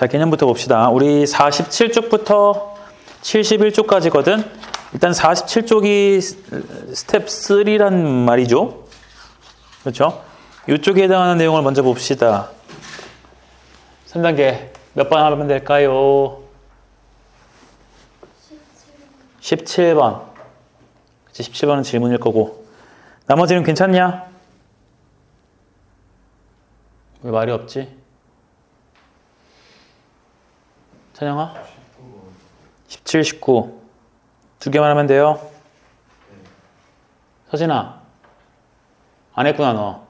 자, 개념부터 봅시다. 우리 47쪽부터 71쪽까지거든. 일단 47쪽이 스텝 3란 말이죠. 그렇죠? 이쪽에 해당하는 내용을 먼저 봅시다. 3단계 몇 번 하면 될까요? 17번. 그치, 17번은 질문일 거고. 나머지는 괜찮냐? 왜 말이 없지? 찬영아? 17, 19. 두 개만 하면 돼요? 서진아? 안 했구나, 너.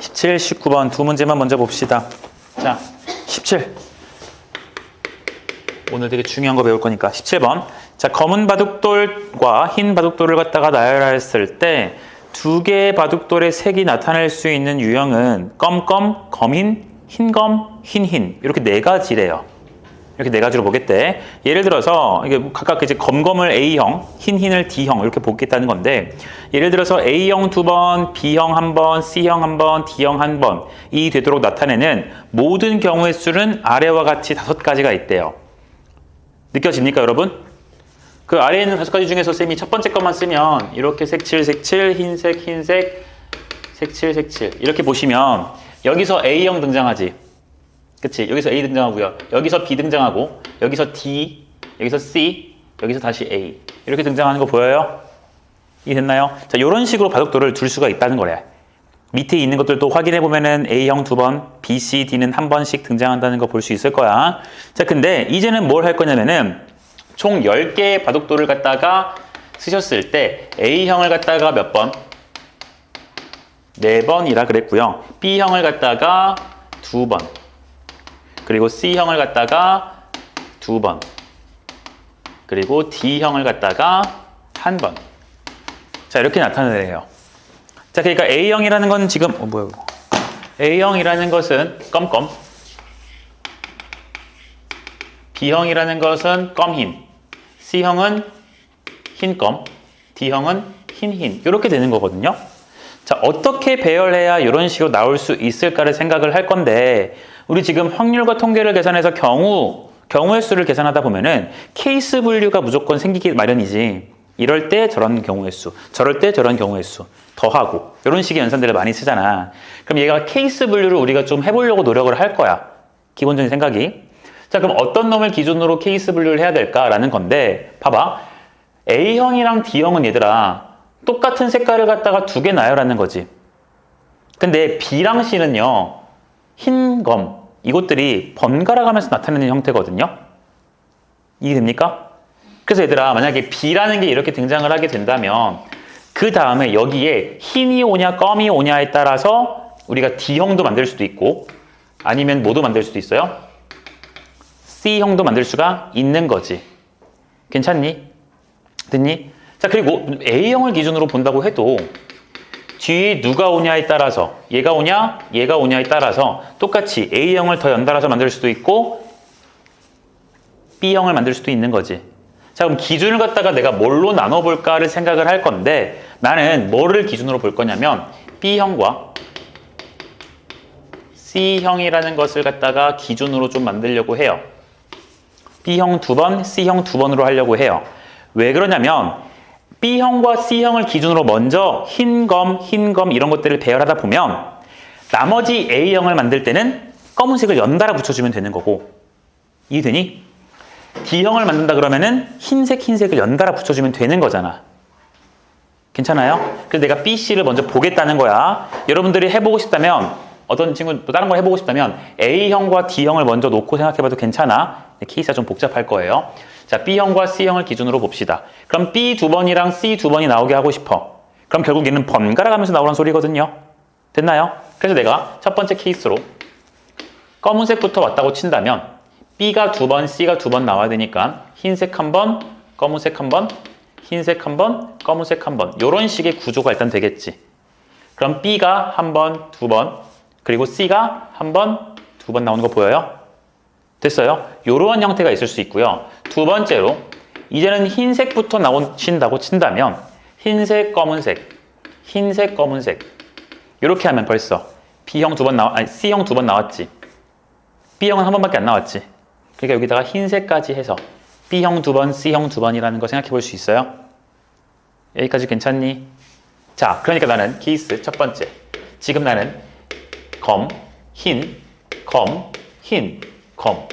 17, 19번 두 문제만 먼저 봅시다. 자, 17. 오늘 되게 중요한 거 배울 거니까. 17번. 자, 검은 바둑돌과 흰 바둑돌을 갖다가 나열했을 때 두 개의 바둑돌의 색이 나타낼 수 있는 유형은 검검, 검흰, 흰검, 흰흰 이렇게 네 가지래요. 이렇게 네 가지로 보겠대. 예를 들어서 이게 각각 이제 검검을 A형, 흰흰을 D형 이렇게 보겠다는 건데, 예를 들어서 A형 2번, B형 1번, C형 1번, D형 1번 이 되도록 나타내는 모든 경우의 수는 아래와 같이 5가지가 있대요. 느껴집니까, 여러분? 그 아래에 있는 5가지 중에서 쌤이 첫 번째 것만 쓰면 이렇게 색칠, 색칠, 흰색, 흰색, 색칠, 색칠 이렇게 보시면 여기서 A형 등장하지. 그치? 여기서 A 등장하고요. 여기서 B 등장하고 여기서 D, 여기서 C, 여기서 다시 A 이렇게 등장하는 거 보여요? 이해됐나요? 자, 이런 식으로 바둑돌을 둘 수가 있다는 거래. 밑에 있는 것들도 확인해 보면은 A형 2번, B, C, D는 한 번씩 등장한다는 거 볼 수 있을 거야. 자, 근데 이제는 뭘 할 거냐면은 총 10개의 바둑돌을 갖다가 쓰셨을 때 A형을 갖다가 몇 번? 4번이라 그랬고요. B형을 갖다가 2번. 그리고 C형을 갖다가 2번. 그리고 D형을 갖다가 1번. 자, 이렇게 나타내요. 자, 그러니까 A형이라는 건 지금 뭐야 이거? A형이라는 것은 검검. B형이라는 것은 검흰. C형은 흰검, D형은 흰흰 이렇게 되는 거거든요. 자, 어떻게 배열해야 이런 식으로 나올 수 있을까를 생각을 할 건데, 우리 지금 확률과 통계를 계산해서 경우의 수를 계산하다 보면은 케이스 분류가 무조건 생기기 마련이지. 이럴 때 저런 경우의 수, 저럴 때 저런 경우의 수 더하고 이런 식의 연산들을 많이 쓰잖아. 그럼 얘가 케이스 분류를 우리가 좀 해보려고 노력을 할 거야. 기본적인 생각이. 자, 그럼 어떤 놈을 기준으로 케이스 분류를 해야 될까라는 건데, 봐봐. A형이랑 D형은 얘들아 똑같은 색깔을 갖다가 두 개 나열하는 거지. 근데 B랑 C는요, 흰검 이것들이 번갈아 가면서 나타내는 형태거든요. 이해됩니까? 그래서 얘들아, 만약에 B라는 게 이렇게 등장을 하게 된다면 그 다음에 여기에 흰이 오냐 검이 오냐에 따라서 우리가 D형도 만들 수도 있고 아니면 뭐도 만들 수도 있어요? C형도 만들 수가 있는 거지. 괜찮니? 됐니? 자, 그리고 A형을 기준으로 본다고 해도 뒤에 누가 오냐에 따라서 얘가 오냐, 얘가 오냐에 따라서 똑같이 A형을 더 연달아서 만들 수도 있고 B형을 만들 수도 있는 거지. 자, 그럼 기준을 갖다가 내가 뭘로 나눠볼까를 생각을 할 건데, 나는 뭐를 기준으로 볼 거냐면 B형과 C형이라는 것을 갖다가 기준으로 좀 만들려고 해요. B형 2번, C형 2번으로 하려고 해요. 왜 그러냐면 B형과 C형을 기준으로 먼저 흰검 이런 것들을 배열하다 보면 나머지 A형을 만들 때는 검은색을 연달아 붙여주면 되는 거고, 이해되니? D형을 만든다 그러면은 흰색을 연달아 붙여주면 되는 거잖아. 괜찮아요? 그래서 내가 B, C를 먼저 보겠다는 거야. 여러분들이 해보고 싶다면, 어떤 친구 또 다른 걸 해보고 싶다면 A형과 D형을 먼저 놓고 생각해봐도 괜찮아. 케이스가 좀 복잡할 거예요. 자, B형과 C형을 기준으로 봅시다. 그럼 B 2번이랑 C 2번이 나오게 하고 싶어. 그럼 결국 얘는 번갈아 가면서 나오는 소리거든요. 됐나요? 그래서 내가 첫 번째 케이스로 검은색부터 왔다고 친다면 B가 2번, C가 2번 나와야 되니까 흰색 1번, 검은색 1번, 흰색 1번, 검은색 1번 이런 식의 구조가 일단 되겠지. 그럼 B가 1번, 2번, 그리고 C가 1번, 2번 나오는 거 보여요? 됐어요? 이러한 형태가 있을 수 있고요. 두 번째로 이제는 흰색부터 나오신다고 친다면 흰색, 검은색, 흰색, 검은색 이렇게 하면 벌써 B형 두 번 아니 C형 두 번 나왔지. B형은 한 번밖에 안 나왔지. 그러니까 여기다가 흰색까지 해서 B형 두 번, C형 두 번이라는 거 생각해 볼 수 있어요? 여기까지 괜찮니? 자, 그러니까 나는 케이스 첫 번째. 지금 나는 검, 흰, 검, 흰, 검.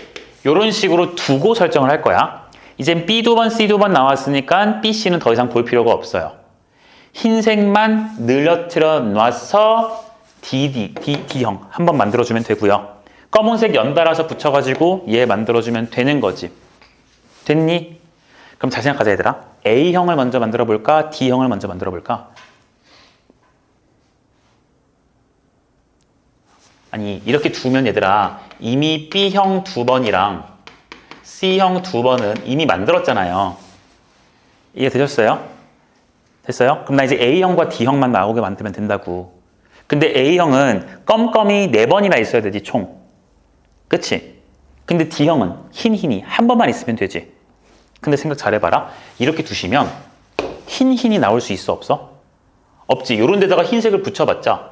이런 식으로 두고 설정을 할 거야. 이젠 B 두 번, C 두 번 나왔으니까 B, C는 더 이상 볼 필요가 없어요. 흰색만 늘어뜨려 놔서 D형 한 번 만들어주면 되고요. 검은색 연달아서 붙여가지고 얘 만들어주면 되는 거지. 됐니? 그럼 잘 생각하자 얘들아. A형을 먼저 만들어 볼까? D형을 먼저 만들어 볼까? 아니 이렇게 두면 얘들아 이미 B형 두 번이랑 C형 두 번은 이미 만들었잖아요. 이해 되셨어요? 됐어요? 그럼 나 이제 A형과 D형만 나오게 만들면 된다고. 근데 A형은 껌껌이 4번이나 있어야 되지 총. 그치? 근데 D형은 흰이 한 번만 있으면 되지. 근데 생각 잘 해봐라. 이렇게 두시면 흰이 나올 수 있어 없어? 없지. 요런 데다가 흰색을 붙여봤자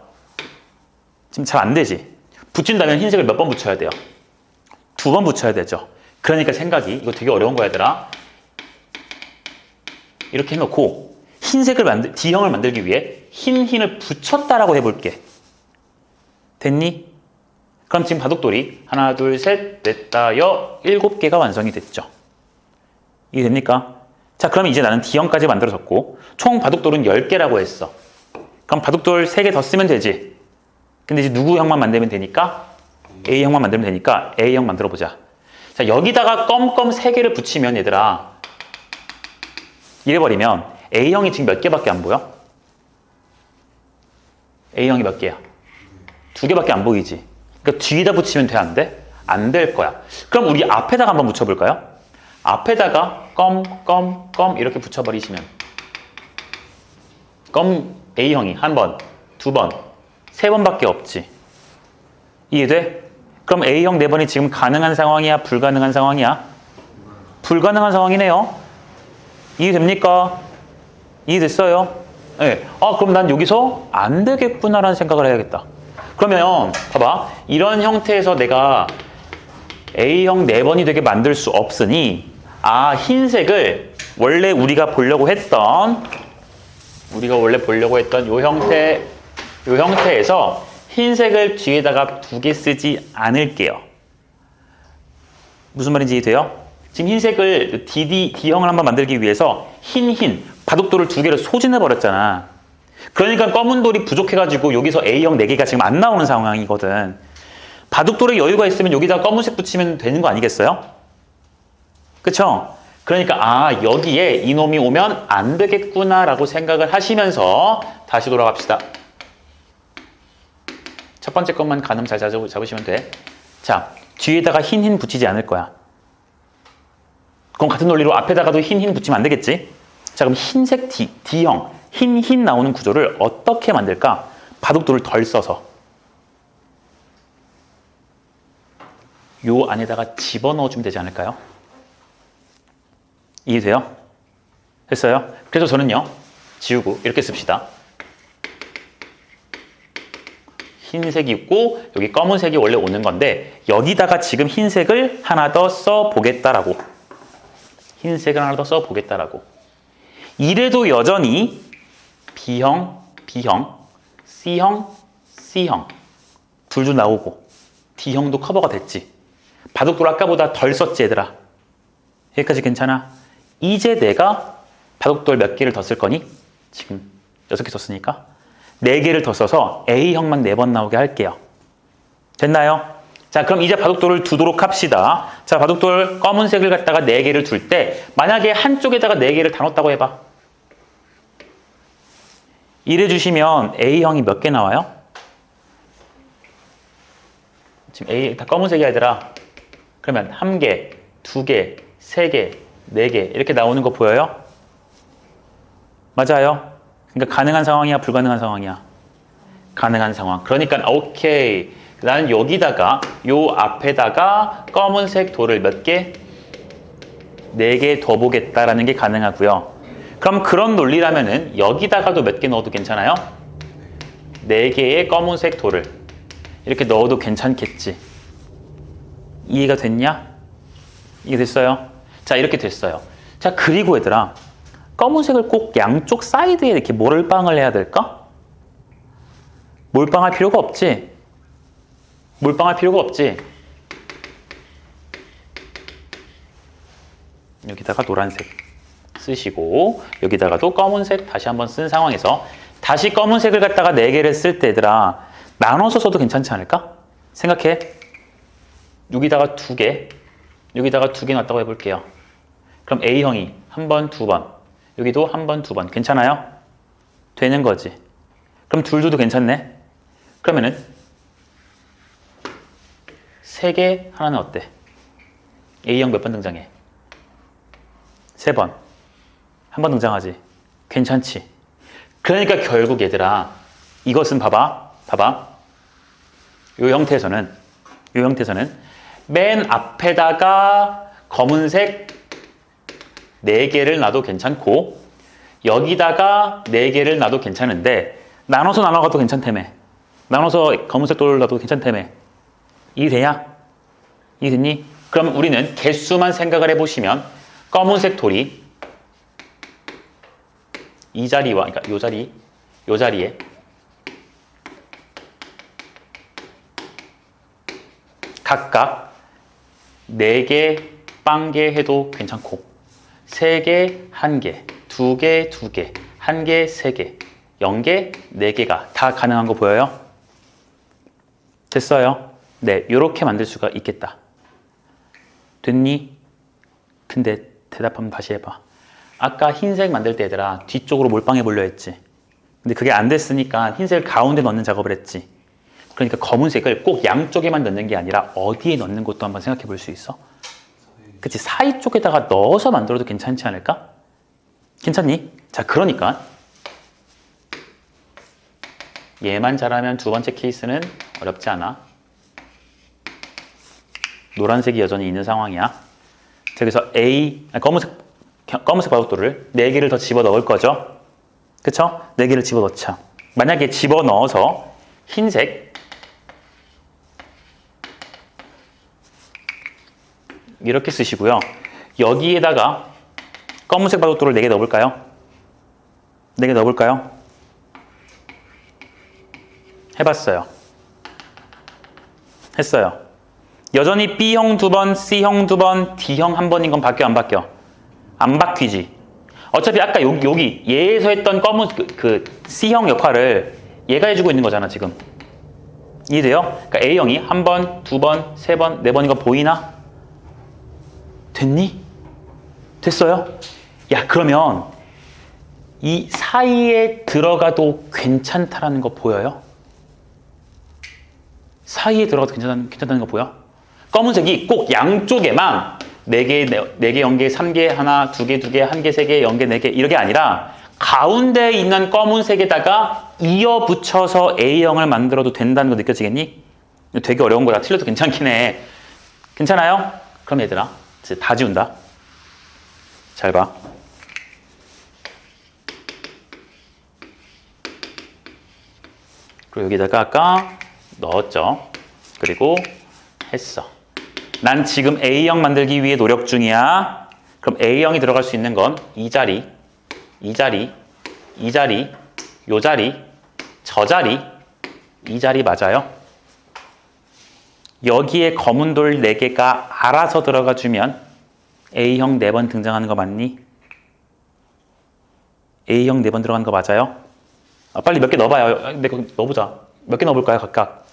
지금 잘 안 되지. 붙인다면 흰색을 몇 번 붙여야 돼요? 2번 붙여야 되죠. 그러니까 생각이 이거 되게 어려운 거야 얘들아. 이렇게 해놓고 흰색을 D형을 만들기 위해 흰을 붙였다라고 해볼게. 됐니? 그럼 지금 바둑돌이 하나, 둘, 셋, 넷, 다여 7개가 완성이 됐죠. 이게 됩니까? 자, 그럼 이제 나는 D형까지 만들어졌고 총 바둑돌은 10개라고 했어. 그럼 바둑돌 3개 더 쓰면 되지. 근데 이제 누구 형만 만들면 되니까 A형만 만들면 되니까 A형 만들어보자. 자, 여기다가 껌껌 3개를 붙이면 얘들아 이래버리면 A형이 지금 몇 개밖에 안 보여? A형이 몇 개야? 2개밖에 안 보이지. 그러니까 뒤에다 붙이면 돼, 안 돼? 안 될 거야. 그럼 우리 앞에다가 한번 붙여볼까요? 앞에다가 껌 이렇게 붙여버리시면 껌 A형이 한 번, 2번, 3번밖에 없지. 이해돼? 그럼 A형 4번이 지금 가능한 상황이야? 불가능한 상황이야? 불가능한 상황이네요. 이해됩니까? 이해됐어요? 네. 아, 그럼 난 여기서 안 되겠구나라는 생각을 해야겠다. 그러면 봐봐. 이런 형태에서 내가 A형 4번이 되게 만들 수 없으니 흰색을 원래 우리가 보려고 했던 요 형태에서 흰색을 뒤에다가 2개 쓰지 않을게요. 무슨 말인지 이해돼요? 지금 흰색을 D형을 한번 만들기 위해서 흰 바둑돌을 2개를 소진해 버렸잖아. 그러니까 검은 돌이 부족해가지고 여기서 A형 4개가 지금 안 나오는 상황이거든. 바둑돌에 여유가 있으면 여기다 검은색 붙이면 되는 거 아니겠어요? 그쵸? 그러니까 여기에 이놈이 오면 안 되겠구나 라고 생각을 하시면서 다시 돌아갑시다. 첫 번째 것만 가늠 잘 잡으시면 돼. 자, 뒤에다가 흰 붙이지 않을 거야. 그럼 같은 논리로 앞에다가도 흰 붙이면 안 되겠지? 자, 그럼 흰색 D형, 흰 나오는 구조를 어떻게 만들까? 바둑돌을 덜 써서 요 안에다가 집어넣어주면 되지 않을까요? 이해돼요? 됐어요? 그래서 저는요, 지우고 이렇게 씁시다. 흰색이 있고 여기 검은색이 원래 오는 건데 여기다가 지금 흰색을 하나 더 써보겠다라고. 흰색을 하나 더 써보겠다라고. 이래도 여전히 B형, C형 둘도 나오고 D형도 커버가 됐지. 바둑돌 아까보다 덜 썼지 얘들아. 여기까지 괜찮아? 이제 내가 바둑돌 몇 개를 더 쓸 거니? 지금 6개 썼으니까 4개를 더 써서 A형만 4번 나오게 할게요. 됐나요? 자, 그럼 이제 바둑돌을 두도록 합시다. 자, 바둑돌 검은색을 갖다가 4개를 둘 때 만약에 한쪽에다가 4개를 다 넣었다고 해봐. 이래 주시면 A형이 몇 개 나와요? 지금 A 다 검은색이야 얘들아. 그러면 1개, 2개, 3개, 4개 이렇게 나오는 거 보여요? 맞아요? 그러니까 가능한 상황이야, 불가능한 상황이야? 가능한 상황. 그러니까 오케이. 나는 여기다가 요 앞에다가 검은색 돌을 몇 개? 4개 더 보겠다라는 게 가능하고요. 그럼 그런 논리라면은 여기다가도 몇 개 넣어도 괜찮아요? 4개의 검은색 돌을 이렇게 넣어도 괜찮겠지. 이해가 됐냐? 이게 됐어요? 자, 이렇게 됐어요. 자, 그리고 얘들아, 검은색을 꼭 양쪽 사이드에 이렇게 몰빵을 해야 될까? 몰빵할 필요가 없지. 몰빵할 필요가 없지. 여기다가 노란색 쓰시고 여기다가도 검은색 다시 한번 쓴 상황에서 다시 검은색을 갖다가 4개를 쓸 때 얘들아 나눠서 써도 괜찮지 않을까? 생각해. 여기다가 2개, 여기다가 2개 놨다고 해볼게요. 그럼 A형이 한 번, 2번, 여기도 한 번, 2번 괜찮아요? 되는 거지. 그럼 둘 줘도 괜찮네. 그러면은 3개 하나는 어때? A형 몇 번 등장해? 3번. 한 번 등장하지. 괜찮지. 그러니까 결국 얘들아 이것은 봐봐. 이 형태에서는 맨 앞에다가 검은색 4개를 놔도 괜찮고 여기다가 4개를 놔도 괜찮은데 나눠서 나눠가도 괜찮다며. 나눠서 검은색 돌을 놔도 괜찮다며. 이해되냐? 이해됐니? 그럼 우리는 개수만 생각을 해보시면 검은색 돌이 이 자리와 그러니까 요 자리에 각각 4개, 빵개 해도 괜찮고 3개, 1개, 2개, 2개, 1개, 3개, 0개, 4개가 다 가능한 거 보여요? 됐어요? 네, 이렇게 만들 수가 있겠다. 됐니? 근데 대답 한번 다시 해봐. 아까 흰색 만들 때 얘들아 뒤쪽으로 몰빵해 보려 했지. 근데 그게 안 됐으니까 흰색을 가운데 넣는 작업을 했지. 그러니까 검은색을 꼭 양쪽에만 넣는 게 아니라 어디에 넣는 것도 한번 생각해 볼 수 있어? 그치? 사이 쪽에다가 넣어서 만들어도 괜찮지 않을까? 괜찮니? 자, 그러니까 얘만 잘하면 두 번째 케이스는 어렵지 않아. 노란색이 여전히 있는 상황이야. 자, 그래서 검은색 바둑돌을 4개를 더 집어넣을 거죠. 그쵸? 4개를 집어넣자. 만약에 집어넣어서 흰색 이렇게 쓰시고요. 여기에다가 검은색 바둑돌을 4개 넣어볼까요? 4개 넣어볼까요? 해봤어요. 했어요. 여전히 B형 2번, C형 2번, D형 1번인 건 바뀌어 안 바뀌어? 안 바뀌지. 어차피 아까 여기 얘에서 했던 검은 그 C형 역할을 얘가 해주고 있는 거잖아 지금. 이해돼요? 그러니까 A형이 1번, 2번, 3번, 4번인 거 보이나? 됐니? 됐어요? 야, 그러면 이 사이에 들어가도 괜찮다라는 거 보여요? 사이에 들어가도 괜찮다는 거 보여? 검은색이 꼭 양쪽에만 4개, 0개, 3개, 하나, 2개, 2개, 1개, 3개, 0개, 4개 이렇게 아니라 가운데 있는 검은색에다가 이어 붙여서 A형을 만들어도 된다는 거 느껴지겠니? 되게 어려운 거라 틀려도 괜찮긴 해. 괜찮아요? 그럼 얘들아 다 지운다. 잘 봐. 그리고 여기다가 아까 넣었죠. 그리고 했어. 난 지금 A형 만들기 위해 노력 중이야. 그럼 A형이 들어갈 수 있는 건 이 자리, 이 자리, 이 자리, 요 자리, 저 자리, 이 자리 맞아요? 여기에 검은 돌 4개가 알아서 들어가 주면 A형 4번 등장하는 거 맞니? A형 4번 들어가는 거 맞아요? 빨리 몇 개 넣어봐요. 내가 넣어보자. 몇 개 넣어볼까요, 각각?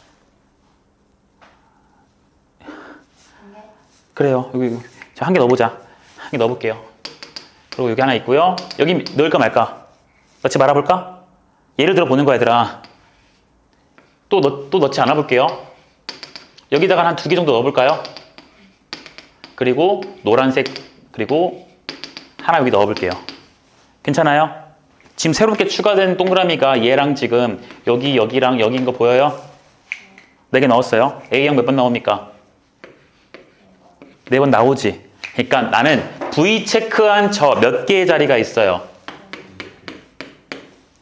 그래요. 여기 한 개 넣어보자. 한 개 넣어볼게요. 그리고 여기 하나 있고요. 여기 넣을까 말까? 넣지 말아볼까? 예를 들어 보는 거야, 얘들아. 또 넣지 않아 볼게요. 여기다가 한 2개 정도 넣어볼까요? 그리고 노란색, 그리고 하나 여기 넣어볼게요. 괜찮아요? 지금 새롭게 추가된 동그라미가 얘랑 지금 여기랑 여기인 거 보여요? 4개 넣었어요. A형 몇 번 나옵니까? 4번 나오지. 그러니까 나는 V 체크한 저 몇 개의 자리가 있어요?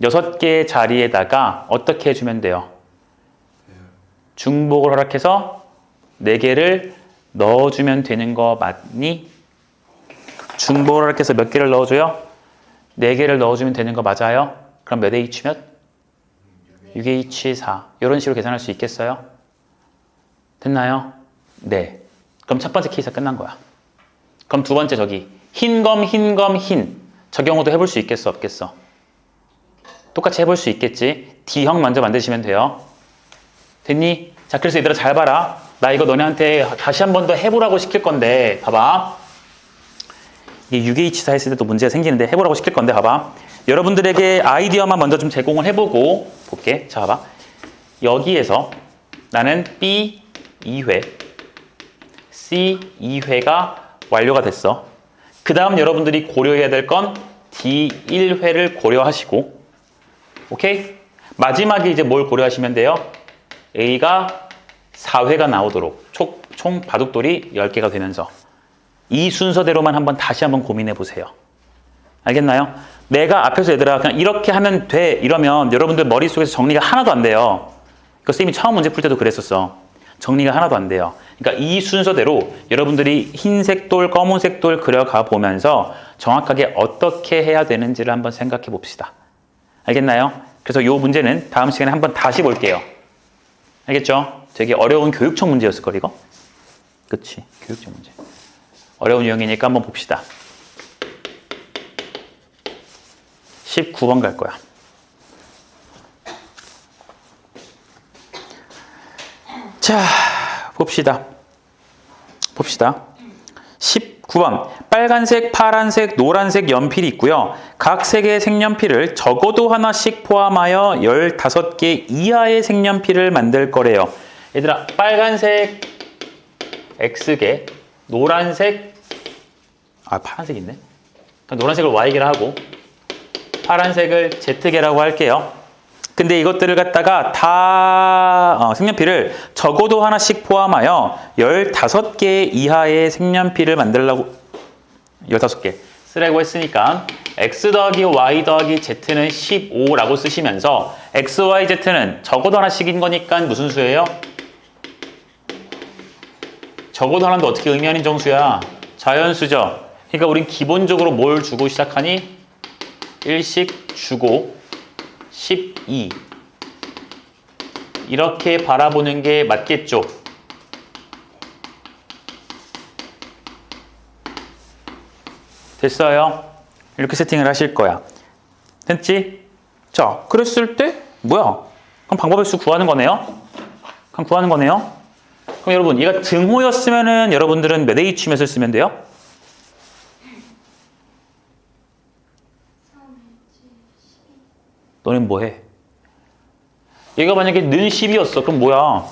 6개의 자리에다가 어떻게 해주면 돼요? 중복을 허락해서 4개를 넣어주면 되는 거 맞니? 중복을 허락해서 몇 개를 넣어줘요? 4개를 넣어주면 되는 거 맞아요? 그럼 몇 H 몇? 6H4 이런 식으로 계산할 수 있겠어요? 됐나요? 네. 그럼 첫 번째 케이스가 끝난 거야. 그럼 두 번째 저기 흰검 흰. 저 경우도 해볼 수 있겠어 없겠어? 똑같이 해볼 수 있겠지. D형 먼저 만드시면 돼요. 됐니? 자, 그래서 얘들아 잘 봐라. 나 이거 너네한테 다시 한 번 더 해보라고 시킬 건데 봐봐. 이게 6H4 했을 때도 문제가 생기는데 해보라고 시킬 건데 봐봐. 여러분들에게 아이디어만 먼저 좀 제공을 해보고 볼게. 자, 봐봐. 여기에서 나는 B 2회, C 2회가 완료가 됐어. 그 다음 여러분들이 고려해야 될 건 D 1회를 고려하시고, 오케이? 마지막에 이제 뭘 고려하시면 돼요? A가 4회가 나오도록 총 바둑돌이 10개가 되면서 이 순서대로만 다시 한번 고민해 보세요. 알겠나요? 내가 앞에서 얘들아 그냥 이렇게 하면 돼 이러면 여러분들 머릿속에서 정리가 하나도 안 돼요. 그 쌤이 처음 문제 풀 때도 그랬었어. 정리가 하나도 안 돼요. 그러니까 이 순서대로 여러분들이 흰색 돌, 검은색 돌 그려가 보면서 정확하게 어떻게 해야 되는지를 한번 생각해 봅시다. 알겠나요? 그래서 이 문제는 다음 시간에 한번 다시 볼게요. 알겠죠? 되게 어려운 교육청 문제였을 걸 이거? 그치? 교육청 문제. 어려운 유형이니까 한번 봅시다. 19번 갈 거야. 자, 봅시다. 19번. 빨간색, 파란색, 노란색 연필이 있고요. 각 색의 색연필을 적어도 하나씩 포함하여 15개 이하의 색연필을 만들 거래요. 얘들아, 빨간색 X개, 노란색, 파란색 있네. 노란색을 Y개라 하고, 파란색을 Z개라고 할게요. 근데 이것들을 갖다가 다 색연필을 적어도 하나씩 포함하여 15개 이하의 색연필을 만들려고 15개 쓰라고 했으니까 X 더하기 Y 더하기 Z는 15라고 쓰시면서 X, Y, Z는 적어도 하나씩인 거니까 무슨 수예요? 적어도 하나인데 어떻게 의미하는 정수야? 자연수죠. 그러니까 우린 기본적으로 뭘 주고 시작하니? 1씩 주고 12 이렇게 바라보는 게 맞겠죠? 됐어요? 이렇게 세팅을 하실 거야. 됐지? 자, 그랬을 때 뭐야? 그럼 방법의 수 구하는 거네요? 그럼 여러분, 얘가 등호였으면은 여러분들은 몇 H 몇을 쓰면 돼요? 너는 뭐해? 얘가 만약에 는 10이었어. 그럼 뭐야?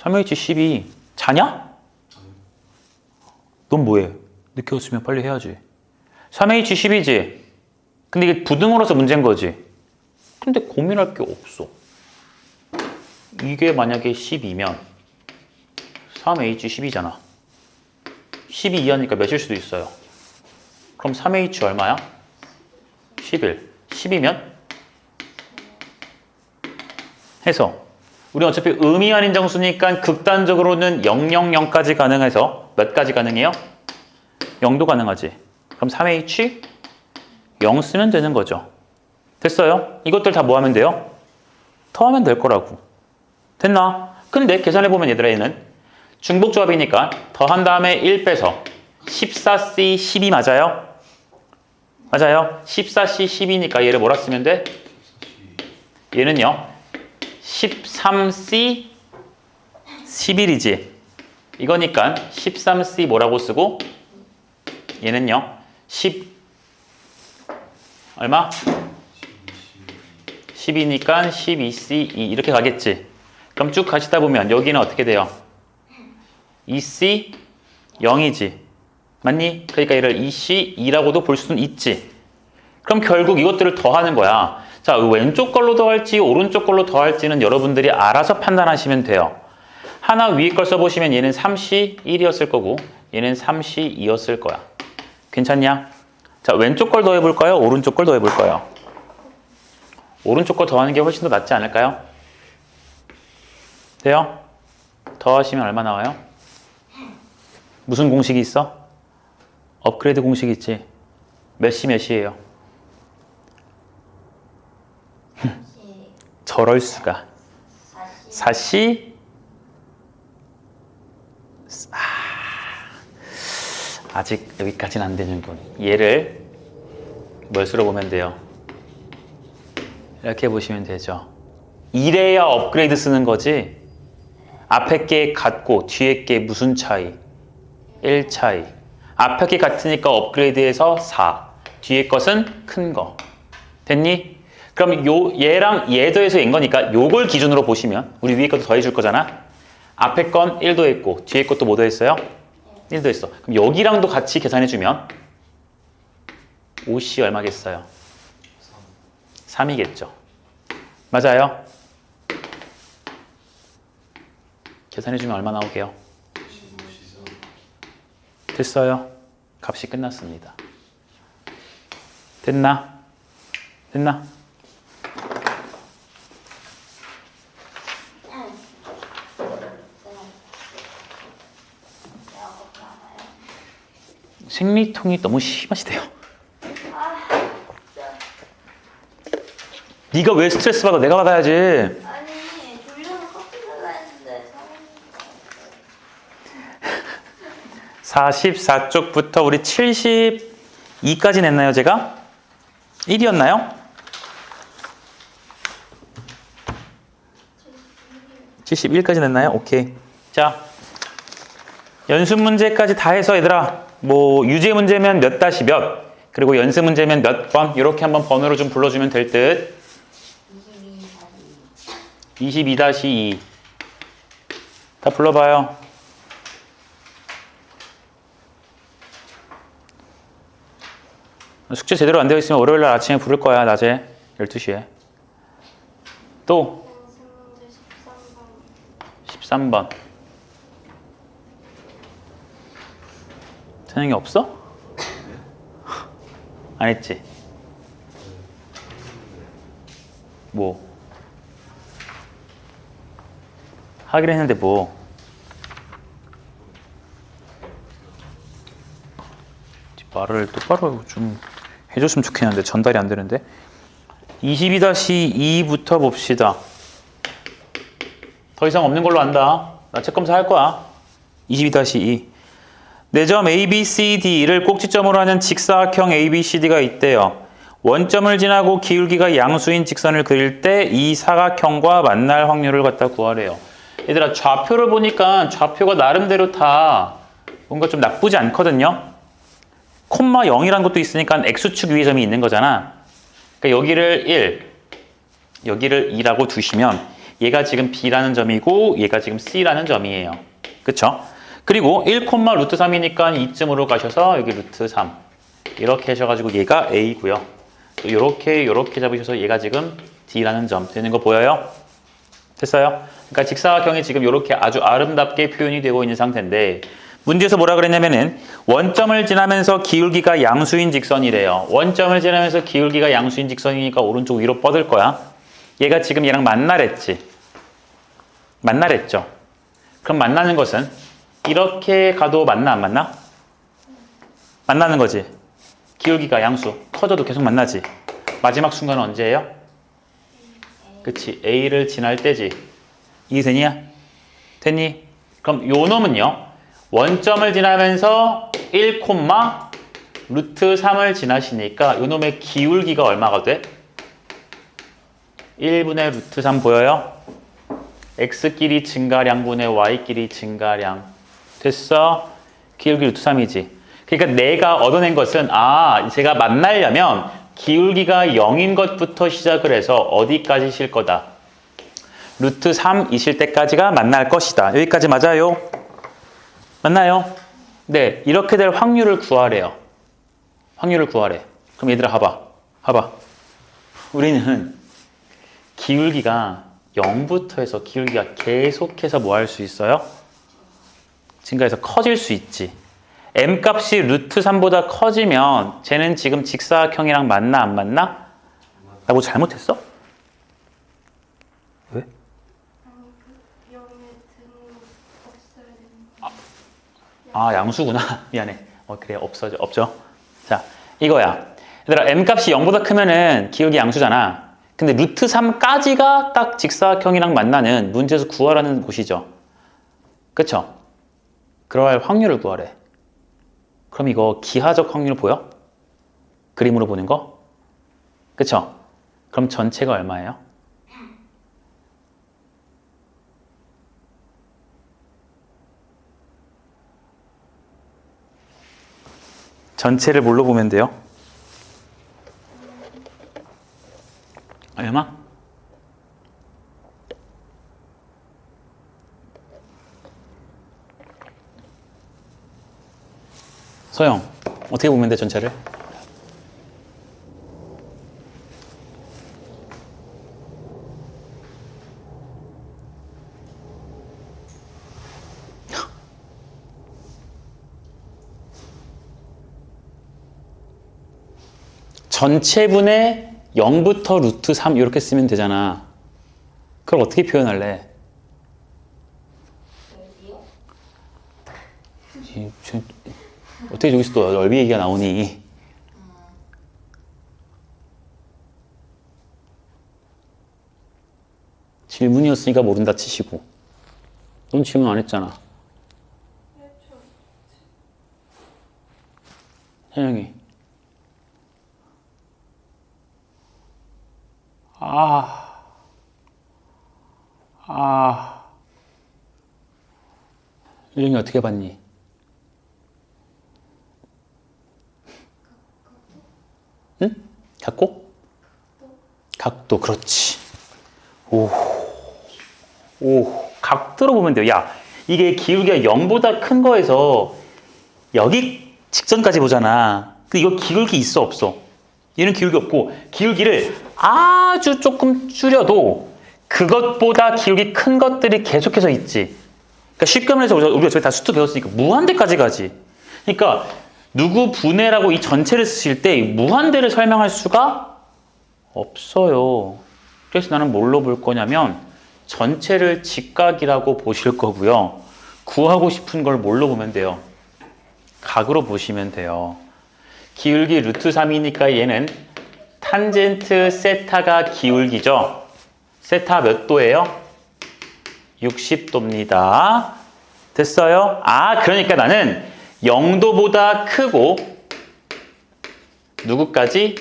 (3H12) 자냐? 넌 뭐해? 늦게 왔으면 빨리 해야지. 3H12지? 근데 이게 부등호라서 문제인 거지. 근데 고민할 게 없어. 이게 만약에 12면 3H12잖아. 12 이하니까 몇일 수도 있어요. 그럼 3H 얼마야? 11. 10이면? 해서 우리 어차피 의미 아닌 정수니까 극단적으로는 000까지 가능해서 몇 가지 가능해요? 0도 가능하지. 그럼 3H 0 쓰면 되는 거죠. 됐어요? 이것들 다 뭐 하면 돼요? 더하면 될 거라고. 됐나? 근데 계산해보면 얘들아 얘는 중복조합이니까 더한 다음에 1 빼서 14C 12 맞아요? 맞아요? 14C 12니까 얘를 뭐라 쓰면 돼? 얘는요 13C 11이지. 이거니까 13C 뭐라고 쓰고 얘는요 10 얼마? 10이니까 12C 2 이렇게 가겠지. 그럼 쭉 가시다 보면 여기는 어떻게 돼요? 2C 0이지. 맞니? 그러니까 얘를 2C 2라고도 볼 수는 있지. 그럼 결국 이것들을 더하는 거야. 자, 왼쪽 걸로 더할지 오른쪽 걸로 더할지는 여러분들이 알아서 판단하시면 돼요. 하나 위에 걸 써보시면 얘는 3C 1이었을 거고 얘는 3C 2였을 거야. 괜찮냐? 자, 왼쪽 걸 더해볼까요? 오른쪽 걸 더해볼까요? 오른쪽 거 더하는 게 훨씬 더 낫지 않을까요? 돼요? 더하시면 얼마 나와요? 무슨 공식이 있어? 업그레이드 공식이 있지. 몇이에요? 저럴 수가. 4시 아직 여기까지는 안 되는군. 얘를 뭘수로 보면 돼요? 이렇게 보시면 되죠. 이래야 업그레이드 쓰는 거지. 앞에 게 같고 뒤에 게 무슨 차이? 1 차이. 앞에 게 같으니까 업그레이드해서 4. 뒤에 것은 큰 거. 됐니? 그럼 얘랑 얘 더해서 얘인 거니까 요걸 기준으로 보시면 우리 위에 것도 더해줄 거잖아. 앞에 건 1 더했고 뒤에 것도 뭐 더했어요? 1 더했어. 그럼 여기랑도 같이 계산해주면 5C 얼마겠어요? 3이겠죠. 맞아요? 계산해주면 얼마 나오게요? 됐어요. 값이 끝났습니다. 됐나? 됐나? 생리통이 너무 심하시대요. 네가 왜 스트레스 받아? 내가 받아야지. 아니 졸려서 커피 달라 했는데 44쪽부터 우리 72까지 냈나요, 제가? 1이었나요? 71까지 냈나요? 오케이. 자, 연습 문제까지 다 해서 얘들아, 뭐 유제 문제면 몇 다시 몇, 그리고 연습 문제면 몇 번, 이렇게 한번 번호를 좀 불러주면 될 듯. 22-2. 다 불러봐요. 숙제 제대로 안 되어 있으면 월요일날 아침에 부를 거야. 낮에 12시에. 또 13번. 찬영이 없어? 안 했지? 뭐? 하긴 했는데 뭐? 말을 똑바로 좀 해줬으면 좋겠는데 전달이 안 되는데. 22-2부터 봅시다. 더 이상 없는 걸로 안다. 나 책검사 할 거야. 22-2. 네 점 A, B, C, D를 꼭지점으로 하는 직사각형 A, B, C, D가 있대요. 원점을 지나고 기울기가 양수인 직선을 그릴 때 이 사각형과 만날 확률을 갖다 구하래요. 얘들아, 좌표를 보니까 좌표가 나름대로 다 뭔가 좀 나쁘지 않거든요. 콤마 0이라는 것도 있으니까 X축 위에 점이 있는 거잖아. 그러니까 여기를 1, 여기를 2라고 두시면 얘가 지금 B라는 점이고 얘가 지금 C라는 점이에요. 그쵸? 그리고 1, 루트 3이니까 이쯤으로 가셔서 여기 루트 3 이렇게 하셔가지고 얘가 A고요. 또 요렇게 잡으셔서 얘가 지금 D라는 점 되는 거 보여요? 됐어요? 그러니까 직사각형이 지금 이렇게 아주 아름답게 표현이 되고 있는 상태인데 문제에서 뭐라 그랬냐면은 원점을 지나면서 기울기가 양수인 직선이래요. 원점을 지나면서 기울기가 양수인 직선이니까 오른쪽 위로 뻗을 거야. 얘가 지금 얘랑 만나랬지. 만나랬죠. 그럼 만나는 것은 이렇게 가도 만나 안 만나? 만나는 거지. 기울기가 양수. 커져도 계속 만나지. 마지막 순간은 언제예요? 그치. A를 지날 때지. 이해되니? 됐니? 그럼 요 놈은요. 원점을 지나면서 1, 루트 3을 지나시니까 요 놈의 기울기가 얼마가 돼? 1분의 루트 3 보여요? x끼리 증가량분의 y끼리 증가량. 됐어? 기울기 루트 3이지. 그러니까 내가 얻어낸 것은 제가 만나려면 기울기가 0인 것부터 시작을 해서 어디까지 실 거다? 루트 3이실 때까지가 만날 것이다. 여기까지 맞아요? 맞나요? 네, 이렇게 될 확률을 구하래요. 확률을 구하래. 그럼 얘들아 봐봐. 우리는 기울기가 0부터 해서 기울기가 계속해서 뭐 할 수 있어요? 증가해서 커질 수 있지. m 값이 루트 3보다 커지면 쟤는 지금 직사각형이랑 맞나 안 맞나? 나 뭐 잘못했어? 왜? 아, 양수구나. 미안해. 그래, 없죠. 자, 이거야. 얘들아, m 값이 0보다 크면은 기울기 양수잖아. 근데 루트 3까지가 딱 직사각형이랑 만나는 문제에서 구하라는 곳이죠. 그쵸? 그럴 확률을 구하래. 그럼 이거 기하적 확률 보여? 그림으로 보는 거? 그쵸? 그럼 전체가 얼마예요? 전체를 뭘로 보면 돼요? 얼마? 소영, 어떻게 보면 돼, 전체를? 전체분의 0부터 루트 3 이렇게 쓰면 되잖아. 그걸 어떻게 표현할래? 어떻게 저기서 또 넓이 얘기가 나오니? 질문이었으니까 모른다 치시고. 넌 질문 안 했잖아. 현영이. 유정이 어떻게 봤니? 응? 각고? 각도, 그렇지. 오, 각도로 보면 돼요. 야, 이게 기울기가 0보다 큰 거에서 여기 직선까지 보잖아. 근데 이거 기울기 있어, 없어? 얘는 기울기 없고, 기울기를 아주 조금 줄여도 그것보다 기울기 큰 것들이 계속해서 있지. 그러니까 쉽게 말해서 우리가 저희 다 수트 배웠으니까 무한대까지 가지. 그러니까 누구 분해라고 이 전체를 쓰실 때 무한대를 설명할 수가 없어요. 그래서 나는 뭘로 볼 거냐면 전체를 직각이라고 보실 거고요. 구하고 싶은 걸 뭘로 보면 돼요? 각으로 보시면 돼요. 기울기 루트 3이니까 얘는 탄젠트 세타가 기울기죠. 세타 몇 도예요? 60도입니다. 됐어요? 그러니까 나는 0도보다 크고 누구까지?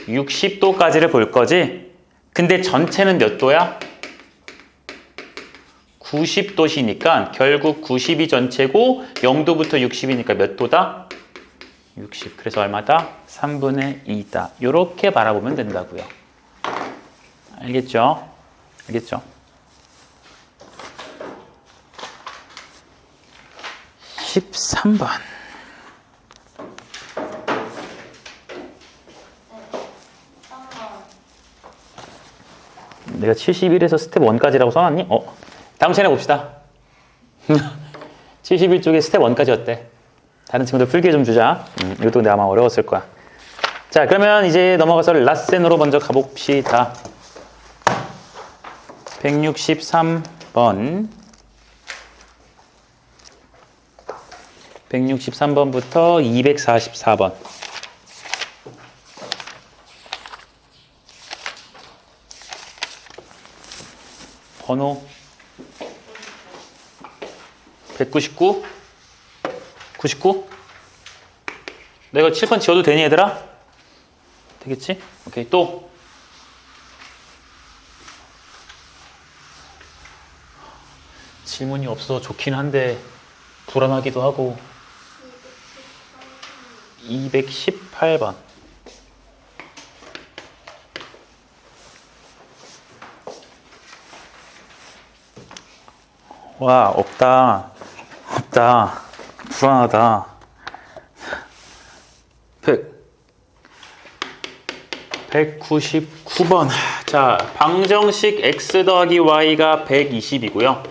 60도까지를 볼 거지? 근데 전체는 몇 도야? 90도시니까 결국 90이 전체고 0도부터 60이니까 몇 도다? 60. 그래서 얼마다? 3분의 2다. 이렇게 바라보면 된다고요. 알겠죠? 알겠죠? 13번. 내가 71에서 스텝 1까지라고 써놨니? 다음 시간에 봅시다. 71쪽에 스텝 1까지 어때? 다른 친구들 풀기 좀 주자. 이것도 아마 어려웠을 거야. 자, 그러면 이제 넘어가서 라센으로 먼저 가봅시다. 163번. 163번부터 244번. 번호 199? 99? 내가 7번 지워도 되니 얘들아? 되겠지? 오케이. 또 질문이 없어서 좋긴 한데 불안하기도 하고. 218번. 와, 없다. 불안하다. 199번. 자, 방정식 x 더하기 y가 120이고요.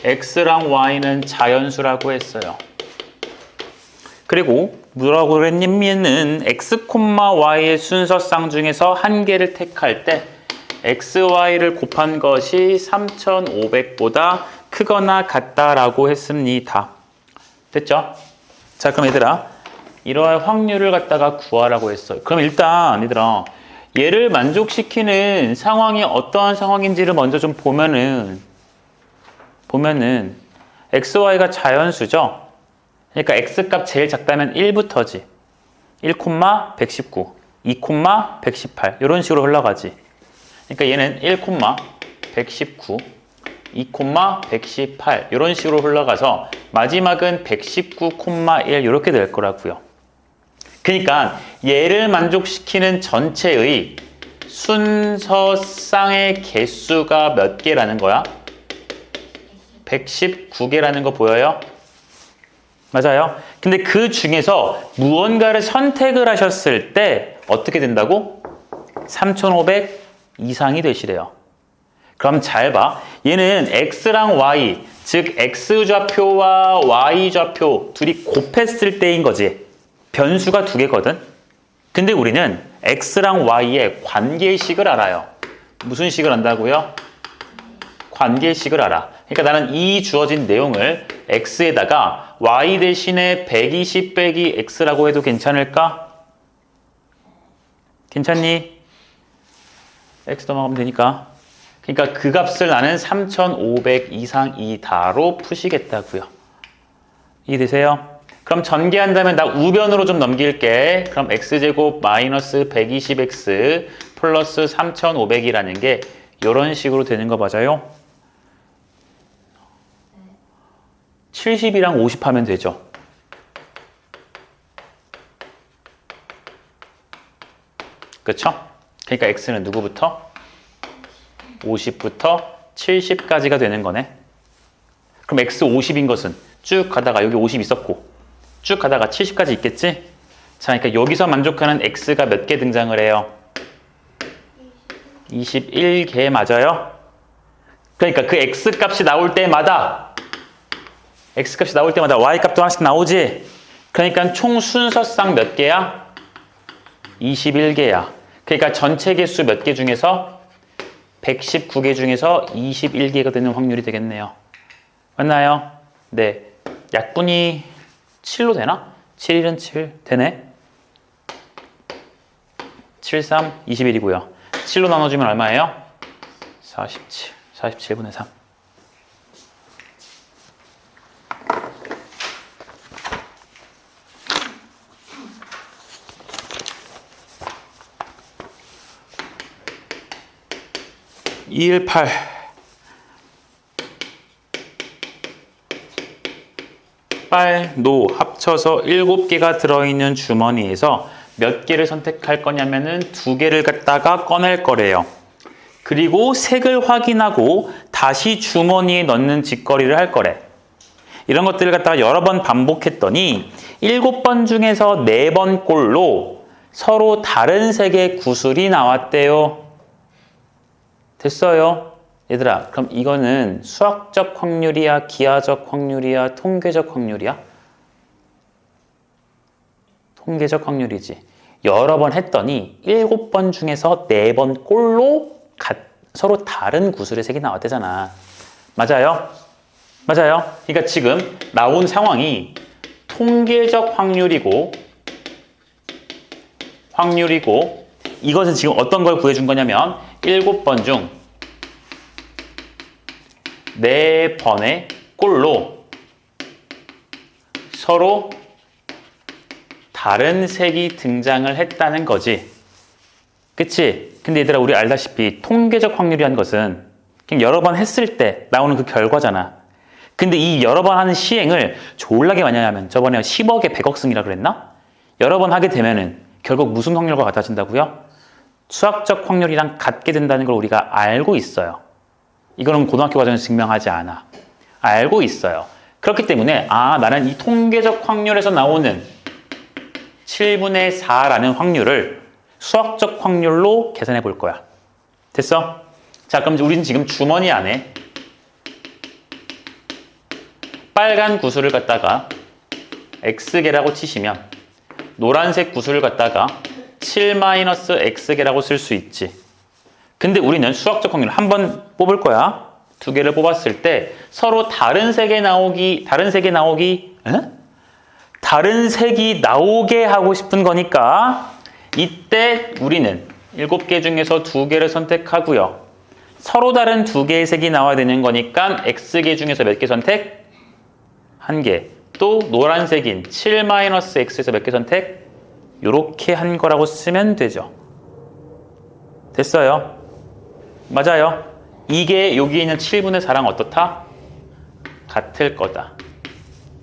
x랑 y는 자연수라고 했어요. 그리고 뭐라고 그랬냐면은 x, y의 순서쌍 중에서 한 개를 택할 때 x, y를 곱한 것이 3,500보다 크거나 같다라고 했습니다. 됐죠? 자, 그럼 얘들아, 이러한 확률을 갖다가 구하라고 했어요. 그럼 일단 얘들아, 얘를 만족시키는 상황이 어떠한 상황인지를 먼저 좀 보면은 x, y가 자연수죠? 그러니까 x값 제일 작다면 1부터지. 1, 119, 2, 118 이런 식으로 흘러가지. 그러니까 얘는 1, 119, 2, 118 이런 식으로 흘러가서 마지막은 119,1 이렇게 될 거라고요. 그러니까 얘를 만족시키는 전체의 순서쌍의 개수가 몇 개라는 거야? 119개라는 거 보여요? 맞아요. 근데 그 중에서 무언가를 선택을 하셨을 때 어떻게 된다고? 3,500 이상이 되시래요. 그럼 잘 봐. 얘는 x랑 y, 즉 x좌표와 y좌표 둘이 곱했을 때인 거지. 변수가 두 개거든. 근데 우리는 x랑 y의 관계식을 알아요. 무슨 식을 안다고요? 관계식을 알아. 그러니까 나는 이 주어진 내용을 x에다가 y 대신에 120 빼기 x라고 해도 괜찮을까? 괜찮니? x 넘어가면 되니까. 그러니까 그 값을 나는 3,500 이상이다로 푸시겠다고요. 이해되세요? 그럼 전개한다면 나 우변으로 좀 넘길게. 그럼 x제곱 마이너스 120x 플러스 3,500이라는 게 이런 식으로 되는 거 맞아요? 70이랑 50 하면 되죠. 그쵸? 그러니까 x는 누구부터? 50부터 70까지가 되는 거네. 그럼 x 50인 것은 쭉 가다가 여기 50 있었고 쭉 가다가 70까지 있겠지? 자, 그러니까 여기서 만족하는 x가 몇 개 등장을 해요? 21개 맞아요? 그러니까 그 x값이 나올 때마다 y값도 하나씩 나오지? 그러니까 총 순서쌍 몇 개야? 21개야. 그러니까 전체 개수 몇 개 중에서 119개 중에서 21개가 되는 확률이 되겠네요. 맞나요? 네. 약분이 7로 되나? 7일은 7 되네. 7, 3, 21이고요. 7로 나눠주면 얼마예요? 47. 47분의 3. (218) 빨, 노 합쳐서 7개가 들어있는 주머니에서 몇 개를 선택할 거냐면은 2개를 갖다가 꺼낼 거래요. 그리고 색을 확인하고 다시 주머니에 넣는 짓거리를 할 거래. 이런 것들을 갖다가 여러 번 반복했더니 7번 중에서 4번 꼴로 서로 다른 색의 구슬이 나왔대요. 됐어요? 얘들아, 그럼 이거는 수학적 확률이야? 기하적 확률이야? 통계적 확률이야? 통계적 확률이지. 여러 번 했더니 7번 중에서 4번 꼴로 서로 다른 구슬의 색이 나왔대잖아. 맞아요? 맞아요? 그러니까 지금 나온 상황이 통계적 확률이고 이것은 지금 어떤 걸 구해준 거냐면 7번 중 4번의 꼴로 서로 다른 색이 등장을 했다는 거지. 그치? 근데 얘들아, 우리 알다시피 통계적 확률이라는 것은 그냥 여러 번 했을 때 나오는 그 결과잖아. 근데 이 여러 번 하는 시행을 졸라게 많이 하면 저번에 10억에 100억 승이라 그랬나? 여러 번 하게 되면은 결국 무슨 확률과 같아진다고요? 수학적 확률이랑 같게 된다는 걸 우리가 알고 있어요. 이거는 고등학교 과정에서 증명하지 않아. 알고 있어요. 그렇기 때문에 나는 이 통계적 확률에서 나오는 7분의 4라는 확률을 수학적 확률로 계산해 볼 거야. 됐어? 자, 그럼 우리는 지금 주머니 안에 빨간 구슬을 갖다가 x개라고 치시면 노란색 구슬을 갖다가 7-x개라고 쓸 수 있지. 근데 우리는 수학적 확률 한 번 뽑을 거야. 두 개를 뽑았을 때 서로 다른 색이 나오게 하고 싶은 거니까 이때 우리는 7개 중에서 2개를 선택하고요. 서로 다른 2개의 색이 나와야 되는 거니까 x개 중에서 몇 개 선택? 1개. 또 노란색인 7-x에서 몇 개 선택? 요렇게 한 거라고 쓰면 되죠. 됐어요? 맞아요. 이게 여기 있는 7분의 4랑 어떻다? 같을 거다.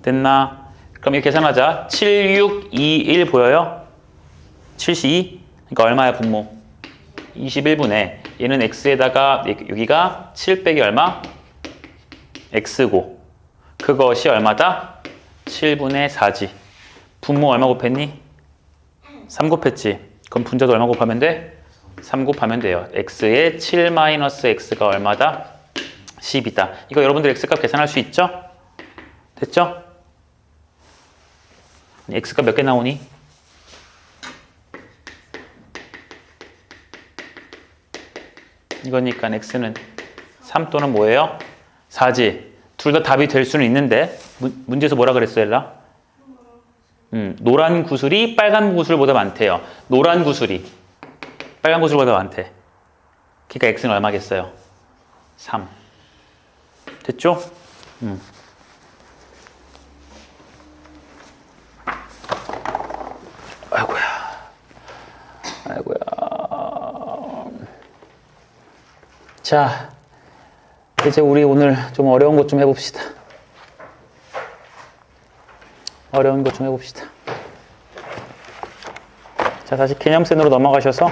됐나? 그럼 이렇게 계산하자. 7, 6, 2, 1 보여요? 72? 그러니까 얼마야 분모? 21분의 얘는 x에다가 여기가 7 빼기 얼마? x고 그것이 얼마다? 7분의 4지. 분모 얼마 곱했니? 3 곱했지. 그럼 분자도 얼마 곱하면 돼? 3 곱하면 돼요. x의 7-x가 얼마다? 10이다. 이거 여러분들 x값 계산할 수 있죠? 됐죠? x값 몇 개 나오니? 이거니까 x는 3 또는 뭐예요? 4지. 둘 다 답이 될 수는 있는데 문제에서 뭐라 그랬어, 엘라? 노란 구슬이 빨간 구슬보다 많대요. 노란 구슬이 빨간 구슬보다 많대. 그러니까 x는 얼마겠어요? 3. 됐죠? 아이고야. 자, 이제 우리 오늘 좀 어려운 것 좀 해봅시다. 자, 다시 개념센으로 넘어가셔서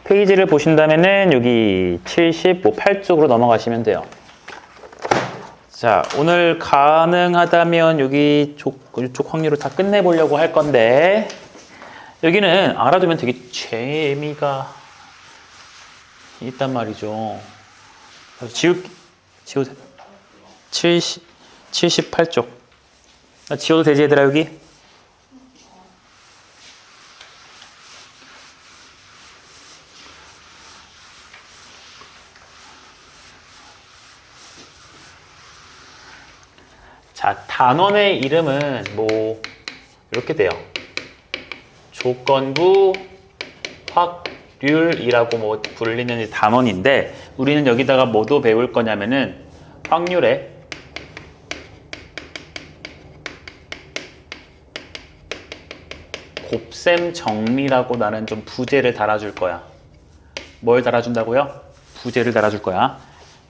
페이지를 보신다면은 여기 78쪽으로 넘어가시면 돼요. 자, 오늘 가능하다면 여기 이쪽 확률을 다 끝내보려고 할 건데 여기는 알아두면 되게 재미가 있단 말이죠. 지우세요. 78쪽. 지워도 되지, 얘들아, 여기? 자, 단원의 이름은 뭐 이렇게 돼요. 조건부 확률이라고 뭐 불리는 단원인데 우리는 여기다가 뭐도 배울 거냐면은 확률의 곱셈 정리라고 나는 좀 부제를 달아줄 거야. 뭘 달아준다고요? 부제를 달아줄 거야.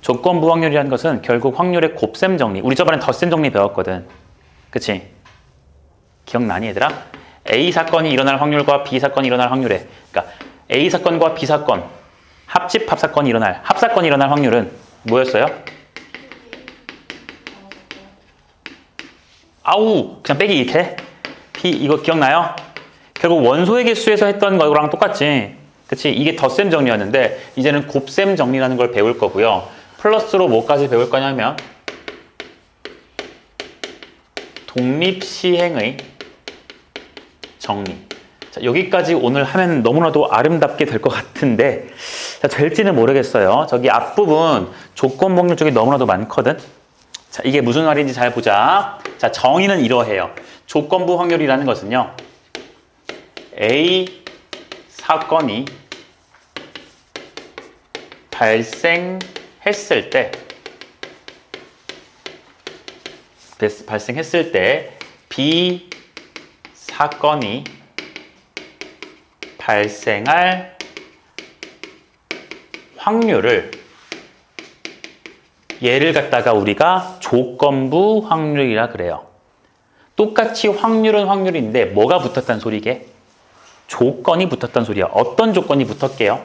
조건부 확률이라는 것은 결국 확률의 곱셈 정리. 우리 저번에 덧셈 정리 배웠거든. 그치? 기억나니 얘들아? A 사건이 일어날 확률과 B 사건이 일어날 확률에 그러니까 A 사건과 B 사건 합집 합사건이 일어날 합사건이 일어날 확률은 뭐였어요? 아우 그냥 빼기 이렇게 P 이거 기억나요? 결국 원소의 개수에서 했던 거랑 똑같지. 그치? 이게 덧셈 정리였는데 이제는 곱셈 정리라는 걸 배울 거고요. 플러스로 뭐까지 배울 거냐면 독립시행의 정리. 자, 여기까지 오늘 하면 너무나도 아름답게 될 것 같은데 자, 될지는 모르겠어요. 저기 앞부분 조건 확률 쪽이 너무나도 많거든. 자, 이게 무슨 말인지 잘 보자. 자, 정의는 이러해요. 조건부 확률이라는 것은요. A 사건이 발생했을 때 B 사건이 발생할 확률을 얘를 갖다가 우리가 조건부 확률이라 그래요. 똑같이 확률은 확률인데 뭐가 붙었단 소리게? 조건이 붙었단 소리야. 어떤 조건이 붙었게요?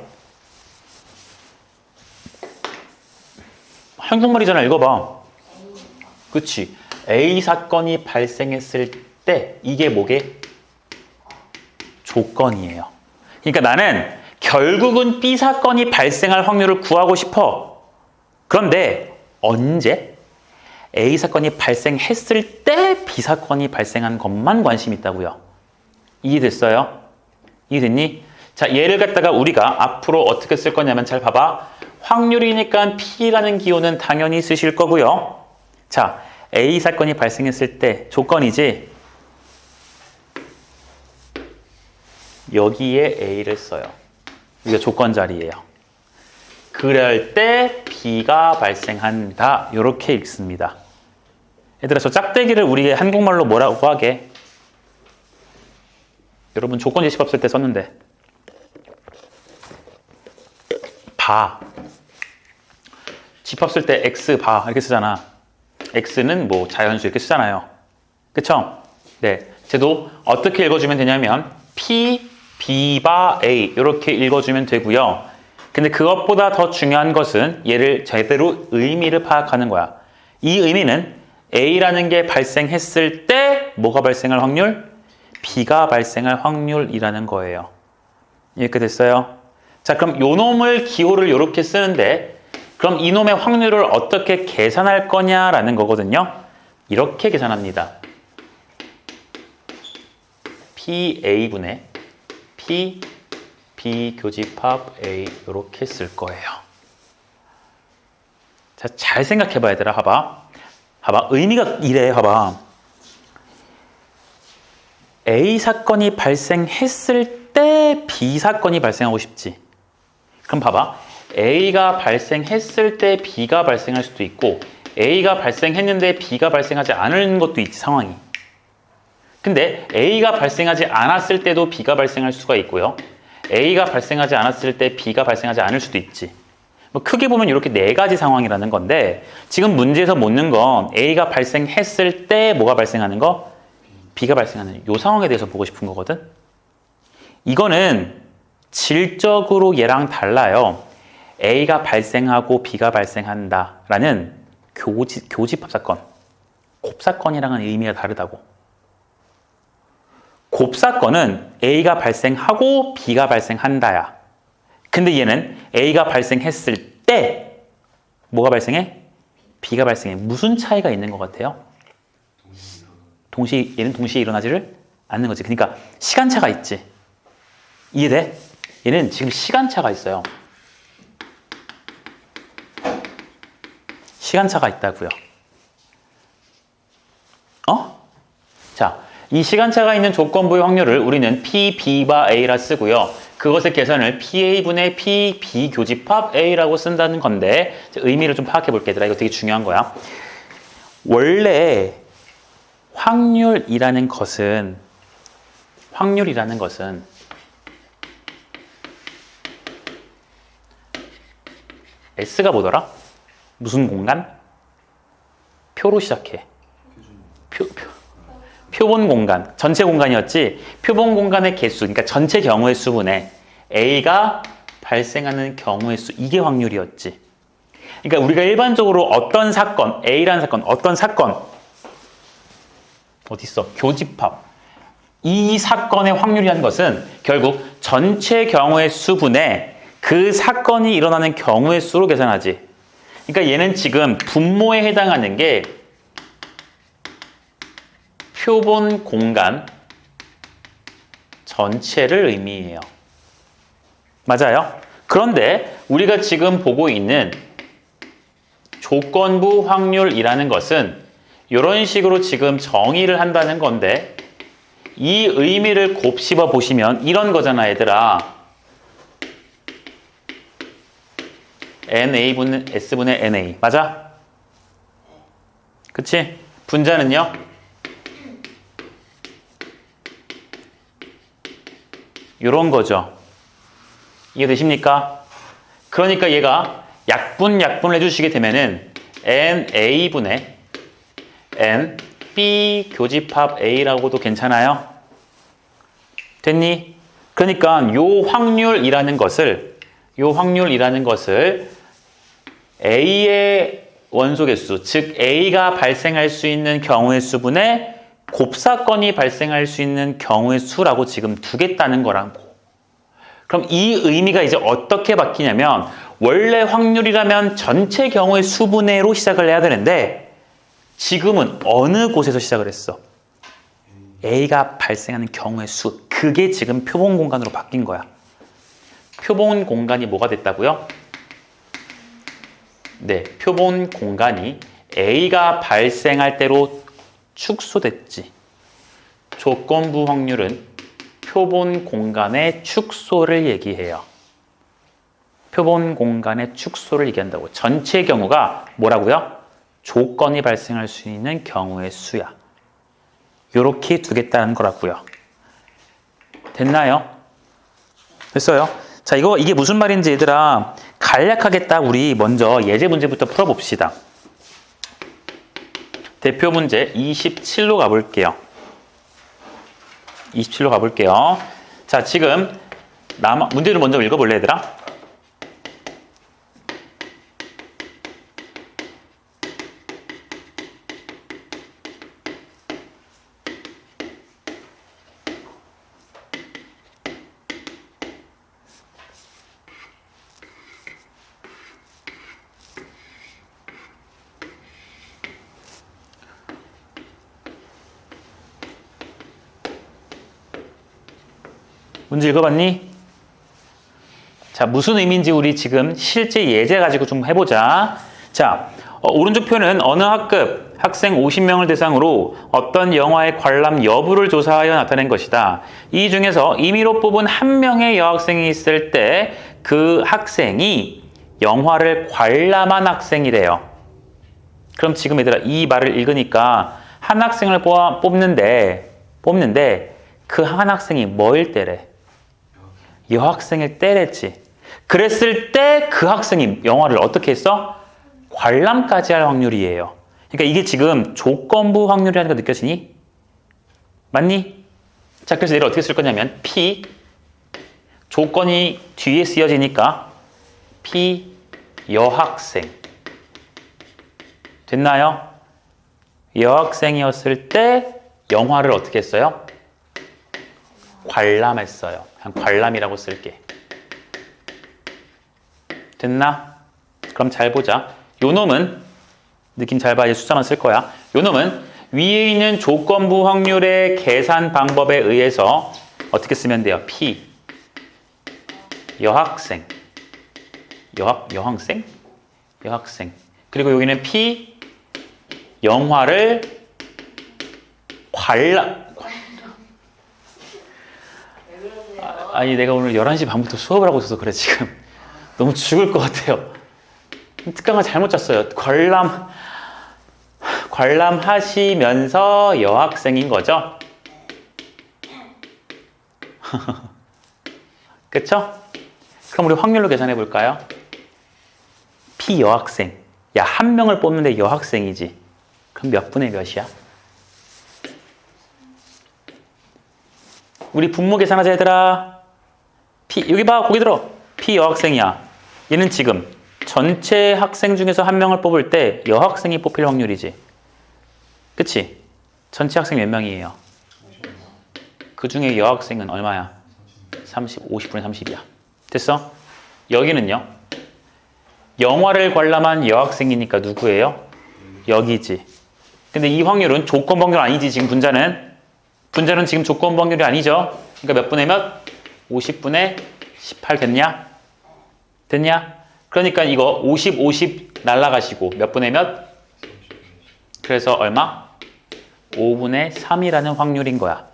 한국말이잖아. 읽어봐. 그치? A 사건이 발생했을 때 이게 뭐게? 조건이에요. 그러니까 나는 결국은 B 사건이 발생할 확률을 구하고 싶어. 그런데 언제? A 사건이 발생했을 때 B 사건이 발생한 것만 관심이 있다고요. 이해됐어요? 이해됐니? 자, 얘를 갖다가 우리가 앞으로 어떻게 쓸 거냐면 잘 봐봐. 확률이니까 P라는 기호는 당연히 쓰실 거고요. 자, A 사건이 발생했을 때 조건이지. 여기에 A를 써요. 이게 조건 자리예요. 그럴 때 B가 발생한다. 이렇게 읽습니다. 얘들아, 저 짝대기를 우리 한국말로 뭐라고 하게? 여러분 조건 제시법 쓸 때 썼는데 바. 집합 쓸 때 X 바 이렇게 쓰잖아. X는 뭐 자연수 이렇게 쓰잖아요. 그쵸? 네. 쟤도 어떻게 읽어주면 되냐면 P, B 바 A 이렇게 읽어주면 되고요. 근데 그것보다 더 중요한 것은 얘를 제대로 의미를 파악하는 거야. 이 의미는 A라는 게 발생했을 때 뭐가 발생할 확률? B가 발생할 확률이라는 거예요. 이렇게 됐어요? 자, 그럼 요 놈을 기호를 이렇게 쓰는데 그럼 이 놈의 확률을 어떻게 계산할 거냐라는 거거든요. 이렇게 계산합니다. PA분의 P, B 교집합 A 이렇게 쓸 거예요. 자, 잘 생각해봐 얘들아. 봐봐. 의미가 이래. 봐봐. A 사건이 발생했을 때 B 사건이 발생하고 싶지. 그럼 봐봐. A가 발생했을 때 B가 발생할 수도 있고 A가 발생했는데 B가 발생하지 않은 것도 있지, 상황이. 근데 A가 발생하지 않았을 때도 B가 발생할 수가 있고요. A가 발생하지 않았을 때 B가 발생하지 않을 수도 있지. 뭐 크게 보면 이렇게 네 가지 상황이라는 건데 지금 문제에서 묻는 건 A가 발생했을 때 뭐가 발생하는 거? B가 발생하는 이 상황에 대해서 보고 싶은 거거든. 이거는 질적으로 얘랑 달라요. A가 발생하고 B가 발생한다라는 교집합 사건, 곱사건이랑은 의미가 다르다고. 곱사건은 A가 발생하고 B가 발생한다야. 근데 얘는 A가 발생했을 때 뭐가 발생해? B가 발생해. 무슨 차이가 있는 것 같아요? 얘는 동시에 일어나지를 않는 거지. 그러니까 시간차가 있지. 이해돼? 얘는 지금 시간차가 있어요. 시간차가 있다고요. 자, 이 시간차가 있는 조건부의 확률을 우리는 P, B 바 A라 쓰고요. 그것의 계산을 PA분의 P, B 교집합 A라고 쓴다는 건데 의미를 좀 파악해 볼게 얘들아. 이거 되게 중요한 거야. 원래 확률이라는 것은 S가 뭐더라? 무슨 공간? 표로 시작해. 표본 공간. 전체 공간이었지. 표본 공간의 개수, 그러니까 전체 경우의 수분에 A가 발생하는 경우의 수, 이게 확률이었지. 그러니까 우리가 일반적으로 어떤 사건, A라는 사건, 어떤 사건 어디 있어? 교집합. 이 사건의 확률이라는 것은 결국 전체 경우의 수분에 그 사건이 일어나는 경우의 수로 계산하지. 그러니까 얘는 지금 분모에 해당하는 게 표본 공간 전체를 의미해요. 맞아요? 그런데 우리가 지금 보고 있는 조건부 확률이라는 것은 이런 식으로 지금 정의를 한다는 건데 이 의미를 곱씹어 보시면 이런 거잖아 얘들아. NA분의 S분의 NA. 맞아? 그치? 분자는요? 이런 거죠. 이해되십니까? 그러니까 얘가 약분을 해주시게 되면은 NA분의 NB 교집합 A라고도 괜찮아요? 됐니? 그러니까 요 확률이라는 것을 A의 원소 개수, 즉 A가 발생할 수 있는 경우의 수분에 곱사건이 발생할 수 있는 경우의 수라고 지금 두겠다는 거라고. 그럼 이 의미가 이제 어떻게 바뀌냐면 원래 확률이라면 전체 경우의 수분해로 시작을 해야 되는데 지금은 어느 곳에서 시작을 했어? A가 발생하는 경우의 수. 그게 지금 표본 공간으로 바뀐 거야. 표본 공간이 뭐가 됐다고요? 네, 표본 공간이 A가 발생할 때로 축소됐지. 조건부 확률은 표본 공간의 축소를 얘기해요. 표본 공간의 축소를 얘기한다고. 전체 경우가 뭐라고요? 조건이 발생할 수 있는 경우의 수야. 요렇게 두겠다는 거라고요. 됐나요? 됐어요? 자, 이게 무슨 말인지 얘들아 간략하게 딱 우리 먼저 예제 문제부터 풀어봅시다. 대표 문제 27로 가볼게요. 27로 가볼게요. 자, 지금 문제를 먼저 읽어볼래 얘들아? 문제 읽어봤니? 자, 무슨 의미인지 우리 지금 실제 예제 가지고 좀 해보자. 자, 오른쪽 표는 어느 학급 학생 50명을 대상으로 어떤 영화의 관람 여부를 조사하여 나타낸 것이다. 이 중에서 임의로 뽑은 한 명의 여학생이 있을 때 그 학생이 영화를 관람한 학생이래요. 그럼 지금 얘들아 이 말을 읽으니까 한 학생을 뽑는데 그 한 학생이 뭐일 때래? 여학생일 때랬지. 그랬을 때 그 학생이 영화를 어떻게 했어? 관람까지 할 확률이에요. 그러니까 이게 지금 조건부 확률이라는 거 느껴지니? 맞니? 자, 그래서 얘를 어떻게 쓸 거냐면 P 조건이 뒤에 쓰여지니까 P 여학생 됐나요? 여학생이었을 때 영화를 어떻게 했어요? 관람했어요. 그냥 관람이라고 쓸게. 됐나? 그럼 잘 보자. 요 놈은 느낌 잘 봐. 이제 숫자만 쓸 거야. 요 놈은 위에 있는 조건부 확률의 계산 방법에 의해서 어떻게 쓰면 돼요? P 여학생 여학생? 여학생. 그리고 여기는 P 영화를 아니 내가 오늘 11시 반부터 수업을 하고 있어서 그래 지금 너무 죽을 것 같아요. 특강을 잘못 짰어요. 관람하시면서 여학생인 거죠? 그쵸? 그럼 우리 확률로 계산해 볼까요? P 여학생. 야, 한 명을 뽑는데 여학생이지. 그럼 몇 분의 몇이야? 우리 분모 계산하자 얘들아. P, 여기 봐, 거기 들어. P 여학생이야. 얘는 지금 전체 학생 중에서 한 명을 뽑을 때 여학생이 뽑힐 확률이지. 그치? 전체 학생 몇 명이에요? 그 중에 여학생은 얼마야? 30, 50분의 30이야. 됐어? 여기는요? 영화를 관람한 여학생이니까 누구예요? 여기지. 근데 이 확률은 조건 확률 아니지. 지금 분자는 지금 조건 확률이 아니죠. 그러니까 몇 분의 몇? 50분의 18 됐냐? 됐냐? 그러니까 이거 50, 50 날라가시고 몇 분의 몇? 그래서 얼마? 5분의 3이라는 확률인 거야.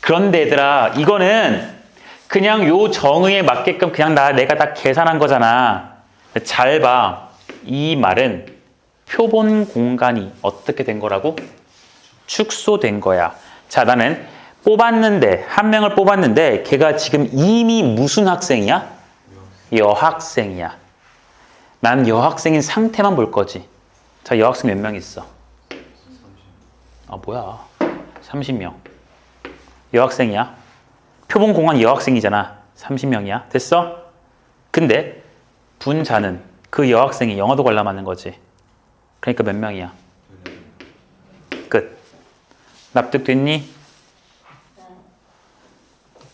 그런데 얘들아 이거는 그냥 요 정의에 맞게끔 그냥 내가 다 계산한 거잖아. 잘 봐. 이 말은 표본 공간이 어떻게 된 거라고? 축소된 거야. 자, 나는 한 명을 뽑았는데 걔가 지금 이미 무슨 학생이야? 여학생이야. 난 여학생인 상태만 볼 거지. 자, 여학생 몇 명 있어? 아, 뭐야. 30명. 여학생이야. 표본 공간 여학생이잖아. 30명이야. 됐어? 근데 분자는 그 여학생이 영화도 관람하는 거지. 그러니까 몇 명이야? 끝. 납득됐니?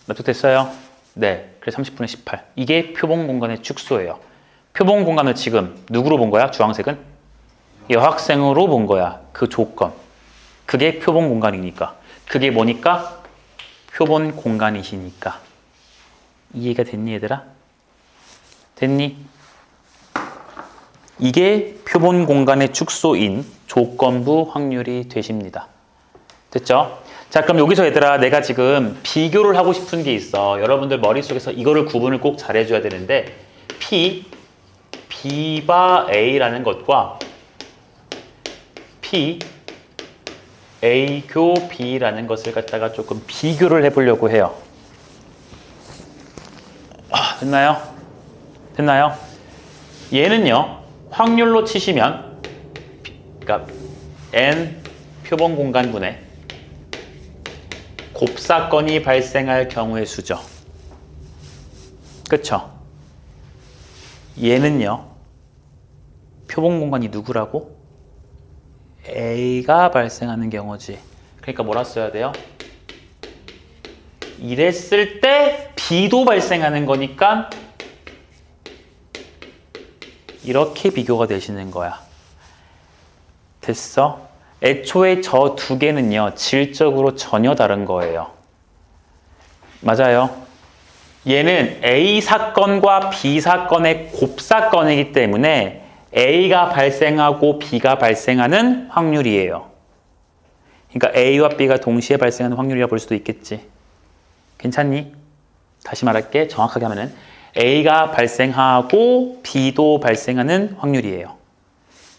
납득됐어요? 네. 그래서 30분의 18. 이게 표본 공간의 축소예요. 표본 공간을 지금 누구로 본 거야? 주황색은? 여학생으로 본 거야. 그 조건. 그게 표본 공간이니까. 그게 뭐니까? 표본 공간이시니까. 이해가 됐니, 얘들아? 됐니? 이게 표본 공간의 축소인 조건부 확률이 되십니다. 됐죠? 자, 그럼 여기서 얘들아, 내가 지금 비교를 하고 싶은 게 있어. 여러분들 머릿속에서 이거를 구분을 꼭 잘해줘야 되는데, B바 A라는 것과 A 교 B라는 것을 갖다가 조금 비교를 해보려고 해요. 됐나요? 됐나요? 얘는요, 확률로 치시면, 그러니까 N 표본 공간분의 곱사건이 발생할 경우의 수죠. 그쵸? 얘는요, 표본 공간이 누구라고? A가 발생하는 경우지. 그러니까 뭐라 써야 돼요? 이랬을 때 B도 발생하는 거니까 이렇게 비교가 되시는 거야. 됐어? 애초에 저 두 개는요, 질적으로 전혀 다른 거예요. 맞아요. 얘는 A 사건과 B 사건의 곱사건이기 때문에 A가 발생하고 B가 발생하는 확률이에요. 그러니까 A와 B가 동시에 발생하는 확률이라고 볼 수도 있겠지. 괜찮니? 다시 말할게. 정확하게 하면은 A가 발생하고 B도 발생하는 확률이에요.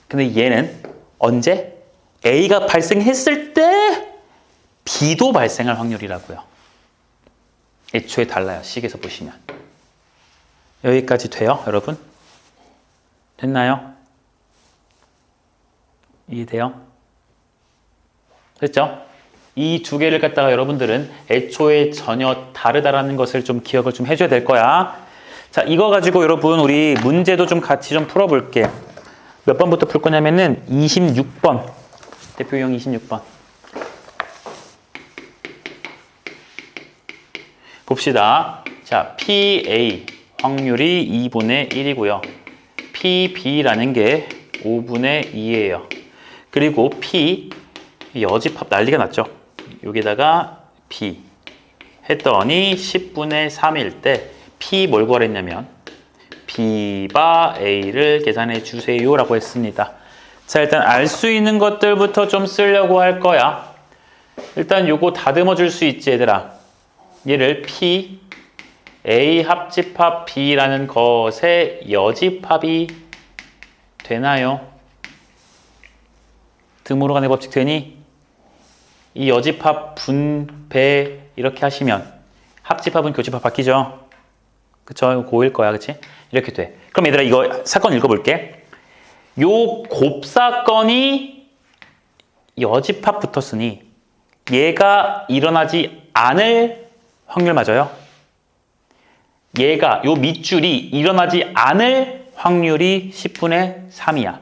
근데 얘는 언제? A가 발생했을 때 B도 발생할 확률이라고요. 애초에 달라요. 식에서 보시면. 여기까지 돼요, 여러분? 됐나요? 이해돼요? 됐죠? 이 두 개를 갖다가 여러분들은 애초에 전혀 다르다라는 것을 좀 기억을 좀 해줘야 될 거야. 자, 이거 가지고 여러분 우리 문제도 좀 같이 좀 풀어볼게. 몇 번부터 풀 거냐면은 26번. 대표형 26번. 봅시다. 자, PA 확률이 2분의 1이고요. PB라는 게 5분의 2예요. 그리고 P 여집합 난리가 났죠. 여기다가 B 했더니 10분의 3일 때 P 뭘 구하랬냐면 B바 A를 계산해 주세요 라고 했습니다. 자, 일단 알 수 있는 것들부터 좀 쓰려고 할 거야. 일단 요거 다듬어 줄 수 있지, 얘들아. 얘를 P A 합집합 B라는 것의 여집합이 되나요? 드모로 간의 법칙 되니? 이 여집합 분배 이렇게 하시면 합집합은 교집합 바뀌죠? 그쵸? 이거 고일 거야, 그치? 이렇게 돼. 그럼 얘들아, 이거 사건 읽어볼게. 요 곱사건이 여집합 붙었으니 얘가 일어나지 않을 확률 맞아요? 얘가 요 밑줄이 일어나지 않을 확률이 10분의 3이야.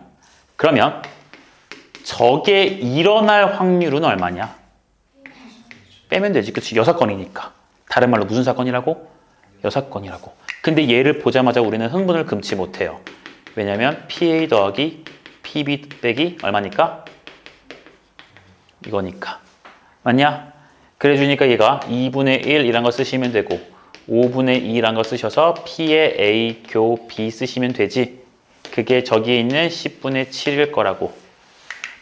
그러면 저게 일어날 확률은 얼마냐? 빼면 되지. 그치? 여사건이니까. 다른 말로 무슨 사건이라고? 여사건이라고. 근데 얘를 보자마자 우리는 흥분을 금치 못해요. 왜냐면 PA 더하기 PB 빼기 얼마니까? 이거니까. 맞냐? 그래 주니까 얘가 2분의 1이란 거 쓰시면 되고 5분의 2란 거 쓰셔서 P의 A 교 B 쓰시면 되지. 그게 저기에 있는 10분의 7일 거라고.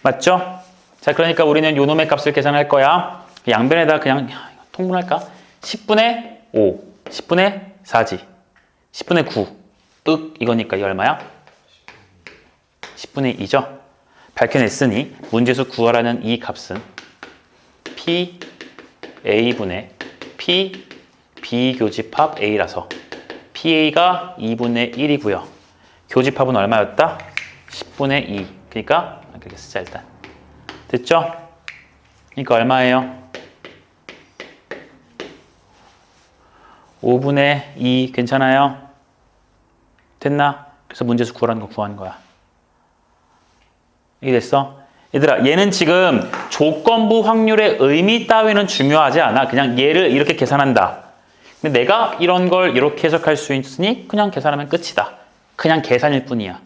맞죠? 자, 그러니까 우리는 요 놈의 값을 계산할 거야. 양변에다 그냥 통분할까? 10분의 5, 10분의 4지. 10분의 9. 이거니까 이 얼마야? 10분의 2죠? 밝혀냈으니 문제에서 구하라는 이 값은 P A분의 P 비교집합 A라서 PA가 2분의 1이고요. 교집합은 얼마였다? 10분의 2. 그러니까 이렇게 쓰자 일단. 됐죠? 그러니까 얼마예요? 5분의 2 괜찮아요? 됐나? 그래서 문제에서 구하라는 거 구하는 거야. 이게 됐어? 얘들아, 얘는 지금 조건부 확률의 의미 따위는 중요하지 않아. 그냥 얘를 이렇게 계산한다. 근데 내가 이런 걸 이렇게 해석할 수 있으니 그냥 계산하면 끝이다. 그냥 계산일 뿐이야.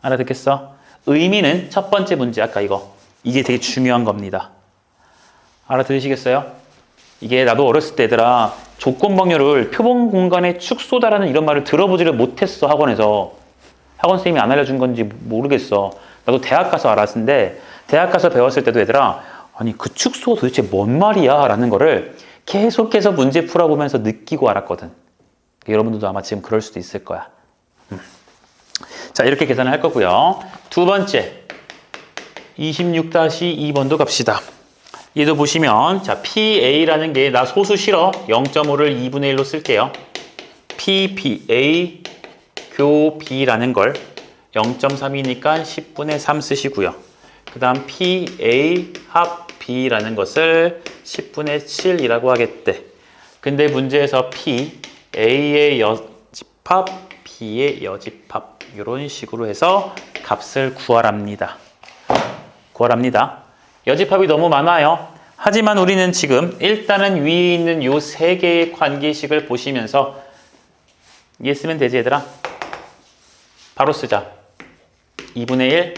알아듣겠어? 의미는 첫 번째 문제 아까 이게 되게 중요한 겁니다. 알아들으시겠어요? 이게 나도 어렸을 때 얘들아 조건방열을 표본 공간의 축소다라는 이런 말을 들어보지를 못했어. 학원에서. 학원 선생님이 안 알려준 건지 모르겠어. 나도 대학 가서 알았는데 대학 가서 배웠을 때도 얘들아 아니 그 축소 도대체 뭔 말이야 라는 거를 계속해서 문제 풀어보면서 느끼고 알았거든. 여러분들도 아마 지금 그럴 수도 있을 거야. 자, 이렇게 계산을 할 거고요. 두 번째 26-2번도 갑시다. 얘도 보시면 자 PA라는 게 나 소수 싫어. 0.5를 2분의 1로 쓸게요. PBA 교 B라는 걸 0.3이니까 10분의 3 쓰시고요. 그 다음 PA 합 B라는 것을 10분의 7이라고 하겠대. 근데 문제에서 P, A의 여집합, B의 여집합 이런 식으로 해서 값을 구하랍니다. 여집합이 너무 많아요. 하지만 우리는 지금 일단은 위에 있는 요 세 개의 관계식을 보시면서 얘 쓰면 되지 얘들아. 바로 쓰자. 2분의 1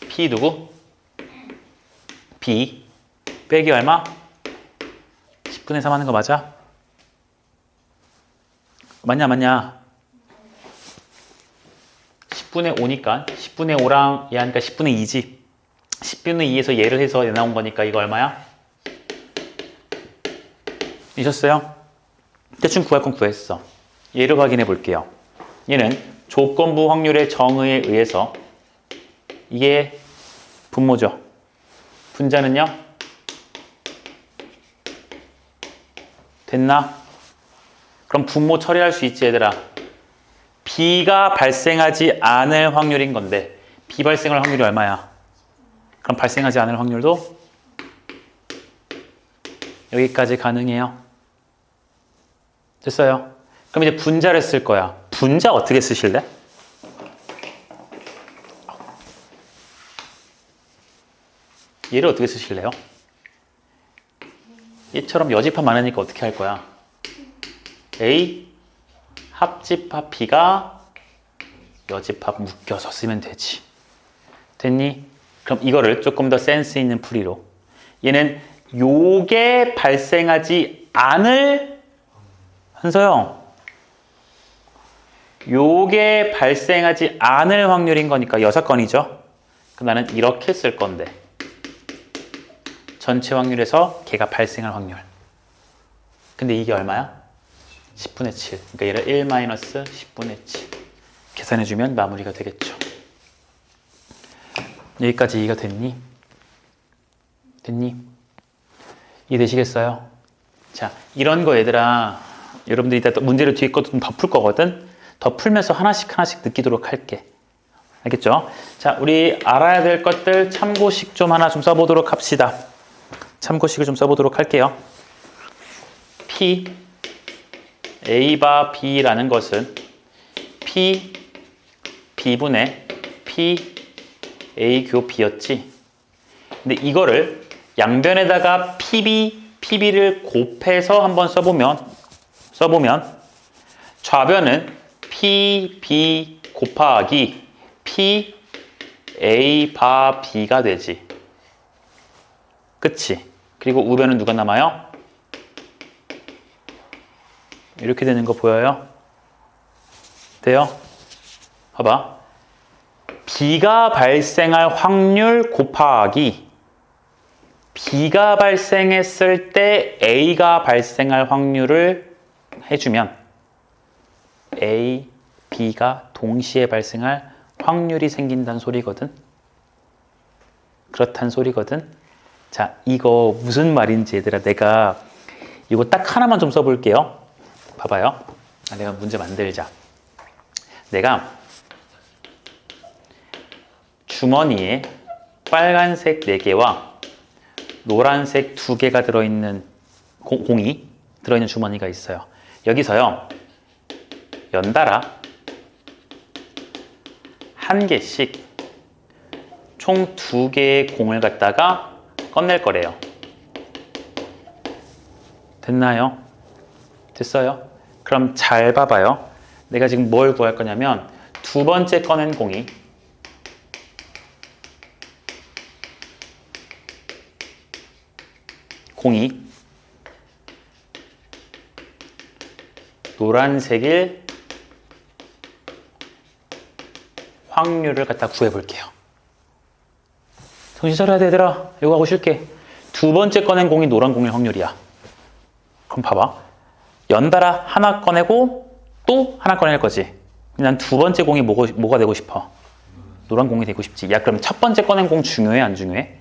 P 누구? B 빼기 얼마? 10분의 3 하는 거 맞아? 맞냐? 10분의 5니까 10분의 5랑 얘 하니까 10분의 2지. 10분의 2에서 얘를 해서 얘 나온 거니까 이거 얼마야? 잊었어요? 대충 구할 건 구했어. 얘를 확인해 볼게요. 얘는 조건부 확률의 정의에 의해서 이게 분모죠. 분자는요? 됐나? 그럼 분모 처리할 수 있지 얘들아. B가 발생하지 않을 확률인 건데 비발생할 확률이 얼마야? 그럼 발생하지 않을 확률도 여기까지 가능해요. 됐어요? 그럼 이제 분자를 쓸 거야. 분자 어떻게 쓰실래? 얘를 어떻게 쓰실래요? 얘처럼 여집합 많으니까 어떻게 할 거야? A 합집합 B가 여집합 묶여서 쓰면 되지. 됐니? 그럼 이거를 조금 더 센스 있는 풀이로 얘는 요게 발생하지 않을 한서영 요게 발생하지 않을 확률인 거니까 여사건이죠. 그럼 나는 이렇게 쓸 건데 전체 확률에서 걔가 발생할 확률. 근데 이게 얼마야? 10분의 7. 그러니까 얘를 1-10분의 7 계산해주면 마무리가 되겠죠. 여기까지 이해가 됐니? 이해되시겠어요? 자, 이런 거 얘들아 여러분들이 이따 문제를 뒤에 것도 좀 더 풀 거거든. 더 풀면서 하나씩 느끼도록 할게. 알겠죠? 자, 우리 알아야 될 것들 참고식 좀 하나 좀 써보도록 합시다. 참고식을 좀 써보도록 할게요. P A바 B라는 것은 P B분의 P A 교 B였지. 근데 이거를 양변에다가 PB를 곱해서 한번 써보면 좌변은 PB 곱하기 P A 바 B가 되지. 그치? 그리고 우변은 누가 남아요? 이렇게 되는 거 보여요? 돼요? 봐봐. B가 발생할 확률 곱하기 B가 발생했을 때 A가 발생할 확률을 해주면 A, B가 동시에 발생할 확률이 생긴다는 소리거든. 그렇단 소리거든. 자, 이거 무슨 말인지 얘들아 내가 이거 딱 하나만 좀 써볼게요. 봐봐요. 내가 문제 만들자. 내가 주머니에 빨간색 4개와 노란색 2개가 들어있는 공이 들어있는 주머니가 있어요. 여기서요 연달아 1개씩 총 2개의 공을 갖다가 꺼낼 거래요. 됐나요? 됐어요? 그럼 잘 봐봐요. 내가 지금 뭘 구할 거냐면 두 번째 꺼낸 공이 공이 노란색일 확률을 갖다 구해볼게요. 정신 차려야 돼, 얘들아. 이거 하고 쉴게. 두 번째 꺼낸 공이 노란 공일 확률이야. 그럼 봐봐. 연달아 하나 꺼내고 또 하나 꺼낼 거지. 난 두 번째 공이 뭐가 되고 싶어? 노란 공이 되고 싶지. 야, 그럼 첫 번째 꺼낸 공 중요해, 안 중요해?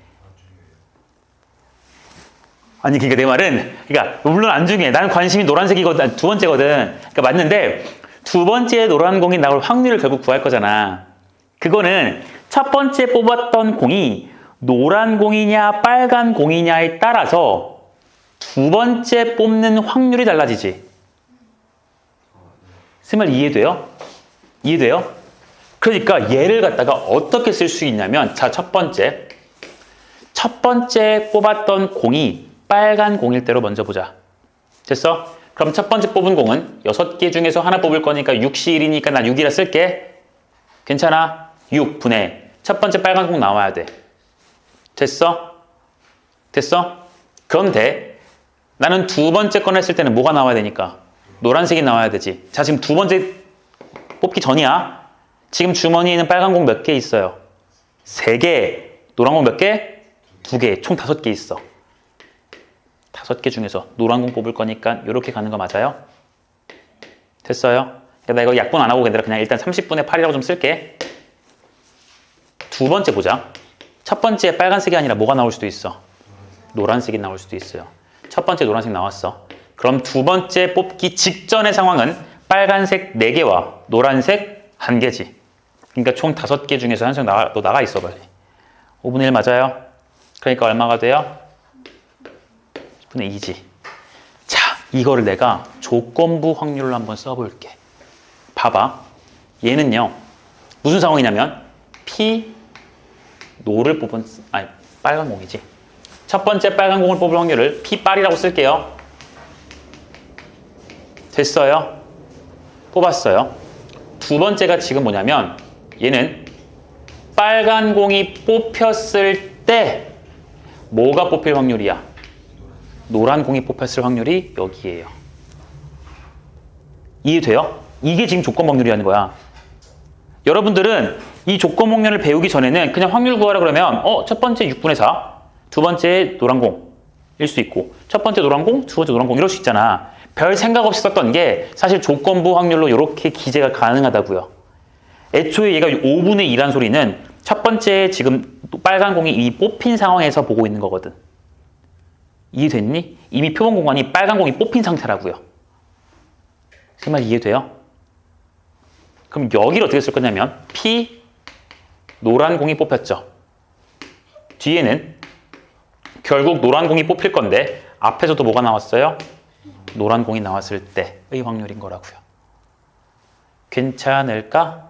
아니, 그러니까 내 말은, 그러니까 물론 안 중요해. 나는 관심이 노란색이거든, 두 번째거든. 그러니까 맞는데 두 번째 노란 공이 나올 확률을 결국 구할 거잖아. 그거는 첫 번째 뽑았던 공이 노란 공이냐 빨간 공이냐에 따라서 두 번째 뽑는 확률이 달라지지. 그 말 이해돼요? 이해돼요? 그러니까 얘를 갖다가 어떻게 쓸 수 있냐면, 자, 첫 번째 뽑았던 공이 빨간 공일 대로 먼저 보자. 됐어? 그럼 첫 번째 뽑은 공은 6개 중에서 하나 뽑을 거니까 6시 1이니까 나 6이라 쓸게. 괜찮아? 6분의 첫 번째 빨간 공 나와야 돼. 됐어? 됐어? 그런데 나는 두 번째 꺼냈을 때는 뭐가 나와야 되니까? 노란색이 나와야 되지. 자, 지금 두 번째 뽑기 전이야. 지금 주머니에는 빨간 공 몇 개 있어요? 3개. 노란 공 몇 개? 2개. 총 5개 있어. 5개 중에서 노란 공 뽑을 거니까 이렇게 가는 거 맞아요? 됐어요? 나 이거 약분 안 하고 그냥 일단 30분의 8이라고 좀 쓸게. 두 번째 보자. 첫 번째 빨간색이 아니라 뭐가 나올 수도 있어? 노란색이 나올 수도 있어요. 첫 번째 노란색 나왔어. 그럼 두 번째 뽑기 직전의 상황은 빨간색 4개와 노란색 1개지. 그러니까 총 5개 중에서 한 장 너 나가 있어, 빨리. 5분의 1 맞아요? 그러니까 얼마가 돼요? 10분의 2지. 자, 이거를 내가 조건부 확률로 한번 써볼게. 봐봐. 얘는요, 무슨 상황이냐면 P 노를 뽑은, 아니, 빨간 공이지. 첫 번째 빨간 공을 뽑을 확률을 P 빨이라고 쓸게요. 됐어요? 뽑았어요. 두 번째가 지금 뭐냐면 얘는 빨간 공이 뽑혔을 때 뭐가 뽑힐 확률이야? 노란 공이 뽑혔을 확률이 여기에요. 이해돼요? 이게 지금 조건 확률이라는 거야. 여러분들은 이 조건 확률을 배우기 전에는 그냥 확률 구하라 그러면 첫 번째 6분의 4, 두 번째 노란 공일 수 있고 첫 번째 노란 공, 두 번째 노란 공 이럴 수 있잖아. 별 생각 없이 썼던 게 사실 조건부 확률로 이렇게 기재가 가능하다고요. 애초에 얘가 5분의 2란 소리는 첫 번째 지금 빨간 공이 이미 뽑힌 상황에서 보고 있는 거거든. 이해됐니? 이미 표본 공간이 빨간 공이 뽑힌 상태라고요. 그 말 이해돼요? 그럼 여기를 어떻게 쓸 거냐면 P 노란 공이 뽑혔죠. 뒤에는 결국 노란 공이 뽑힐 건데 앞에서도 뭐가 나왔어요? 노란 공이 나왔을 때의 확률인 거라고요. 괜찮을까?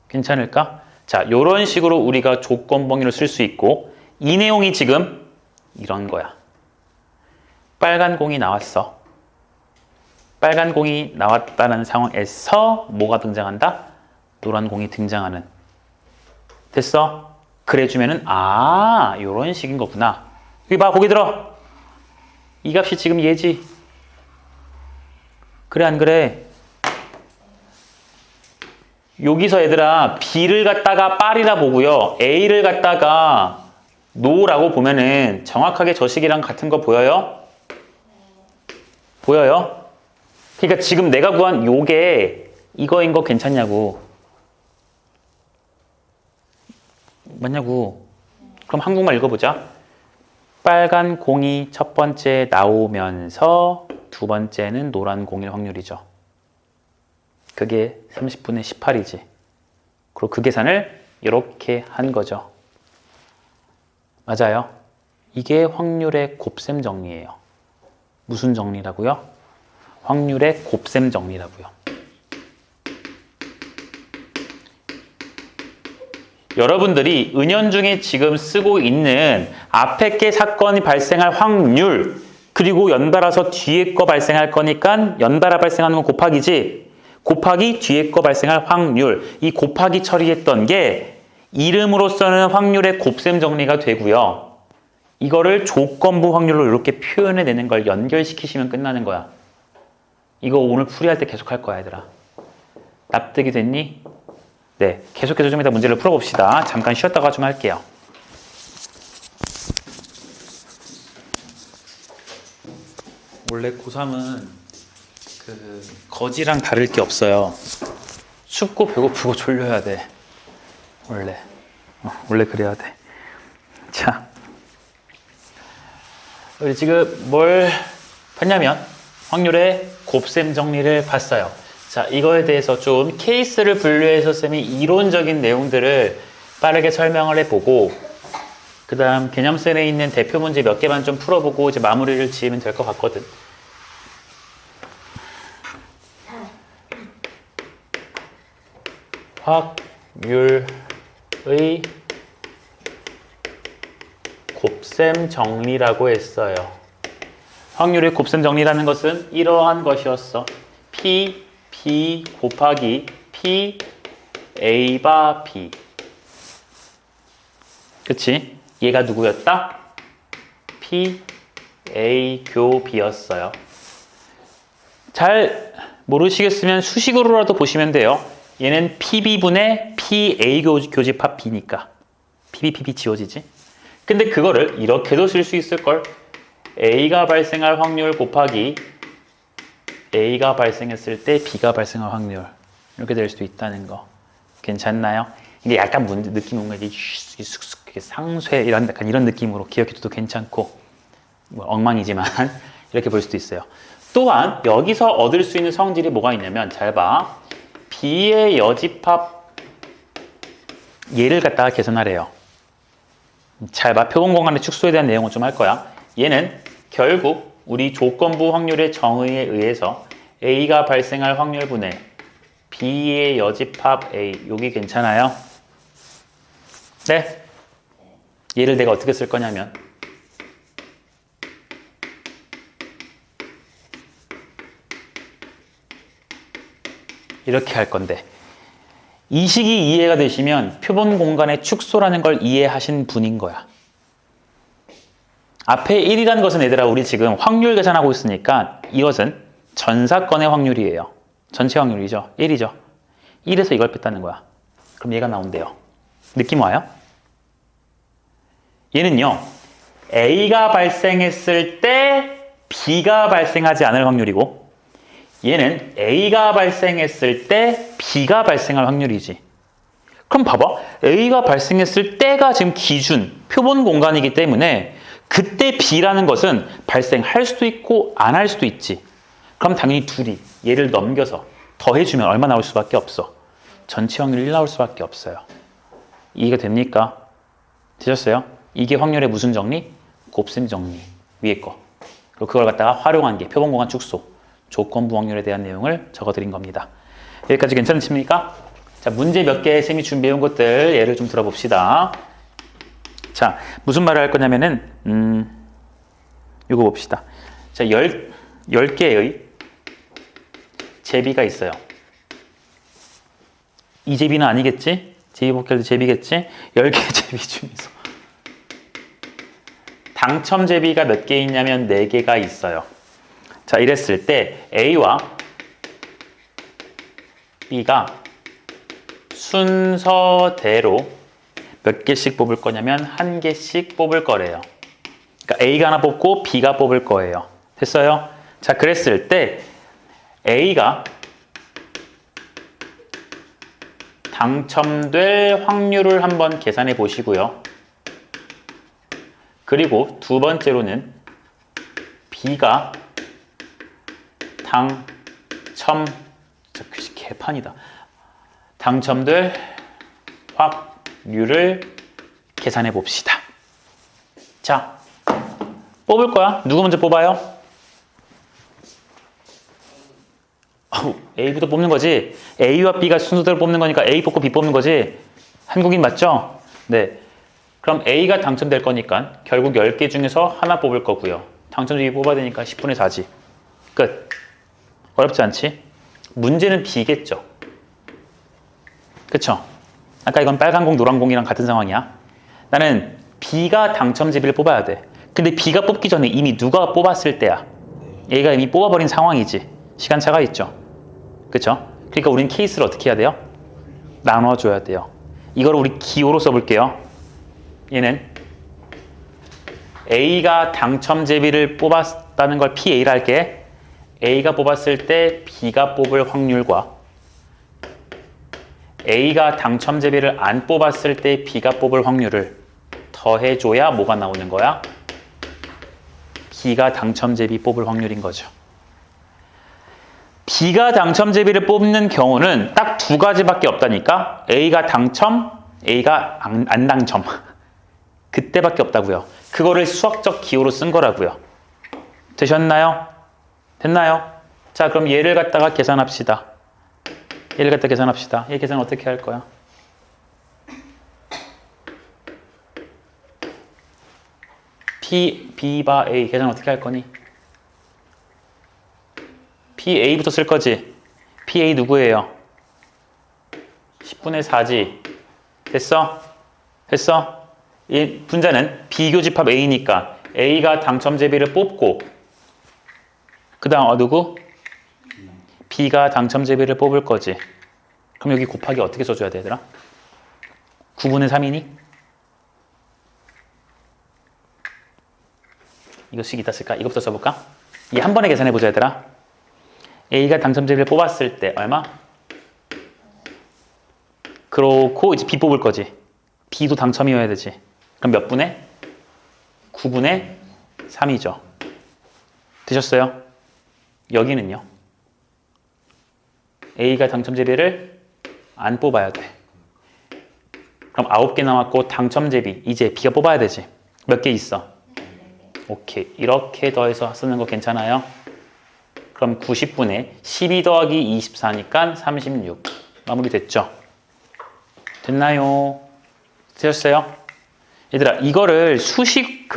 괜찮을까? 자, 이런 식으로 우리가 조건 범위를 쓸 수 있고 이 내용이 지금 이런 거야. 빨간 공이 나왔어. 빨간 공이 나왔다는 상황에서 뭐가 등장한다? 노란 공이 등장하는. 됐어? 그래주면은 이런 식인 거구나. 여기 봐, 거기 들어. 이 값이 지금 얘지. 그래 안 그래? 여기서 얘들아 B를 갖다가 빨이라 보고요. A를 갖다가 노라고 보면은 정확하게 저 식이랑 같은 거 보여요? 보여요? 그러니까 지금 내가 구한 요게 이거인 거 괜찮냐고. 맞냐고. 그럼 한국말 읽어보자. 빨간 공이 첫 번째 나오면서 두 번째는 노란 공일 확률이죠. 그게 30분의 18이지. 그리고 그 계산을 이렇게 한 거죠. 맞아요. 이게 확률의 곱셈 정리예요. 무슨 정리라고요? 확률의 곱셈 정리라고요. 여러분들이 은연중에 지금 쓰고 있는 앞에 게 사건이 발생할 확률, 그리고 연달아서 뒤에 거 발생할 거니까 연달아 발생하는 건 곱하기지. 곱하기 뒤에 거 발생할 확률. 이 곱하기 처리했던 게 이름으로서는 확률의 곱셈 정리가 되고요. 이거를 조건부 확률로 이렇게 표현해내는 걸 연결시키시면 끝나는 거야. 이거 오늘 풀이할 때 계속 할 거야, 얘들아. 납득이 됐니? 네, 계속해서 좀 이따 문제를 풀어봅시다. 잠깐 쉬었다가 좀 할게요. 원래 고3은 거지랑 다를 게 없어요. 춥고 배고프고 졸려야 돼. 원래 그래야 돼. 자, 우리 지금 뭘 봤냐면 확률의 곱셈 정리를 봤어요. 자, 이거에 대해서 좀 케이스를 분류해서 쌤이 이론적인 내용들을 빠르게 설명을 해보고 그 다음 개념셀에 있는 대표 문제 몇 개만 좀 풀어보고 이제 마무리를 지으면 될 것 같거든. 확률의 곱셈 정리라고 했어요. 확률의 곱셈 정리라는 것은 이러한 것이었어. P, B 곱하기 P, A바 B. 그치? 얘가 누구였다? P, A, 교 B였어요. 잘 모르시겠으면 수식으로라도 보시면 돼요. 얘는 PB분의 PA 교집합 B니까 PB 지워지지? 근데 그거를 이렇게도 쓸 수 있을걸? A가 발생할 확률 곱하기 A가 발생했을 때 B가 발생할 확률 이렇게 될 수도 있다는 거 괜찮나요? 이게 약간 느낌이 뭔가 쑥쑥 상쇄 약간 이런 느낌으로 기억해도 괜찮고 뭐 엉망이지만 이렇게 볼 수도 있어요. 또한 여기서 얻을 수 있는 성질이 뭐가 있냐면 잘 봐. B의 여집합 얘를 갖다가 계산하래요. 잘 봐. 표본공간의 축소에 대한 내용을 좀 할 거야. 얘는 결국 우리 조건부 확률의 정의에 의해서 A가 발생할 확률분의 B의 여집합 A 여기 괜찮아요? 네? 얘를 내가 어떻게 쓸 거냐면 이렇게 할 건데 이 식이 이해가 되시면 표본 공간의 축소라는 걸 이해하신 분인 거야. 앞에 1이라는 것은 얘들아 우리 지금 확률 계산하고 있으니까 이것은 전 사건의 확률이에요. 전체 확률이죠. 1이죠. 1에서 이걸 뺐다는 거야. 그럼 얘가 나온대요. 느낌 와요? 얘는요. A가 발생했을 때 B가 발생하지 않을 확률이고 얘는 A가 발생했을 때 B가 발생할 확률이지. 그럼 봐봐. A가 발생했을 때가 지금 기준, 표본 공간이기 때문에 그때 B라는 것은 발생할 수도 있고 안 할 수도 있지. 그럼 당연히 둘이 얘를 넘겨서 더해주면 얼마 나올 수밖에 없어? 전체 확률 1 나올 수밖에 없어요. 이해가 됩니까? 되셨어요? 이게 확률의 무슨 정리? 곱셈 정리. 위에 거. 그리고 그걸 갖다가 활용한 게 표본 공간 축소. 조건부 확률에 대한 내용을 적어드린 겁니다. 여기까지 괜찮으십니까? 자, 문제 몇 개 쌤이 준비해온 것들 예를 좀 들어봅시다. 자, 무슨 말을 할 거냐면은 이거 봅시다. 자, 10개의 제비가 있어요. 이 제비는 아니겠지? 제비 복귀할 때 제비겠지? 10개 제비 중에서 당첨 제비가 몇 개 있냐면 4개가 있어요. 자, 이랬을 때 A와 B가 순서대로 몇 개씩 뽑을 거냐면 1개씩 뽑을 거래요. 그러니까 A가 하나 뽑고 B가 뽑을 거예요. 됐어요? 자, 그랬을 때 A가 당첨될 확률을 한번 계산해 보시고요. 그리고 두 번째로는 B가 개판이다. 당첨될 확률을 계산해 봅시다. 자, 뽑을 거야. 누구 먼저 뽑아요? A부터 뽑는 거지. A와 B가 순서대로 뽑는 거니까 A 뽑고 B 뽑는 거지. 한국인 맞죠? 네. 그럼 A가 당첨될 거니까 결국 10개 중에서 하나 뽑을 거고요. 당첨자비 뽑아야 되니까 10분의 4지. 끝. 어렵지 않지? 문제는 B겠죠. 그쵸? 아까 이건 빨간 공, 노란 공이랑 같은 상황이야. 나는 B가 당첨 제비를 뽑아야 돼. 근데 B가 뽑기 전에 이미 누가 뽑았을 때야. A가 이미 뽑아버린 상황이지. 시간차가 있죠. 그쵸? 그러니까 우린 케이스를 어떻게 해야 돼요? 나눠줘야 돼요. 이걸 우리 기호로 써볼게요. 얘는 A가 당첨제비를 뽑았다는 걸 PA라 할게. A가 뽑았을 때 B가 뽑을 확률과 A가 당첨제비를 안 뽑았을 때 B가 뽑을 확률을 더해줘야 뭐가 나오는 거야? B가 당첨제비 뽑을 확률인 거죠. B가 당첨제비를 뽑는 경우는 딱 두 가지밖에 없다니까. A가 당첨, A가 안 당첨. 그때밖에 없다고요. 그거를 수학적 기호로 쓴 거라고요. 되셨나요? 됐나요? 자, 그럼 얘를 갖다가 계산합시다. 얘를 갖다 계산합시다. 얘 계산 어떻게 할 거야? B 바 A 계산 어떻게 할 거니? PA부터 쓸 거지? PA 누구예요? 10분의 4지. 됐어? 됐어? 이 분자는 비교집합 A니까 A가 당첨제비를 뽑고 그 다음 누구? B가 당첨제비를 뽑을 거지. 그럼 여기 곱하기 어떻게 써줘야 돼, 얘들아? 9분의 3이니? 이거 식 이따 쓸까? 이거부터 써볼까? 이 한 번에 계산해보자, 얘들아. A가 당첨제비를 뽑았을 때 얼마? 그렇고 이제 B 뽑을 거지. B도 당첨이어야 되지. 그럼 몇 분의? 9분의 3이죠. 되셨어요? 여기는요. A가 당첨제비를 안 뽑아야 돼. 그럼 9개 남았고 당첨제비 이제 B가 뽑아야 되지. 몇 개 있어? 오케이. 이렇게 더해서 쓰는 거 괜찮아요? 그럼 90분의 12 더하기 24니까 36. 마무리 됐죠? 됐나요? 되셨어요? 얘들아, 이거를 수식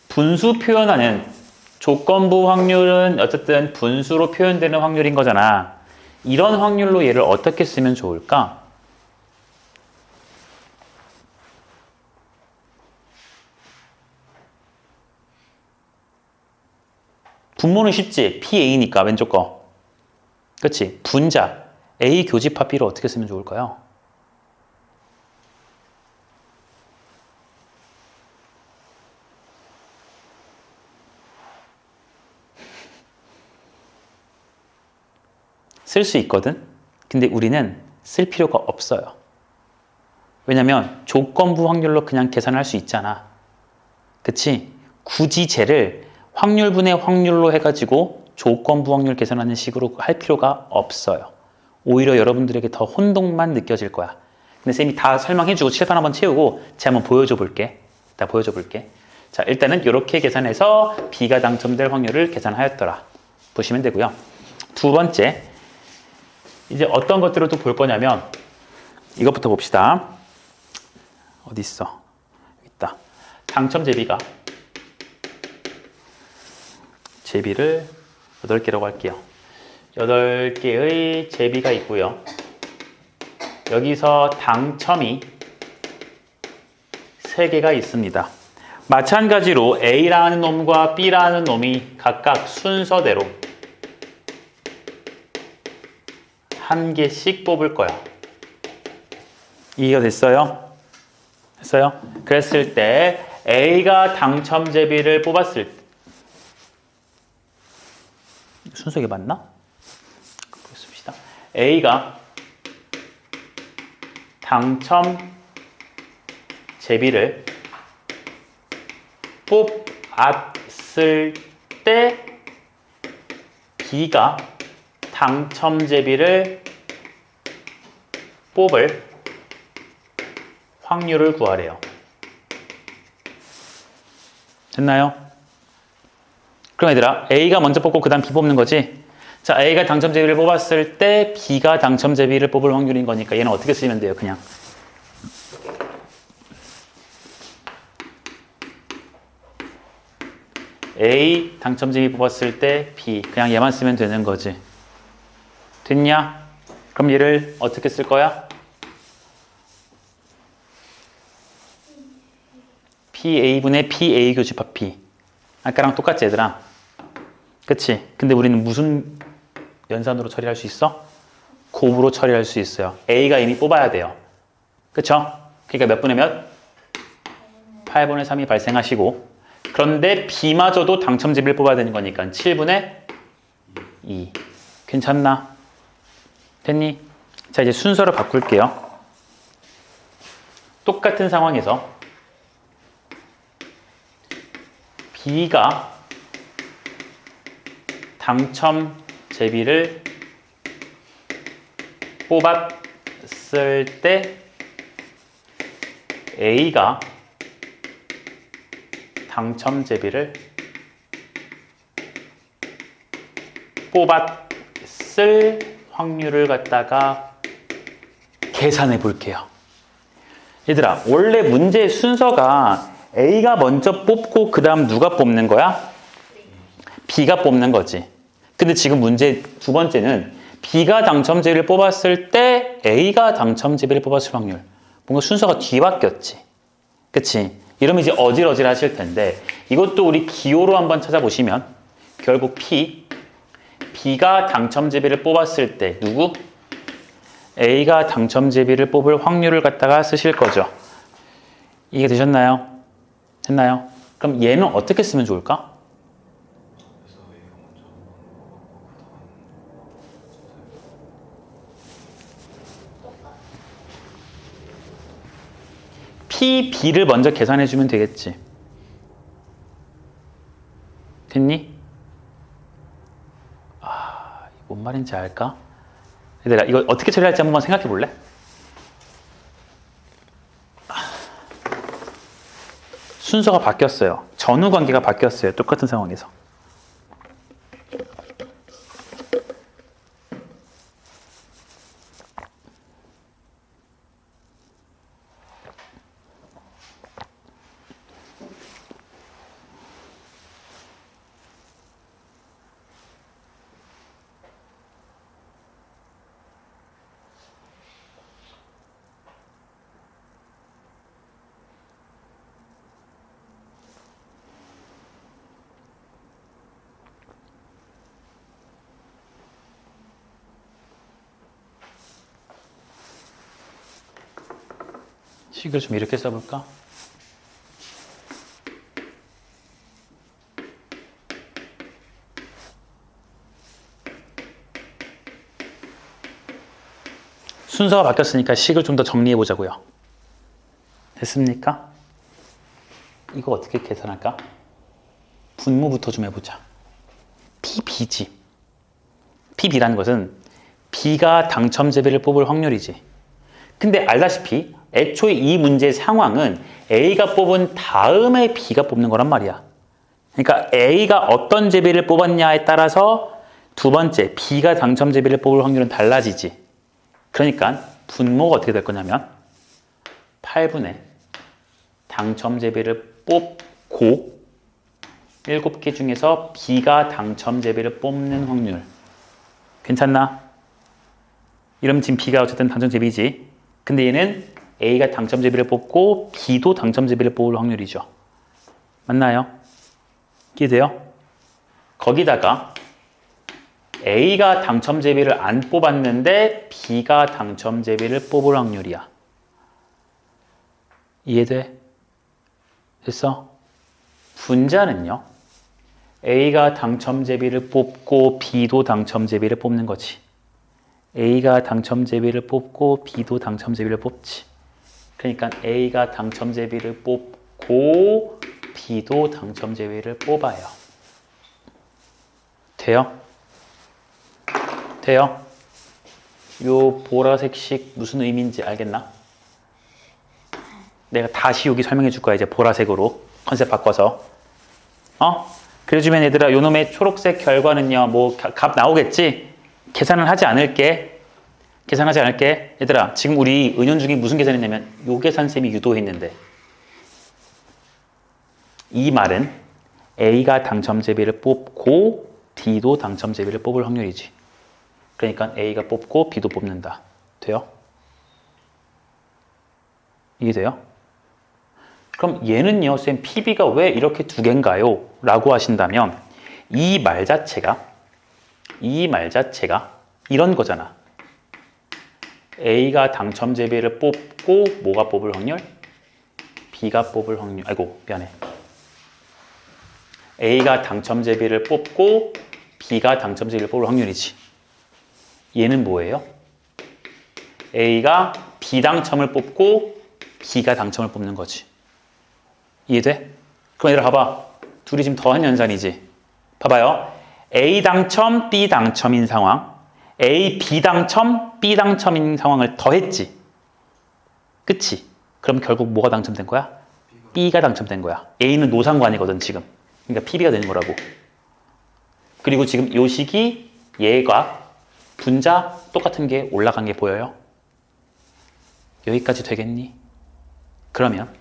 분수 표현하는 조건부 확률은 어쨌든 분수로 표현되는 확률인 거잖아. 이런 확률로 얘를 어떻게 쓰면 좋을까? 분모는 쉽지. PA니까 왼쪽 거. 그치? 분자 A 교집합 B를 어떻게 쓰면 좋을까요? 쓸 수 있거든? 근데 우리는 쓸 필요가 없어요. 왜냐면 조건부 확률로 그냥 계산할 수 있잖아. 그치? 굳이 쟤를 확률분의 확률로 해가지고 조건부 확률 계산하는 식으로 할 필요가 없어요. 오히려 여러분들에게 더 혼동만 느껴질 거야. 근데 쌤이 다 설명해주고 칠판 한번 채우고 제가 한번 보여줘 볼게. 자, 일단은 이렇게 계산해서 B가 당첨될 확률을 계산하였더라. 보시면 되고요. 두 번째, 이제 어떤 것들을 또 볼 거냐면 이것부터 봅시다. 어디 있어? 여기 있다. 당첨제비가 제비를 8개라고 할게요. 8개의 제비가 있고요. 여기서 당첨이 3개가 있습니다. 마찬가지로 A라는 놈과 B라는 놈이 각각 순서대로 1개씩 뽑을 거야. 이해가 됐어요? 됐어요? 그랬을 때 A가 당첨제비를 뽑았을 때 순서 이게 맞나? 보겠습니다. A가 당첨제비를 뽑았을 때 B가 당첨제비를 뽑을 확률을 구하래요. 됐나요? 그럼 얘들아, A가 먼저 뽑고 그 다음 B 뽑는 거지? 자, A가 당첨제비를 뽑았을 때 B가 당첨제비를 뽑을 확률인 거니까 얘는 어떻게 쓰면 돼요? 그냥 A 당첨제비 뽑았을 때 B 그냥 얘만 쓰면 되는 거지. 됐냐? 그럼 얘를 어떻게 쓸 거야? PA분의 PA 교집합 P. 아까랑 똑같지 얘들아? 그치? 근데 우리는 무슨 연산으로 처리할 수 있어? 곱으로 처리할 수 있어요. A가 이미 뽑아야 돼요. 그쵸? 그러니까 몇 분의 몇? 8분의 3이 발생하시고 그런데 B마저도 당첨제비를 뽑아야 되는 거니까 7분의 2. 괜찮나? 됐니? 자, 이제 순서를 바꿀게요. 똑같은 상황에서 B가 당첨제비를 뽑았을 때 A가 당첨제비를 뽑았을 확률을 갖다가 계산해 볼게요. 얘들아, 원래 문제의 순서가 A가 먼저 뽑고 그 다음 누가 뽑는 거야? B가 뽑는 거지. 근데 지금 문제 두 번째는 B가 당첨제비를 뽑았을 때 A가 당첨제비를 뽑았을 확률. 뭔가 순서가 뒤바뀌었지. 그치? 이러면 이제 어질어질 하실 텐데 이것도 우리 기호로 한번 찾아보시면 결국 B가 당첨제비를 뽑았을 때 누구? A가 당첨제비를 뽑을 확률을 갖다가 쓰실 거죠. 이해 되셨나요? 됐나요? 그럼 얘는 어떻게 쓰면 좋을까? P, B를 먼저 계산해주면 되겠지. 됐니? 뭔 말인지 알까? 얘들아, 이거 어떻게 처리할지 한번 생각해 볼래? 순서가 바뀌었어요. 전후 관계가 바뀌었어요. 똑같은 상황에서. 식을 좀 이렇게 써볼까? 순서가 바뀌었으니까 식을 좀 더 정리해 보자고요. 됐습니까? 이거 어떻게 계산할까? 분모부터 좀 해보자. PB지. PB라는 것은 B가 당첨제비를 뽑을 확률이지. 근데 알다시피 애초에 이 문제의 상황은 A가 뽑은 다음에 B가 뽑는 거란 말이야. 그러니까 A가 어떤 제비를 뽑았냐에 따라서 두 번째 B가 당첨제비를 뽑을 확률은 달라지지. 그러니까 분모가 어떻게 될 거냐면 8분의 당첨제비를 뽑고 7개 중에서 B가 당첨제비를 뽑는 확률. 괜찮나? 이러면 지금 B가 어쨌든 당첨제비지. 근데 얘는 A가 당첨제비를 뽑고 B도 당첨제비를 뽑을 확률이죠. 맞나요? 이해돼요? 거기다가 A가 당첨제비를 안 뽑았는데 B가 당첨제비를 뽑을 확률이야. 이해돼? 됐어? 분자는요. A가 당첨제비를 뽑고 B도 당첨제비를 뽑는 거지. A가 당첨제비를 뽑고 B도 당첨제비를 뽑지. 그러니까 A가 당첨제비를 뽑고 B도 당첨제비를 뽑아요. 돼요? 돼요? 요 보라색식 무슨 의미인지 알겠나? 내가 다시 여기 설명해 줄 거야. 이제 보라색으로 컨셉 바꿔서. 그래주면 얘들아 요 놈의 초록색 결과는요. 뭐 값 나오겠지? 계산을 하지 않을게. 계산하지 않을게. 얘들아 지금 우리 은연중에 무슨 계산했냐면 요 계산쌤이 유도했는데 이 말은 A가 당첨제비를 뽑고 D도 당첨제비를 뽑을 확률이지. 그러니까 A가 뽑고 B도 뽑는다. 돼요? 이게 돼요? 그럼 얘는요, 쌤, PB가 왜 이렇게 두 개인가요? 라고 하신다면 이 말 자체가 이런 거잖아. A가 당첨 제비를 뽑고 뭐가 뽑을 확률? B가 뽑을 확률. 아이고, 미안해. A가 당첨 제비를 뽑고 B가 당첨 제비를 뽑을 확률이지. 얘는 뭐예요? A가 B 당첨을 뽑고 B가 당첨을 뽑는 거지. 이해돼? 그럼 얘들아 봐봐. 둘이 지금 더한 연산이지. 봐봐요. A 당첨, B 당첨인 상황, A, B 당첨, B 당첨인 상황을 더했지. 그치? 그럼 결국 뭐가 당첨된 거야? B가 당첨된 거야. A는 노상관이거든 지금. 그러니까 PB가 되는 거라고. 그리고 지금 요 식이 얘가 분자 똑같은 게 올라간 게 보여요? 여기까지 되겠니? 그러면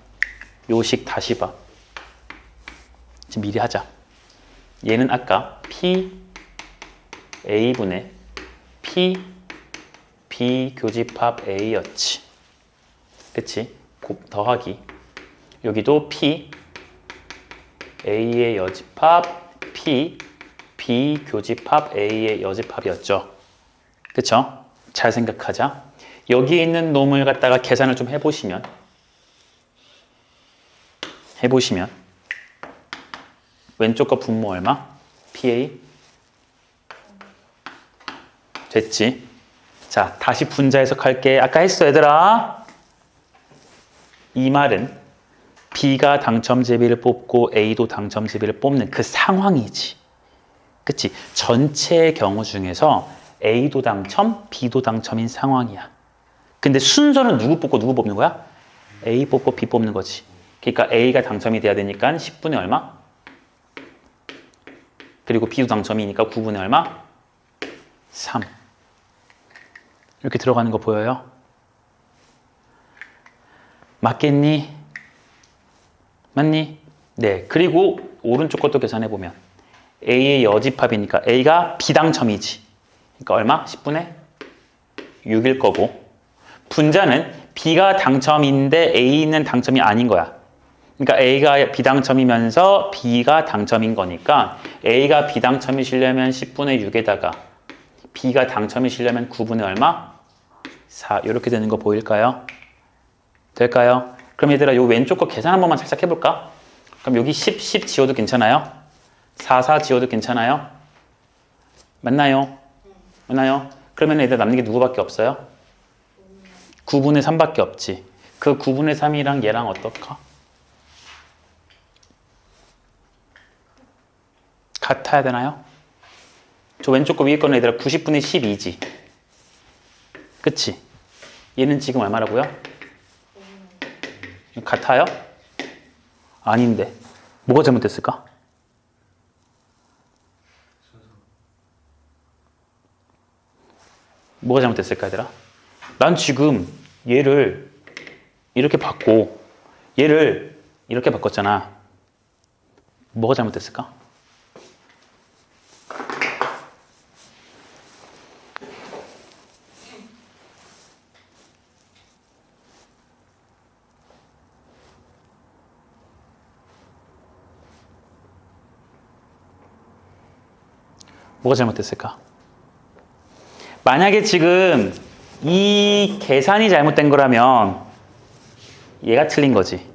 요 식 다시 봐. 지금 미리 하자. 얘는 아까 P A분의 P B 교집합 A였지. 그치? 더하기. 여기도 P A의 여집합 P B 교집합 A의 여집합이었죠. 그쵸? 잘 생각하자. 여기에 있는 놈을 갖다가 계산을 좀 해보시면 왼쪽 거 분모 얼마? PA 됐지? 자, 다시 분자 해석할게. 아까 했어 얘들아. 이 말은 B가 당첨 제비를 뽑고 A도 당첨 제비를 뽑는 그 상황이지. 그치? 전체의 경우 중에서 A도 당첨, B도 당첨인 상황이야. 근데 순서는 누구 뽑고 누구 뽑는 거야? A 뽑고 B 뽑는 거지. 그러니까 A가 당첨이 돼야 되니까 10분의 얼마? 그리고 B도 당첨이니까 9분의 얼마? 3. 이렇게 들어가는 거 보여요? 맞겠니? 맞니? 네. 그리고 오른쪽 것도 계산해보면 A의 여집합이니까 A가 비당첨이지. 그러니까 얼마? 10분의 6일 거고 분자는 B가 당첨인데 A는 당첨이 아닌 거야. 그러니까 A가 비당첨이면서 B가 당첨인 거니까 A가 비당첨이시려면 10분의 6에다가 B가 당첨이시려면 9분의 얼마? 4. 이렇게 되는 거 보일까요? 될까요? 그럼 얘들아 요 왼쪽 거 계산 한 번만 살짝 해볼까? 그럼 여기 10, 10 지워도 괜찮아요? 4, 4 지워도 괜찮아요? 맞나요? 맞나요? 그러면 얘들 남는 게 누구밖에 없어요? 9분의 3밖에 없지. 그 9분의 3이랑 얘랑 어떨까? 같아야 되나요? 저 왼쪽 거 위에 거는 얘들아 90분의 12지. 그치? 얘는 지금 얼마라고요? 같아요? 아닌데. 뭐가 잘못됐을까? 뭐가 잘못됐을까 얘들아? 난 지금 얘를 이렇게 바꿨고 얘를 이렇게 바꿨잖아. 뭐가 잘못됐을까? 뭐가 잘못됐을까? 만약에 지금 이 계산이 잘못된 거라면 얘가 틀린 거지.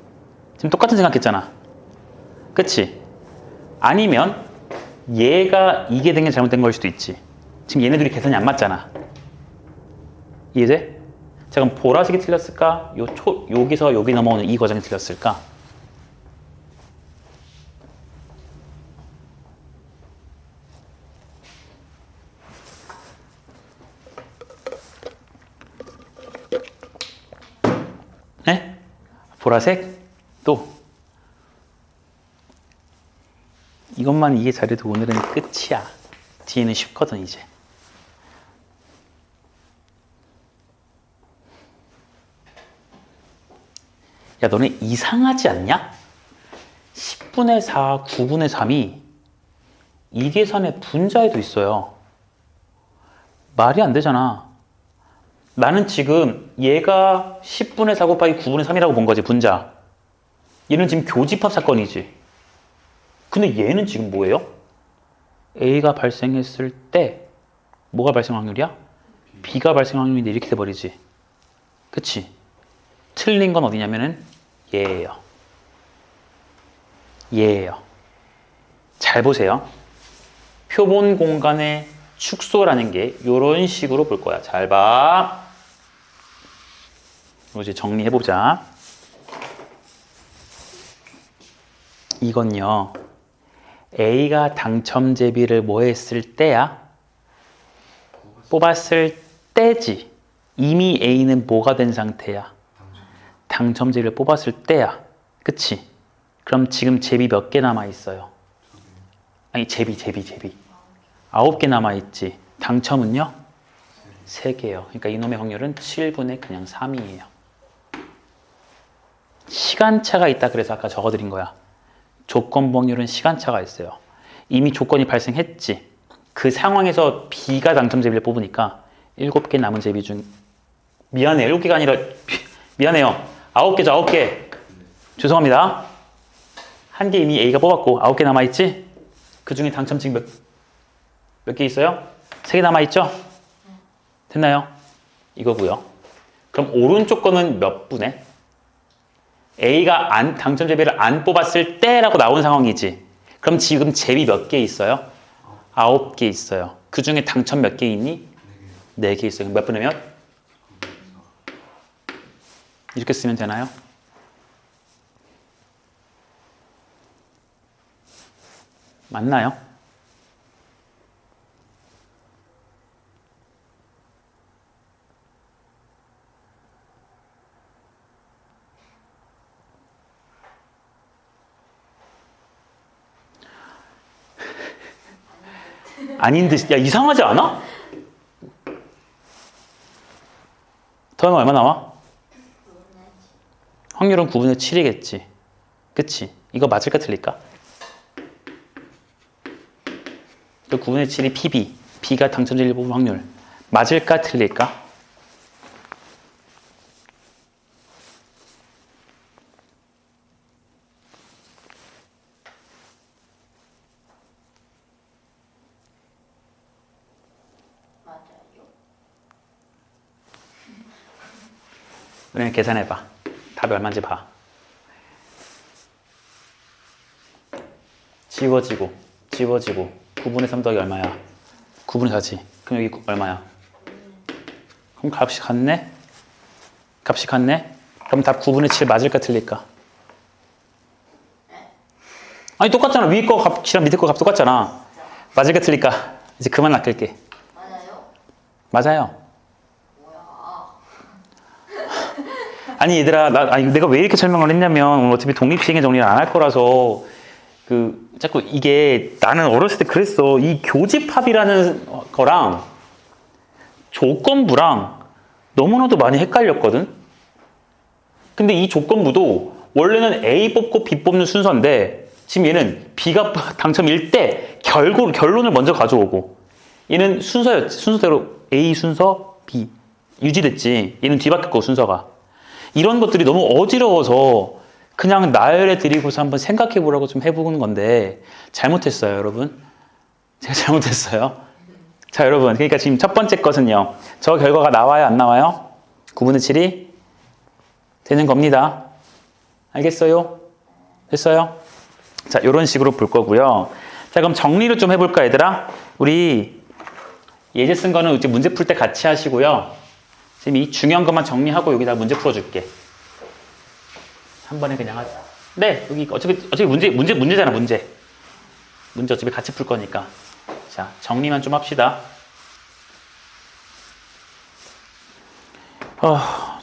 지금 똑같은 생각했잖아. 그치? 아니면 얘가 이게 된 게 잘못된 걸 수도 있지. 지금 얘네들이 계산이 안 맞잖아. 이해돼? 자, 그럼 보라색이 틀렸을까? 여기서 여기 넘어오는 이 과정이 틀렸을까? 네? 보라색? 또 이것만 이해 잘해도 오늘은 끝이야. 뒤에는 쉽거든 이제. 야 너네 이상하지 않냐? 10분의 4, 9분의 3이 이 계산의 분자에도 있어요. 말이 안 되잖아. 나는 지금 얘가 10분의 4 곱하기 9분의 3이라고 본 거지 분자. 얘는 지금 교집합 사건이지. 근데 얘는 지금 뭐예요? A가 발생했을 때 뭐가 발생 확률이야? B가 발생 확률인데 이렇게 돼버리지. 그치? 틀린 건 어디냐면은 얘예요. 얘예요. 잘 보세요. 표본 공간의 축소라는 게 이런 식으로 볼 거야. 잘 봐. 이제 정리해보자. 이건요. A가 당첨 제비를 뭐 했을 때야? 뽑았을 때지. 이미 A는 뭐가 된 상태야? 당첨 제비를 뽑았을 때야. 그치? 그럼 지금 제비 몇 개 남아있어요? 아니 제비 9개 남아있지. 당첨은요? 3개예요. 그러니까 이놈의 확률은 7분의 그냥 3이에요. 시간차가 있다 그래서 아까 적어드린 거야. 조건부 확률은 시간차가 있어요. 이미 조건이 발생했지. 그 상황에서 B가 당첨 제비를 뽑으니까 7개 남은 제비 중 미안해 7개가 아니라 미안해요. 9개죠 9개. 죄송합니다. 한 개 이미 A가 뽑았고 9개 남아있지? 그 중에 당첨 지금 몇 개 있어요? 3개 남아있죠? 됐나요? 이거고요. 그럼 오른쪽 거는 몇 분에? A가 당첨 제비를 안 뽑았을 때라고 나온 상황이지. 그럼 지금 제비 몇 개 있어요? 9개 있어요. 그 중에 당첨 몇 개 있니? 4개 있어요. 그럼 몇 분의 몇? 이렇게 쓰면 되나요? 맞나요? 아닌 듯이. 야, 이상하지 않아? 더하면 얼마 나와? 확률은 9분의 7이겠지. 그치? 이거 맞을까 틀릴까? 그 9분의 7이 PB. B가 당첨제를 뽑은 확률. 맞을까 틀릴까? 그냥 계산해봐. 답이 얼마인지 봐. 지워지고 9분의 3 더하기 얼마야? 9분의 4지. 그럼 여기 얼마야? 그럼 값이 같네? 값이 같네? 그럼 답 9분의 7 맞을까 틀릴까? 아니 똑같잖아. 위에 거 값이랑 밑에 거 값 똑같잖아. 맞을까 틀릴까? 이제 그만 낚을게. 맞아요. 아니 얘들아, 내가 왜 이렇게 설명을 했냐면 오늘 어차피 독립시행의 정리를 안 할 거라서 자꾸 이게 나는 어렸을 때 그랬어. 이 교집합이라는 거랑 조건부랑 너무나도 많이 헷갈렸거든. 근데 이 조건부도 원래는 A 뽑고 B 뽑는 순서인데 지금 얘는 B가 당첨일 때 결론을 먼저 가져오고 얘는 순서대로 A 순서 B 유지됐지. 얘는 뒤바뀌었고 순서가. 이런 것들이 너무 어지러워서 그냥 나열해 드리고서 한번 생각해 보라고 좀 해보는 건데 잘못했어요, 여러분. 제가 잘못했어요. 자, 여러분. 그러니까 지금 첫 번째 것은요. 저 결과가 나와요, 안 나와요? 9분의 7이 되는 겁니다. 알겠어요? 됐어요? 자, 이런 식으로 볼 거고요. 자, 그럼 정리를 좀 해볼까, 얘들아? 우리 예제 쓴 거는 이제 문제 풀 때 같이 하시고요. 지금 이 중요한 것만 정리하고 여기다 문제 풀어줄게. 한 번에 그냥 하자. 네, 여기 어차피 문제잖아, 문제. 문제 어차피 같이 풀 거니까. 자, 정리만 좀 합시다.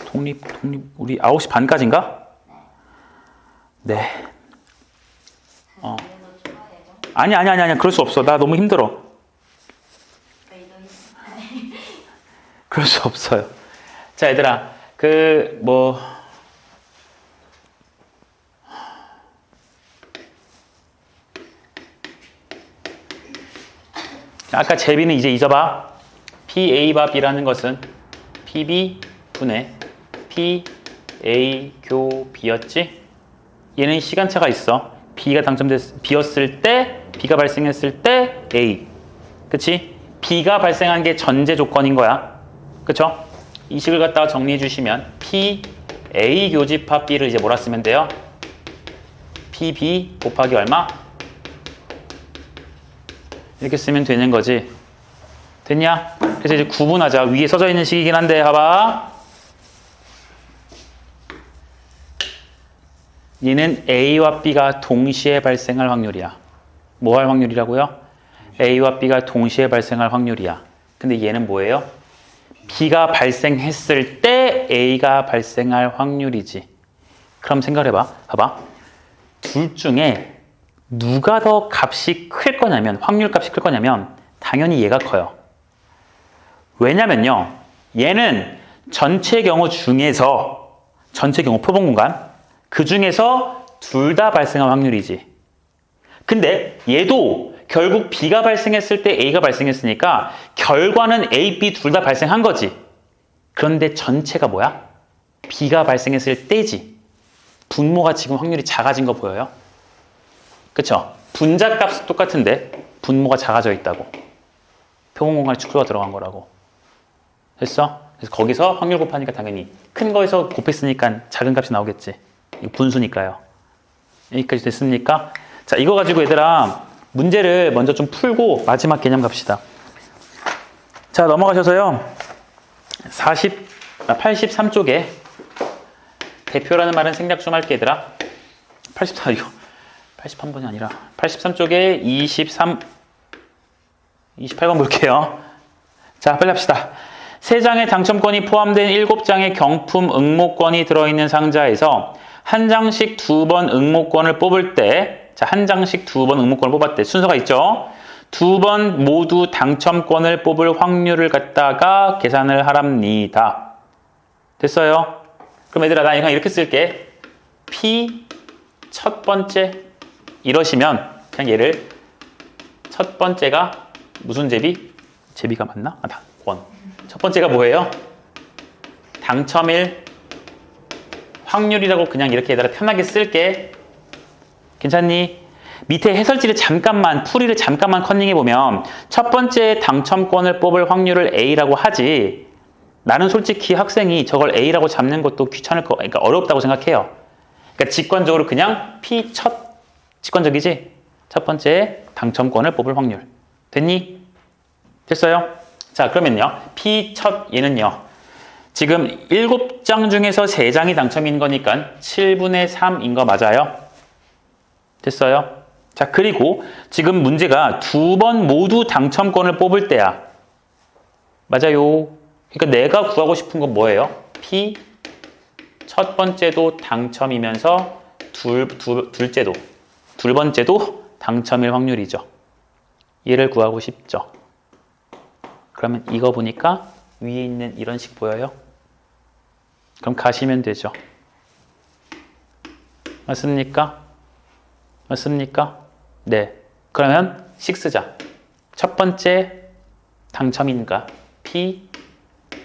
독립, 우리 9시 반까지인가? 네. 아니, 그럴 수 없어. 나 너무 힘들어. 그럴 수 없어요. 자, 얘들아, 아까 제비는 이제 잊어봐. PA밥이라는 것은 PB 분의 PA 교 B였지? 얘는 시간차가 있어. B였을 때, B가 발생했을 때 A. 그치? B가 발생한 게 전제 조건인 거야. 그쵸? 이 식을 갖다가 정리해 주시면 P, A 교집합 B를 이제 뭐라 쓰면 돼요? PB 곱하기 얼마? 이렇게 쓰면 되는 거지. 됐냐? 그래서 이제 구분하자. 위에 써져 있는 식이긴 한데, 봐봐. 얘는 A와 B가 동시에 발생할 확률이야. 뭐 할 확률이라고요? A와 B가 동시에 발생할 확률이야. 근데 얘는 뭐예요? B가 발생했을 때 A가 발생할 확률이지. 그럼 생각해봐. 봐봐. 둘 중에 누가 더 값이 클 거냐면, 확률 값이 클 거냐면 당연히 얘가 커요. 왜냐면요. 얘는 전체 경우 중에서, 전체 경우 표본 공간, 그 중에서 둘 다 발생할 확률이지. 근데 얘도 결국 B가 발생했을 때 A가 발생했으니까 결과는 A, B 둘 다 발생한 거지. 그런데 전체가 뭐야? B가 발생했을 때지. 분모가 지금 확률이 작아진 거 보여요? 그쵸? 분자값은 똑같은데 분모가 작아져 있다고. 표본 공간에 축소가 들어간 거라고. 됐어? 그래서 거기서 확률 곱하니까 당연히 큰 거에서 곱했으니까 작은 값이 나오겠지. 이거 분수니까요. 여기까지 됐습니까? 자, 이거 가지고 얘들아 문제를 먼저 좀 풀고 마지막 개념 갑시다. 자, 넘어가셔서요. 83쪽에 대표라는 말은 생략 좀 할게 얘들아. 83번이 아니라 83쪽에 28번 볼게요. 자, 빨리 합시다. 3장의 당첨권이 포함된 7장의 경품 응모권이 들어있는 상자에서 한 장씩 2번 응모권을 뽑을 때, 자, 한 장씩 2번 응모권을 뽑았을 때 순서가 있죠. 2번 모두 당첨권을 뽑을 확률을 갖다가 계산을 하랍니다. 됐어요? 그럼 얘들아, 나 그냥 이렇게 쓸게. P 첫 번째 이러시면 그냥 얘를 첫 번째가 무슨 제비? 제비가 맞나? 아, 권. 첫 번째가 뭐예요? 당첨일 확률이라고 그냥 이렇게 얘들아 편하게 쓸게. 괜찮니? 밑에 해설지를 잠깐만, 풀이를 잠깐만 컨닝해보면 첫 번째 당첨권을 뽑을 확률을 A라고 하지. 나는 솔직히 학생이 저걸 A라고 잡는 것도 귀찮을 거, 그러니까 어렵다고 생각해요. 그러니까 직관적으로 그냥 P 직관적이지? 첫 번째 당첨권을 뽑을 확률. 됐니? 됐어요? 자, 그러면요. P 얘는요. 지금 7장 중에서 3장이 당첨인 거니까 7분의 3인 거 맞아요? 됐어요? 자, 그리고 지금 문제가 2번 모두 당첨권을 뽑을 때야. 맞아요. 그러니까 내가 구하고 싶은 건 뭐예요? P 첫 번째도 당첨이면서 둘 번째도 당첨일 확률이죠. 얘를 구하고 싶죠. 그러면 이거 보니까 위에 있는 이런 식 보여요? 그럼 가시면 되죠. 맞습니까? 맞습니까? 네. 그러면 식 쓰자. 첫 번째 당첨인가? P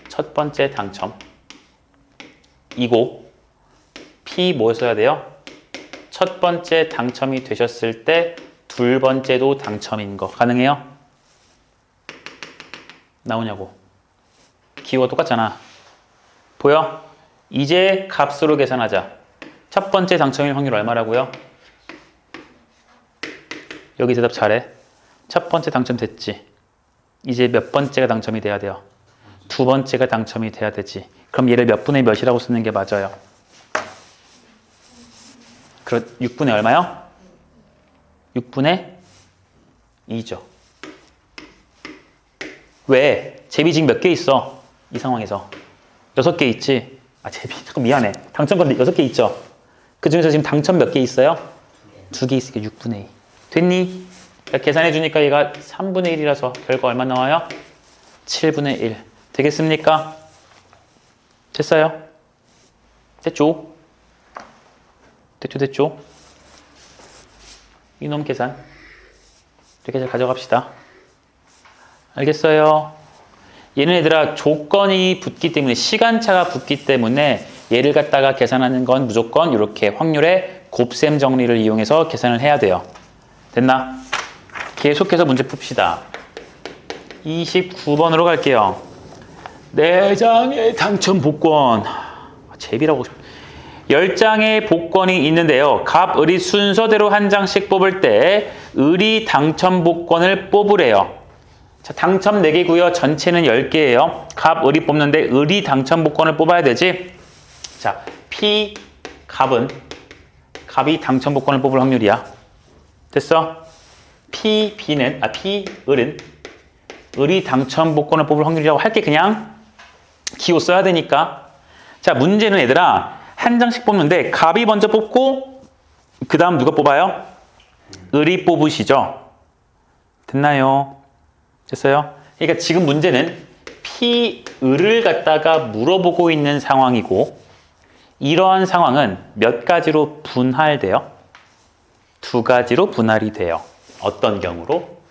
첫 번째 당첨. 이고 P 뭐 써야 돼요? 첫 번째 당첨이 되셨을 때 둘 번째도 당첨인 거. 가능해요? 나오냐고. 기호가 똑같잖아. 보여? 이제 값으로 계산하자. 첫 번째 당첨일 확률 얼마라고요? 여기 대답 잘해. 첫 번째 당첨됐지. 이제 몇 번째가 당첨이 돼야 돼요? 두 번째가 당첨이 돼야 되지. 그럼 얘를 몇 분의 몇이라고 쓰는 게 맞아요? 6분의 얼마요? 6분의 2죠. 왜? 제비 지금 몇 개 있어? 이 상황에서 6개 있지? 아, 제비 잠깐 미안해. 당첨권 6개 있죠? 그 중에서 지금 당첨 몇 개 있어요? 2개 있으니까 6분의 2. 됐니? 그러니까 계산해 주니까 얘가 3분의 1이라서 결과 얼마 나와요? 7분의 1. 되겠습니까? 됐어요? 됐죠? 됐죠? 이놈 계산 이렇게 잘 가져갑시다. 알겠어요? 얘는 얘들아 조건이 붙기 때문에 시간차가 붙기 때문에 얘를 갖다가 계산하는 건 무조건 이렇게 확률의 곱셈 정리를 이용해서 계산을 해야 돼요. 됐나? 계속해서 문제 풉시다. 29번으로 갈게요. 4장의 당첨 복권. 제비라고 하고 싶어. 10장의 복권이 있는데요. 갑, 을이 순서대로 한 장씩 뽑을 때 을이 당첨 복권을 뽑으래요. 자, 당첨 4개고요. 전체는 10개예요. 갑, 을이 뽑는데 을이 당첨 복권을 뽑아야 되지. 자, P, 갑이 당첨 복권을 뽑을 확률이야. 됐어? P, 을은 을이 당첨 복권을 뽑을 확률이라고 할게. 그냥 기호 써야 되니까. 자, 문제는 얘들아 한 장씩 뽑는데 갑이 먼저 뽑고 그 다음 누가 뽑아요? 을이 뽑으시죠. 됐나요? 됐어요? 그러니까 지금 문제는 P, 을을 갖다가 물어보고 있는 상황이고 이러한 상황은 몇 가지로 분할돼요? 2가지로 분할이 돼요. 어떤 경우로?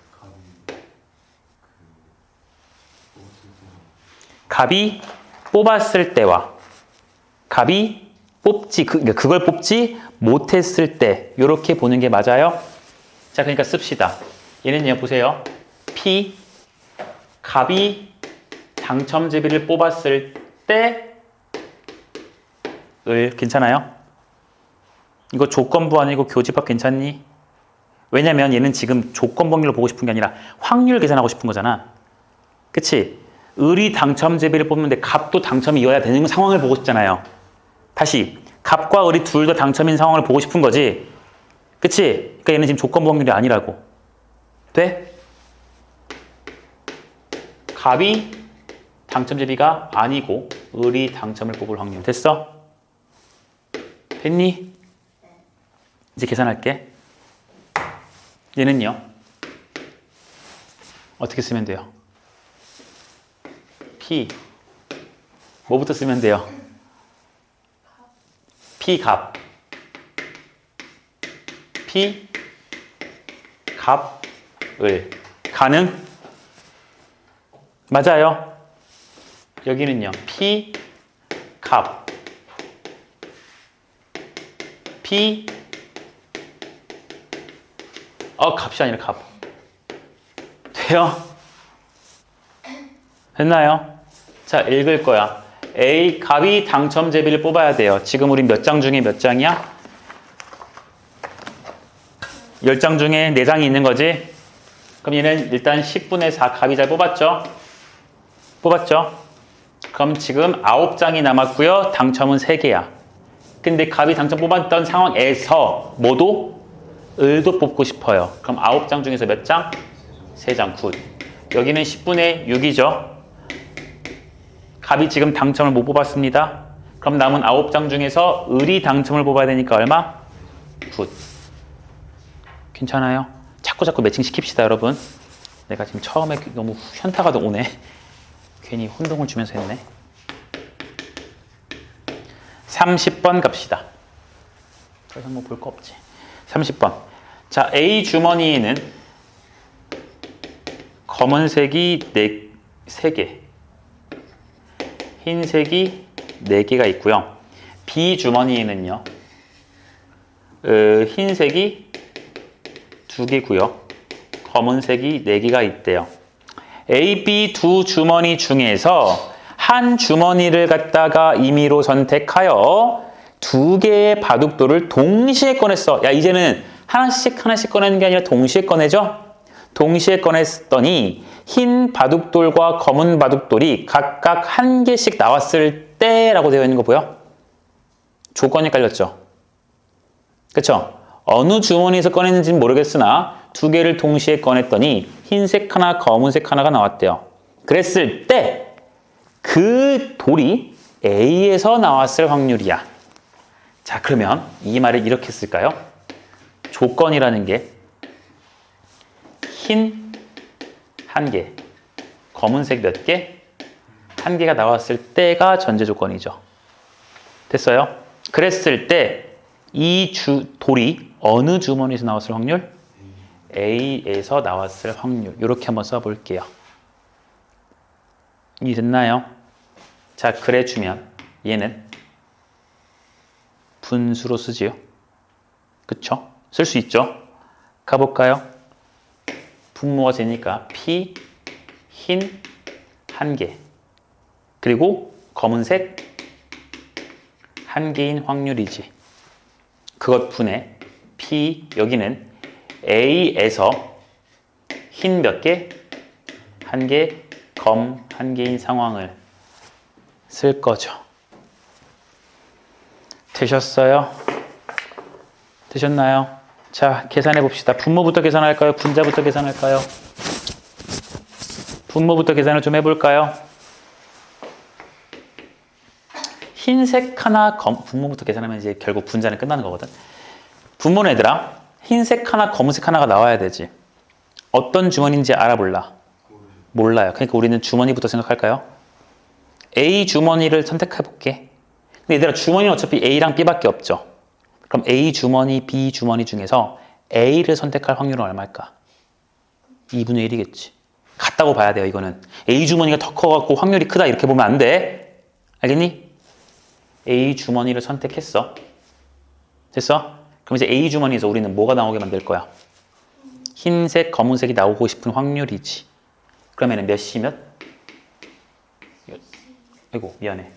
갑이 뽑았을 때와 갑이 그걸 뽑지 못했을 때 이렇게 보는 게 맞아요. 자, 그러니까 씁시다. 얘는요, 보세요. P, 갑이 당첨제비를 뽑았을 때 을 괜찮아요? 이거 조건부 아니고 교집합 괜찮니? 왜냐면 얘는 지금 조건 확률을 보고 싶은 게 아니라 확률 계산하고 싶은 거잖아. 그치? 을이 당첨제비를 뽑는데 갑도 당첨이 이어야 되는 상황을 보고 싶잖아요. 다시 갑과 을이 둘 다 당첨인 상황을 보고 싶은 거지. 그치? 그러니까 얘는 지금 조건부 확률이 아니라고. 돼? 갑이 당첨제비가 아니고 을이 당첨을 뽑을 확률. 됐어? 됐니? 이제 계산할게. 얘는요. 어떻게 쓰면 돼요? P. 뭐부터 쓰면 돼요? P 갑. P 갑 을. 가능? 맞아요. 여기는요. P 갑. P 값이 아니라 갑. 돼요? 됐나요? 자, 읽을 거야. A, 갑이 당첨제비를 뽑아야 돼요. 지금 우리 몇 장 중에 몇 장이야? 10장 중에 4장이 있는 거지? 그럼 얘는 일단 10분의 4 갑이 잘 뽑았죠? 뽑았죠? 그럼 지금 9장이 남았고요. 당첨은 3개야. 근데 갑이 당첨 뽑았던 상황에서 모두 을도 뽑고 싶어요. 그럼 9장 중에서 몇 장? 3장. 굿. 여기는 10분의 6이죠. 갑이 지금 당첨을 못 뽑았습니다. 그럼 남은 9장 중에서 을이 당첨을 뽑아야 되니까 얼마? 굿. 괜찮아요? 자꾸 매칭 시킵시다, 여러분. 내가 지금 처음에 너무 현타가 오네. 괜히 혼동을 주면서 했네. 30번 갑시다. 더 이상 뭐 볼 거 없지. 30번. 자, A 주머니에는 검은색이 3개, 흰색이 4개가 있고요. B 주머니에는요, 흰색이 2개고요. 검은색이 4개가 있대요. A, B 두 주머니 중에서 한 주머니를 갖다가 임의로 선택하여 2개의 바둑돌을 동시에 꺼냈어. 야, 이제는 하나씩 꺼내는 게 아니라 동시에 꺼내죠? 동시에 꺼냈더니 흰 바둑돌과 검은 바둑돌이 각각 1개씩 나왔을 때라고 되어 있는 거 보여? 조건이 깔렸죠? 그쵸? 어느 주머니에서 꺼냈는지는 모르겠으나 2개를 동시에 꺼냈더니 흰색 하나, 검은색 하나가 나왔대요. 그랬을 때 그 돌이 A에서 나왔을 확률이야. 자, 그러면 이 말을 이렇게 쓸까요? 조건이라는 게 흰 1개, 검은색 몇 개? 1개가 나왔을 때가 전제 조건이죠. 됐어요? 그랬을 때 이 돌이 어느 주머니에서 나왔을 확률? A에서 나왔을 확률. 이렇게 한번 써볼게요. 이해됐나요? 자, 그래주면 얘는 분수로 쓰지요. 그쵸? 쓸 수 있죠? 가볼까요? 분모가 되니까 P, 흰, 1개. 그리고 검은색, 1개인 확률이지. 그것 분의 P, 여기는 A에서 흰 몇 개, 1개, 검 1개인 상황을 쓸 거죠. 되셨어요? 되셨나요? 자, 계산해 봅시다. 분모부터 계산할까요? 분자부터 계산할까요? 분모부터 계산을 좀 해볼까요? 흰색 하나, 분모부터 계산하면 이제 결국 분자는 끝나는 거거든. 분모는 얘들아, 흰색 하나, 검은색 하나가 나와야 되지. 어떤 주머니인지 알아볼라? 몰라요. 그러니까 우리는 주머니부터 생각할까요? A 주머니를 선택해 볼게. 근데 얘들아, 주머니는 어차피 A랑 B밖에 없죠. 그럼 A 주머니, B 주머니 중에서 A를 선택할 확률은 얼마일까? 2분의 1이겠지. 같다고 봐야 돼요, 이거는. A 주머니가 더 커갖고 확률이 크다 이렇게 보면 안 돼. 알겠니? A 주머니를 선택했어. 됐어? 그럼 이제 A 주머니에서 우리는 뭐가 나오게 만들 거야? 흰색, 검은색이 나오고 싶은 확률이지. 그러면은 몇 시 몇? 아이고, 미안해.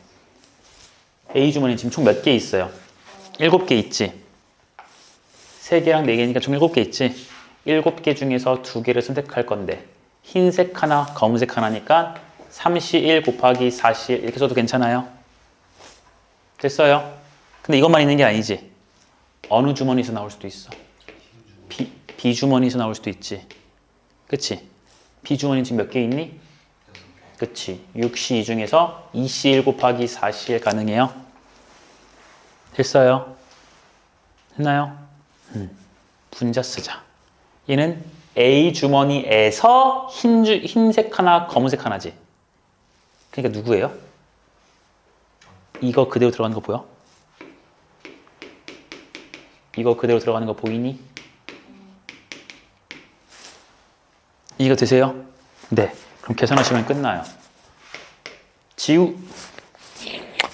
A 주머니 지금 총 몇 개 있어요? 7개 있지. 3개랑 4개니까 총 7개 있지. 7개 중에서 2개를 선택할 건데 흰색 하나, 검은색 하나니까 3C1 곱하기 4C1 이렇게 써도 괜찮아요? 됐어요? 근데 이것만 있는 게 아니지. 어느 주머니에서 나올 수도 있어. B 주머니에서 나올 수도 있지. 그치? B 주머니 지금 몇 개 있니? 그치? 6C2 중에서 2C1 곱하기 4C1 가능해요? 됐어요? 됐나요? 분자 쓰자. 얘는 A 주머니에서 흰색 하나, 검은색 하나지. 그러니까 누구예요? 이거 그대로 들어가는 거 보여? 이거 그대로 들어가는 거 보이니? 이거 되세요? 네. 그럼 계산하시면 끝나요.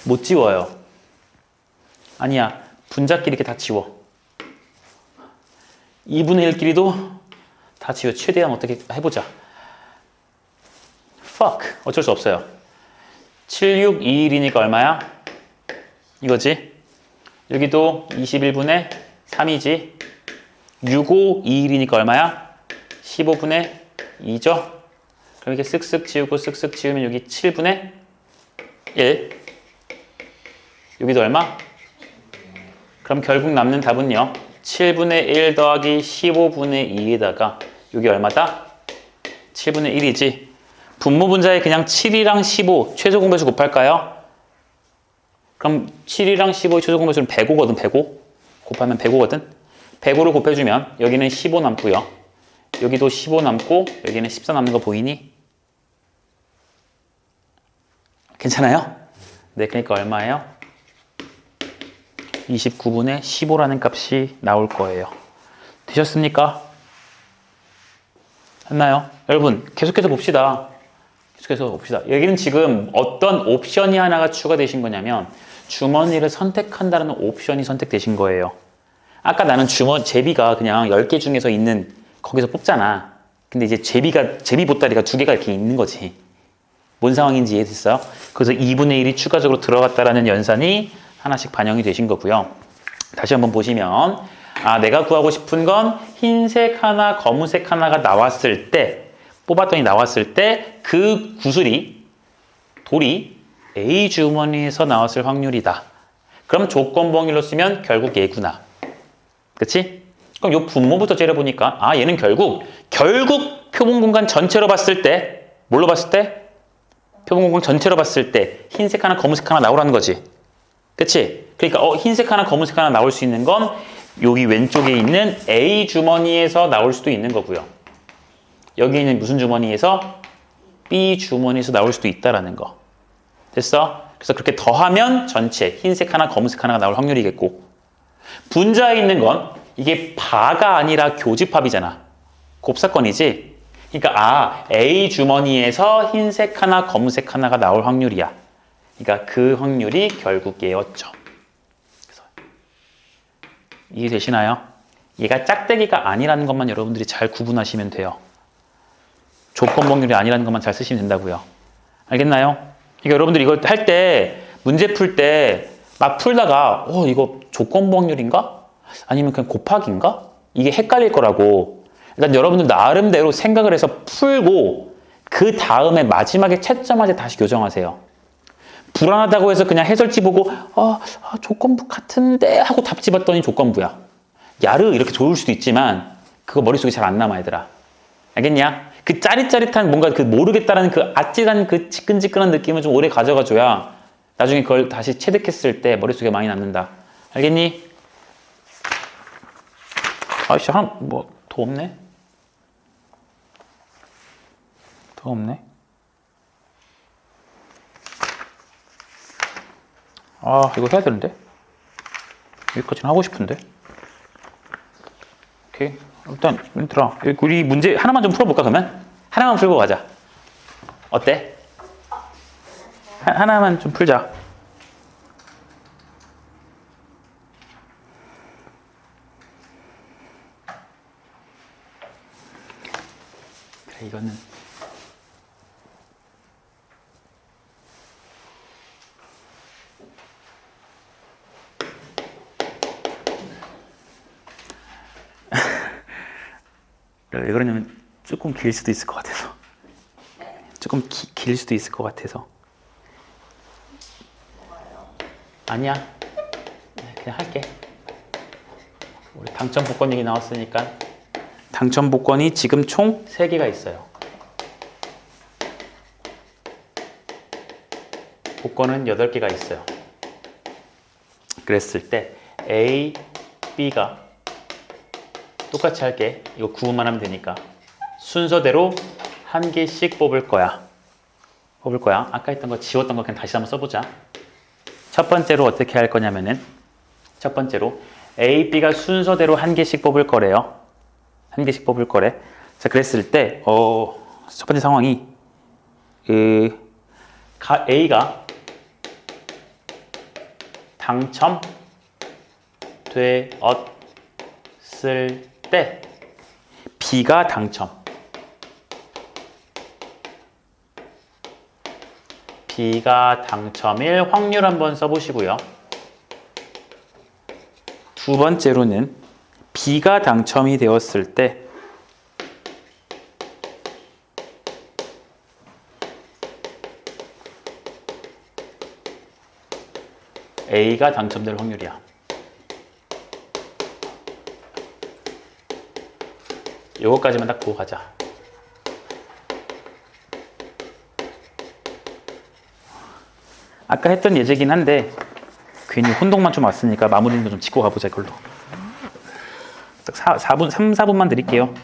못 지워요. 아니야. 분자끼리 이렇게 다 지워. 2분의 1끼리도 다 지워. 최대한 어떻게 해보자. fuck. 어쩔 수 없어요. 7, 6, 2, 1이니까 얼마야? 이거지. 여기도 21분의 3이지. 6, 5, 2, 1이니까 얼마야? 15분의 2죠. 그럼 이렇게 쓱쓱 지우고 쓱쓱 지우면 여기 7분의 1. 여기도 얼마? 그럼 결국 남는 답은요. 7분의 1 더하기 15분의 2에다가 여기 얼마다? 7분의 1이지. 분모 분자에 그냥 7이랑 15 최소 공배수 곱할까요? 그럼 7이랑 15의 최소 공배수는 105거든. 105 곱하면 105거든. 105를 곱해주면 여기는 15 남고요. 여기도 15 남고 여기는 14 남는 거 보이니? 괜찮아요? 네, 그러니까 얼마예요? 29분의 15라는 값이 나올 거예요. 되셨습니까? 됐나요? 여러분 계속해서 봅시다. 계속해서 봅시다. 여기는 지금 어떤 옵션이 하나가 추가되신 거냐면 주머니를 선택한다는 옵션이 선택되신 거예요. 아까 나는 제비가 그냥 10개 중에서 있는 거기서 뽑잖아. 근데 이제 제비 보따리가 2개가 이렇게 있는 거지. 뭔 상황인지 이해됐어요? 그래서 2분의 1이 추가적으로 들어갔다라는 연산이 하나씩 반영이 되신 거고요. 다시 한번 보시면 내가 구하고 싶은 건 흰색 하나, 검은색 하나가 나왔을 때 뽑았더니 나왔을 때 그 돌이 A 주머니에서 나왔을 확률이다. 그럼 조건봉일로 쓰면 결국 얘구나. 그치? 그럼 요 분모부터 째려보니까 얘는 결국 표본 공간 전체로 봤을 때 뭘로 봤을 때? 표본 공간 전체로 봤을 때 흰색 하나, 검은색 하나 나오라는 거지. 그치? 그러니까 흰색 하나, 검은색 하나 나올 수 있는 건 여기 왼쪽에 있는 A 주머니에서 나올 수도 있는 거고요. 여기 있는 무슨 주머니에서? B 주머니에서 나올 수도 있다라는 거. 됐어? 그래서 그렇게 더하면 전체 흰색 하나, 검은색 하나가 나올 확률이겠고 분자에 있는 건 이게 바가 아니라 교집합이잖아. 곱사건이지? 그러니까 A 주머니에서 흰색 하나, 검은색 하나가 나올 확률이야. 그러니까 그 확률이 결국 얘였죠. 그래서 이해되시나요? 얘가 짝대기가 아니라는 것만 여러분들이 잘 구분하시면 돼요. 조건 복률이 아니라는 것만 잘 쓰시면 된다고요. 알겠나요? 그러니까 여러분들이 이거 할 때 문제 풀 때 막 풀다가 이거 조건 복률인가? 아니면 그냥 곱하기인가? 이게 헷갈릴 거라고. 일단 여러분들 나름대로 생각을 해서 풀고 그 다음에 마지막에 채점할 때 다시 교정하세요. 불안하다고 해서 그냥 해설지 보고 조건부 같은데 하고 답 집었더니 조건부야. 야르 이렇게 좋을 수도 있지만 그거 머릿속에 잘 안 남아 얘들아. 알겠냐? 그 짜릿짜릿한 뭔가 그 모르겠다라는 그 아찔한 그 지끈지끈한 느낌을 좀 오래 가져가줘야 나중에 그걸 다시 체득했을 때 머릿속에 많이 남는다. 알겠니? 아이씨 하나 뭐 더 없네? 더 없네? 이거 해야 되는데? 여기까지는 하고 싶은데? 오케이. 일단, 얘들아, 우리 문제 하나만 좀 풀어볼까, 그러면? 하나만 풀고 가자. 어때? 하나만 좀 풀자. 그래, 이거는. 왜 그러냐면 조금 길 수도 있을 것 같아서. 조금 길 수도 있을 것 같아서. 아니야. 그냥 할게. 우리 당첨 복권 얘기 나왔으니까. 당첨 복권이 지금 총 3개가 있어요. 복권은 8개가 있어요. 그랬을 때 A, B가 똑같이 할게. 이거 구분만 하면 되니까. 순서대로 한 개씩 뽑을 거야. 아까 했던 거 지웠던 거 그냥 다시 한번 써보자. 첫 번째로 어떻게 할 거냐면은 첫 번째로 A, B가 순서대로 한 개씩 뽑을 거래요. 한 개씩 뽑을 거래. 자, 그랬을 때 첫 번째 상황이 A가 당첨되었을 때 B가 당첨일 확률 한번 써보시고요. 두 번째로는 B가 당첨이 되었을 때 A가 당첨될 확률이야. 요거까지만 딱 보고 가자. 아까 했던 예제긴 한데 괜히 혼동만 좀 왔으니까 마무리는 좀 짚고 가보자 이걸로. 딱 4분만 드릴게요.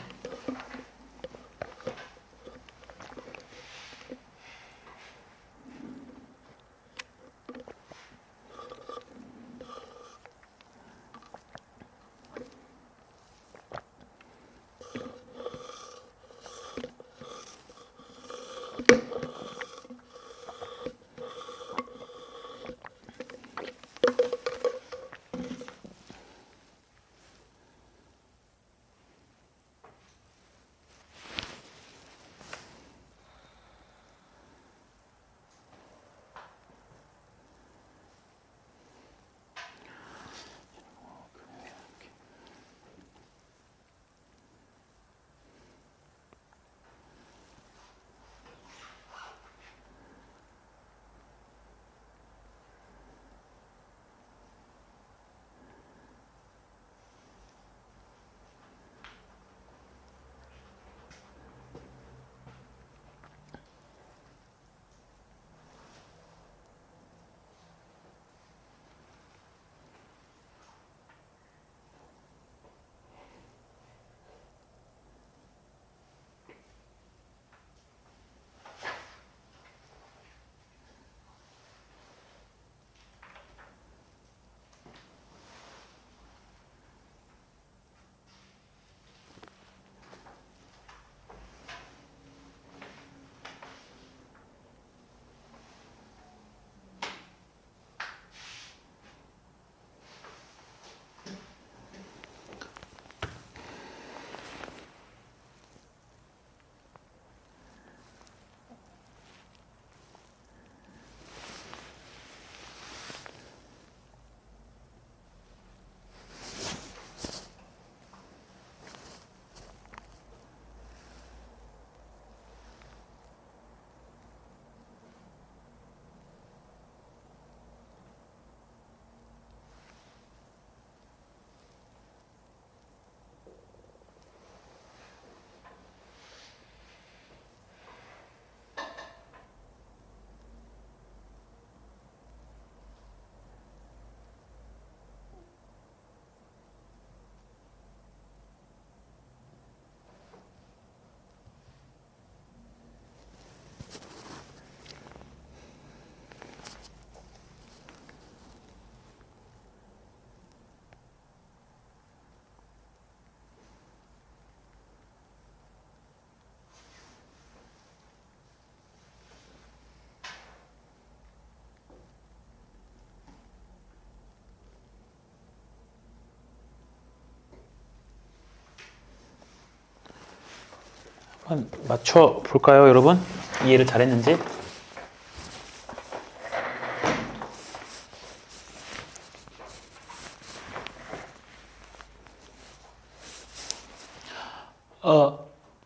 한번 맞춰 볼까요, 여러분? 이해를 잘했는지?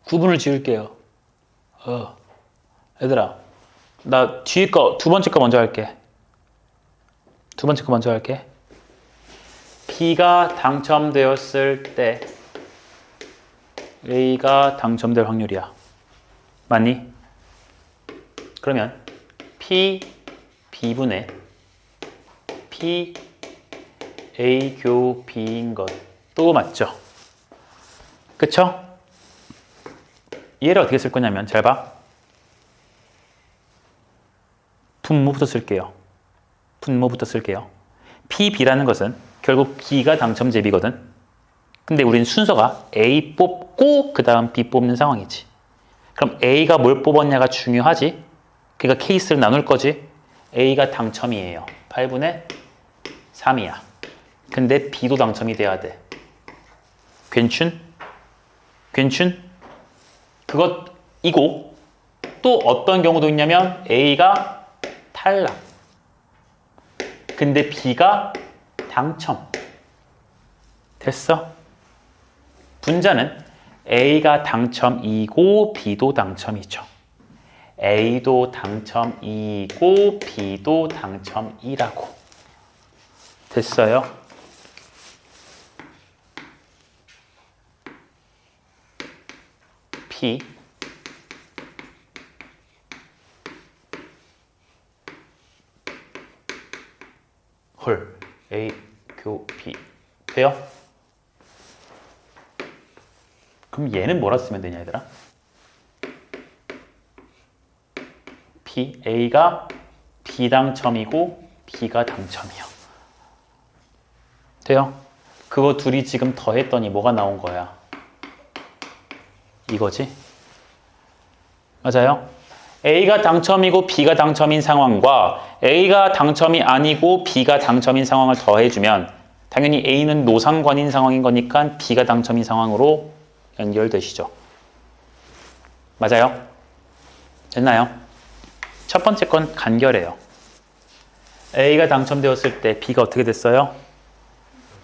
구분을 지을게요. 얘들아, 나 뒤에 거, 두 번째 거 먼저 할게. 두 번째 거 먼저 할게. B가 당첨되었을 때 A가 당첨될 확률이야. 맞니? 그러면 P B분의 P A 교 B인 것도 맞죠? 그쵸? 얘를 어떻게 쓸 거냐면 잘 봐. 분모부터 쓸게요. 분모부터 쓸게요. PB라는 것은 결국 B가 당첨제비거든. 근데 우리는 순서가 A 뽑고 그 다음 B 뽑는 상황이지. 그럼 A가 뭘 뽑았냐가 중요하지. 그러니까 케이스를 나눌 거지. A가 당첨이에요. 8분의 3이야. 근데 B도 당첨이 돼야 돼. 괜춘? 괜춘? 그것이고 또 어떤 경우도 있냐면 A가 탈락. 근데 B가 당첨. 됐어? 분자는 A가 당첨이고 B도 당첨이죠. A도 당첨이고 B도 당첨이라고. 됐어요? P 헐 A 교 B 돼요? 그럼 얘는 뭐라 쓰면 되냐 얘들아? P A가 B 당첨이고 B가 당첨이야. 돼요? 그거 둘이 지금 더했더니 뭐가 나온 거야? 이거지? 맞아요? A가 당첨이고 B가 당첨인 상황과 A가 당첨이 아니고 B가 당첨인 상황을 더해주면 당연히 A는 노상관인 상황인 거니까 B가 당첨인 상황으로 연결되시죠. 맞아요? 됐나요? 첫 번째 건 간결해요. A가 당첨되었을 때 B가 어떻게 됐어요?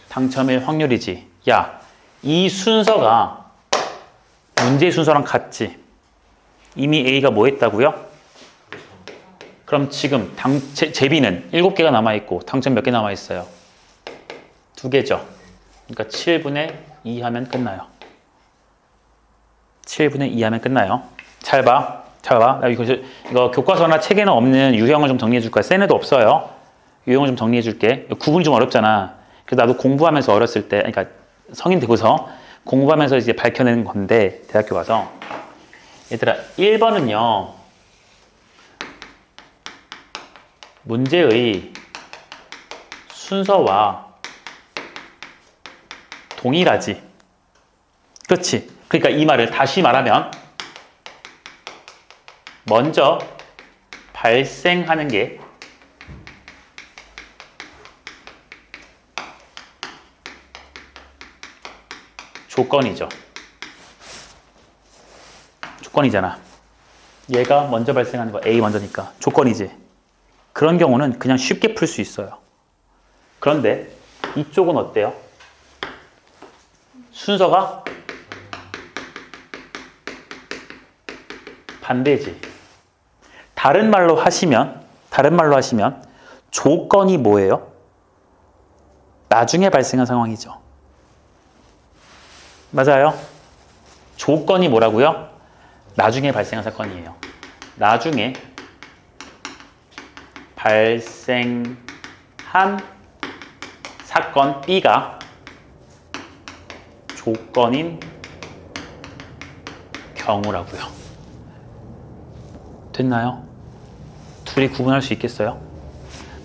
당첨일 확률이지. 야, 이 순서가 문제 순서랑 같지? 이미 A가 뭐 했다고요? 그럼 지금 제비는 7개가 남아있고 당첨 몇 개 남아있어요? 2개죠. 그러니까 7분의 2 하면 끝나요. 7분의 2 하면 끝나요. 잘 봐. 잘 봐. 이거 교과서나 책에는 없는 유형을 좀 정리해 줄 거야. 센에도 없어요. 유형을 좀 정리해 줄게. 구분이 좀 어렵잖아. 그래서 나도 공부하면서 어렸을 때, 그러니까 성인 되고서 공부하면서 이제 밝혀내는 건데, 대학교 가서. 얘들아, 1번은요, 문제의 순서와 동일하지. 그렇지. 그러니까 이 말을 다시 말하면, 먼저 발생하는 게 조건이죠. 조건이잖아. 얘가 먼저 발생하는 거 A 먼저니까 조건이지. 그런 경우는 그냥 쉽게 풀 수 있어요. 그런데 이쪽은 어때요? 순서가 반대지. 다른 말로 하시면 조건이 뭐예요? 나중에 발생한 상황이죠. 맞아요. 조건이 뭐라고요? 나중에 발생한 사건이에요. 나중에 발생한 사건 B가 조건인 경우라고요. 됐나요? 둘이 구분할 수 있겠어요?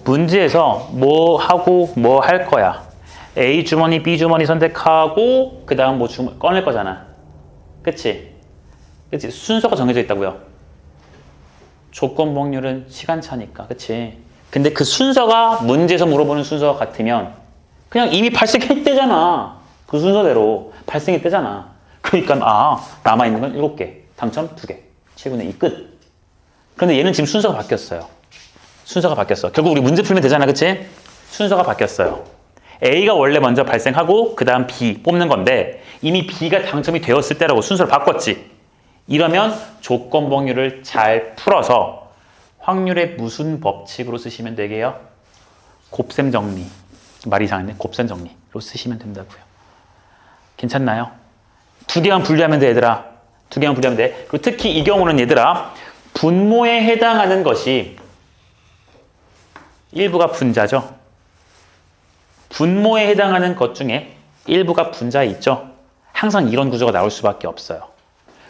문제에서 뭐 하고 뭐 할 거야. A 주머니, B 주머니 선택하고 그 다음 뭐 꺼낼 거잖아. 그치? 그치? 순서가 정해져 있다고요. 조건 확률은 시간차니까. 그치? 근데 그 순서가 문제에서 물어보는 순서가 같으면 그냥 이미 발생했대잖아. 그 순서대로 발생했대잖아. 그러니까 남아있는 건 7개. 당첨 2개. 7분의 2 끝. 그런데 얘는 지금 순서가 바뀌었어요. 순서가 바뀌었어. 결국 우리 문제 풀면 되잖아, 그치? 순서가 바뀌었어요. A가 원래 먼저 발생하고 그 다음 B 뽑는 건데 이미 B가 당첨이 되었을 때라고 순서를 바꿨지. 이러면 조건봉유를 잘 풀어서 확률의 무슨 법칙으로 쓰시면 되게요? 곱셈 정리. 말이 이상했네. 곱셈 정리로 쓰시면 된다고요. 괜찮나요? 2개만 분리하면 돼, 얘들아. 2개만 분리하면 돼. 그리고 특히 이 경우는 얘들아, 분모에 해당하는 것이 일부가 분자죠. 분모에 해당하는 것 중에 일부가 분자에 있죠. 항상 이런 구조가 나올 수밖에 없어요.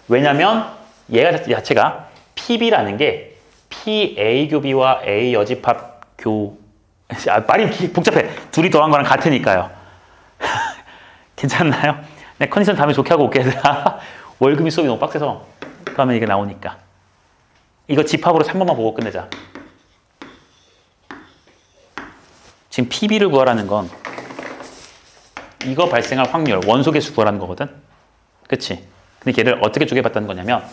왜냐면 얘가 자체가 PB라는 게 PA 교비와 A 여집합 말이 복잡해. 둘이 더한 거랑 같으니까요. 괜찮나요? 네, 컨디션 다음에 좋게 하고 올게, 얘들아. 월급이 수업이 너무 빡세서 다음에 이게 나오니까. 이거 집합으로 3번만 보고 끝내자. 지금 PB를 구하라는 건 이거 발생할 확률, 원소 개수 구하라는 거거든. 그치? 근데 걔를 어떻게 쪼개봤다는 거냐면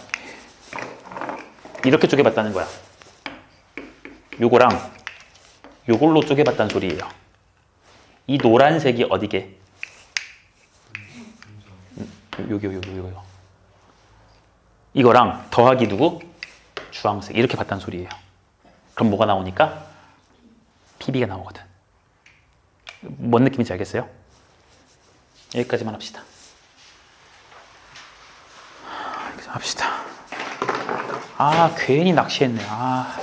이렇게 쪼개봤다는 거야. 요거랑 요걸로 쪼개봤다는 소리예요. 이 노란색이 어디게? 요거. 이거랑 더하기 누구? 주황색. 이렇게 봤다는 소리예요. 그럼 뭐가 나오니까? PB가 나오거든. 뭔 느낌인지 알겠어요? 여기까지만 합시다. 여기까지 합시다. 아, 괜히 낚시했네. 아.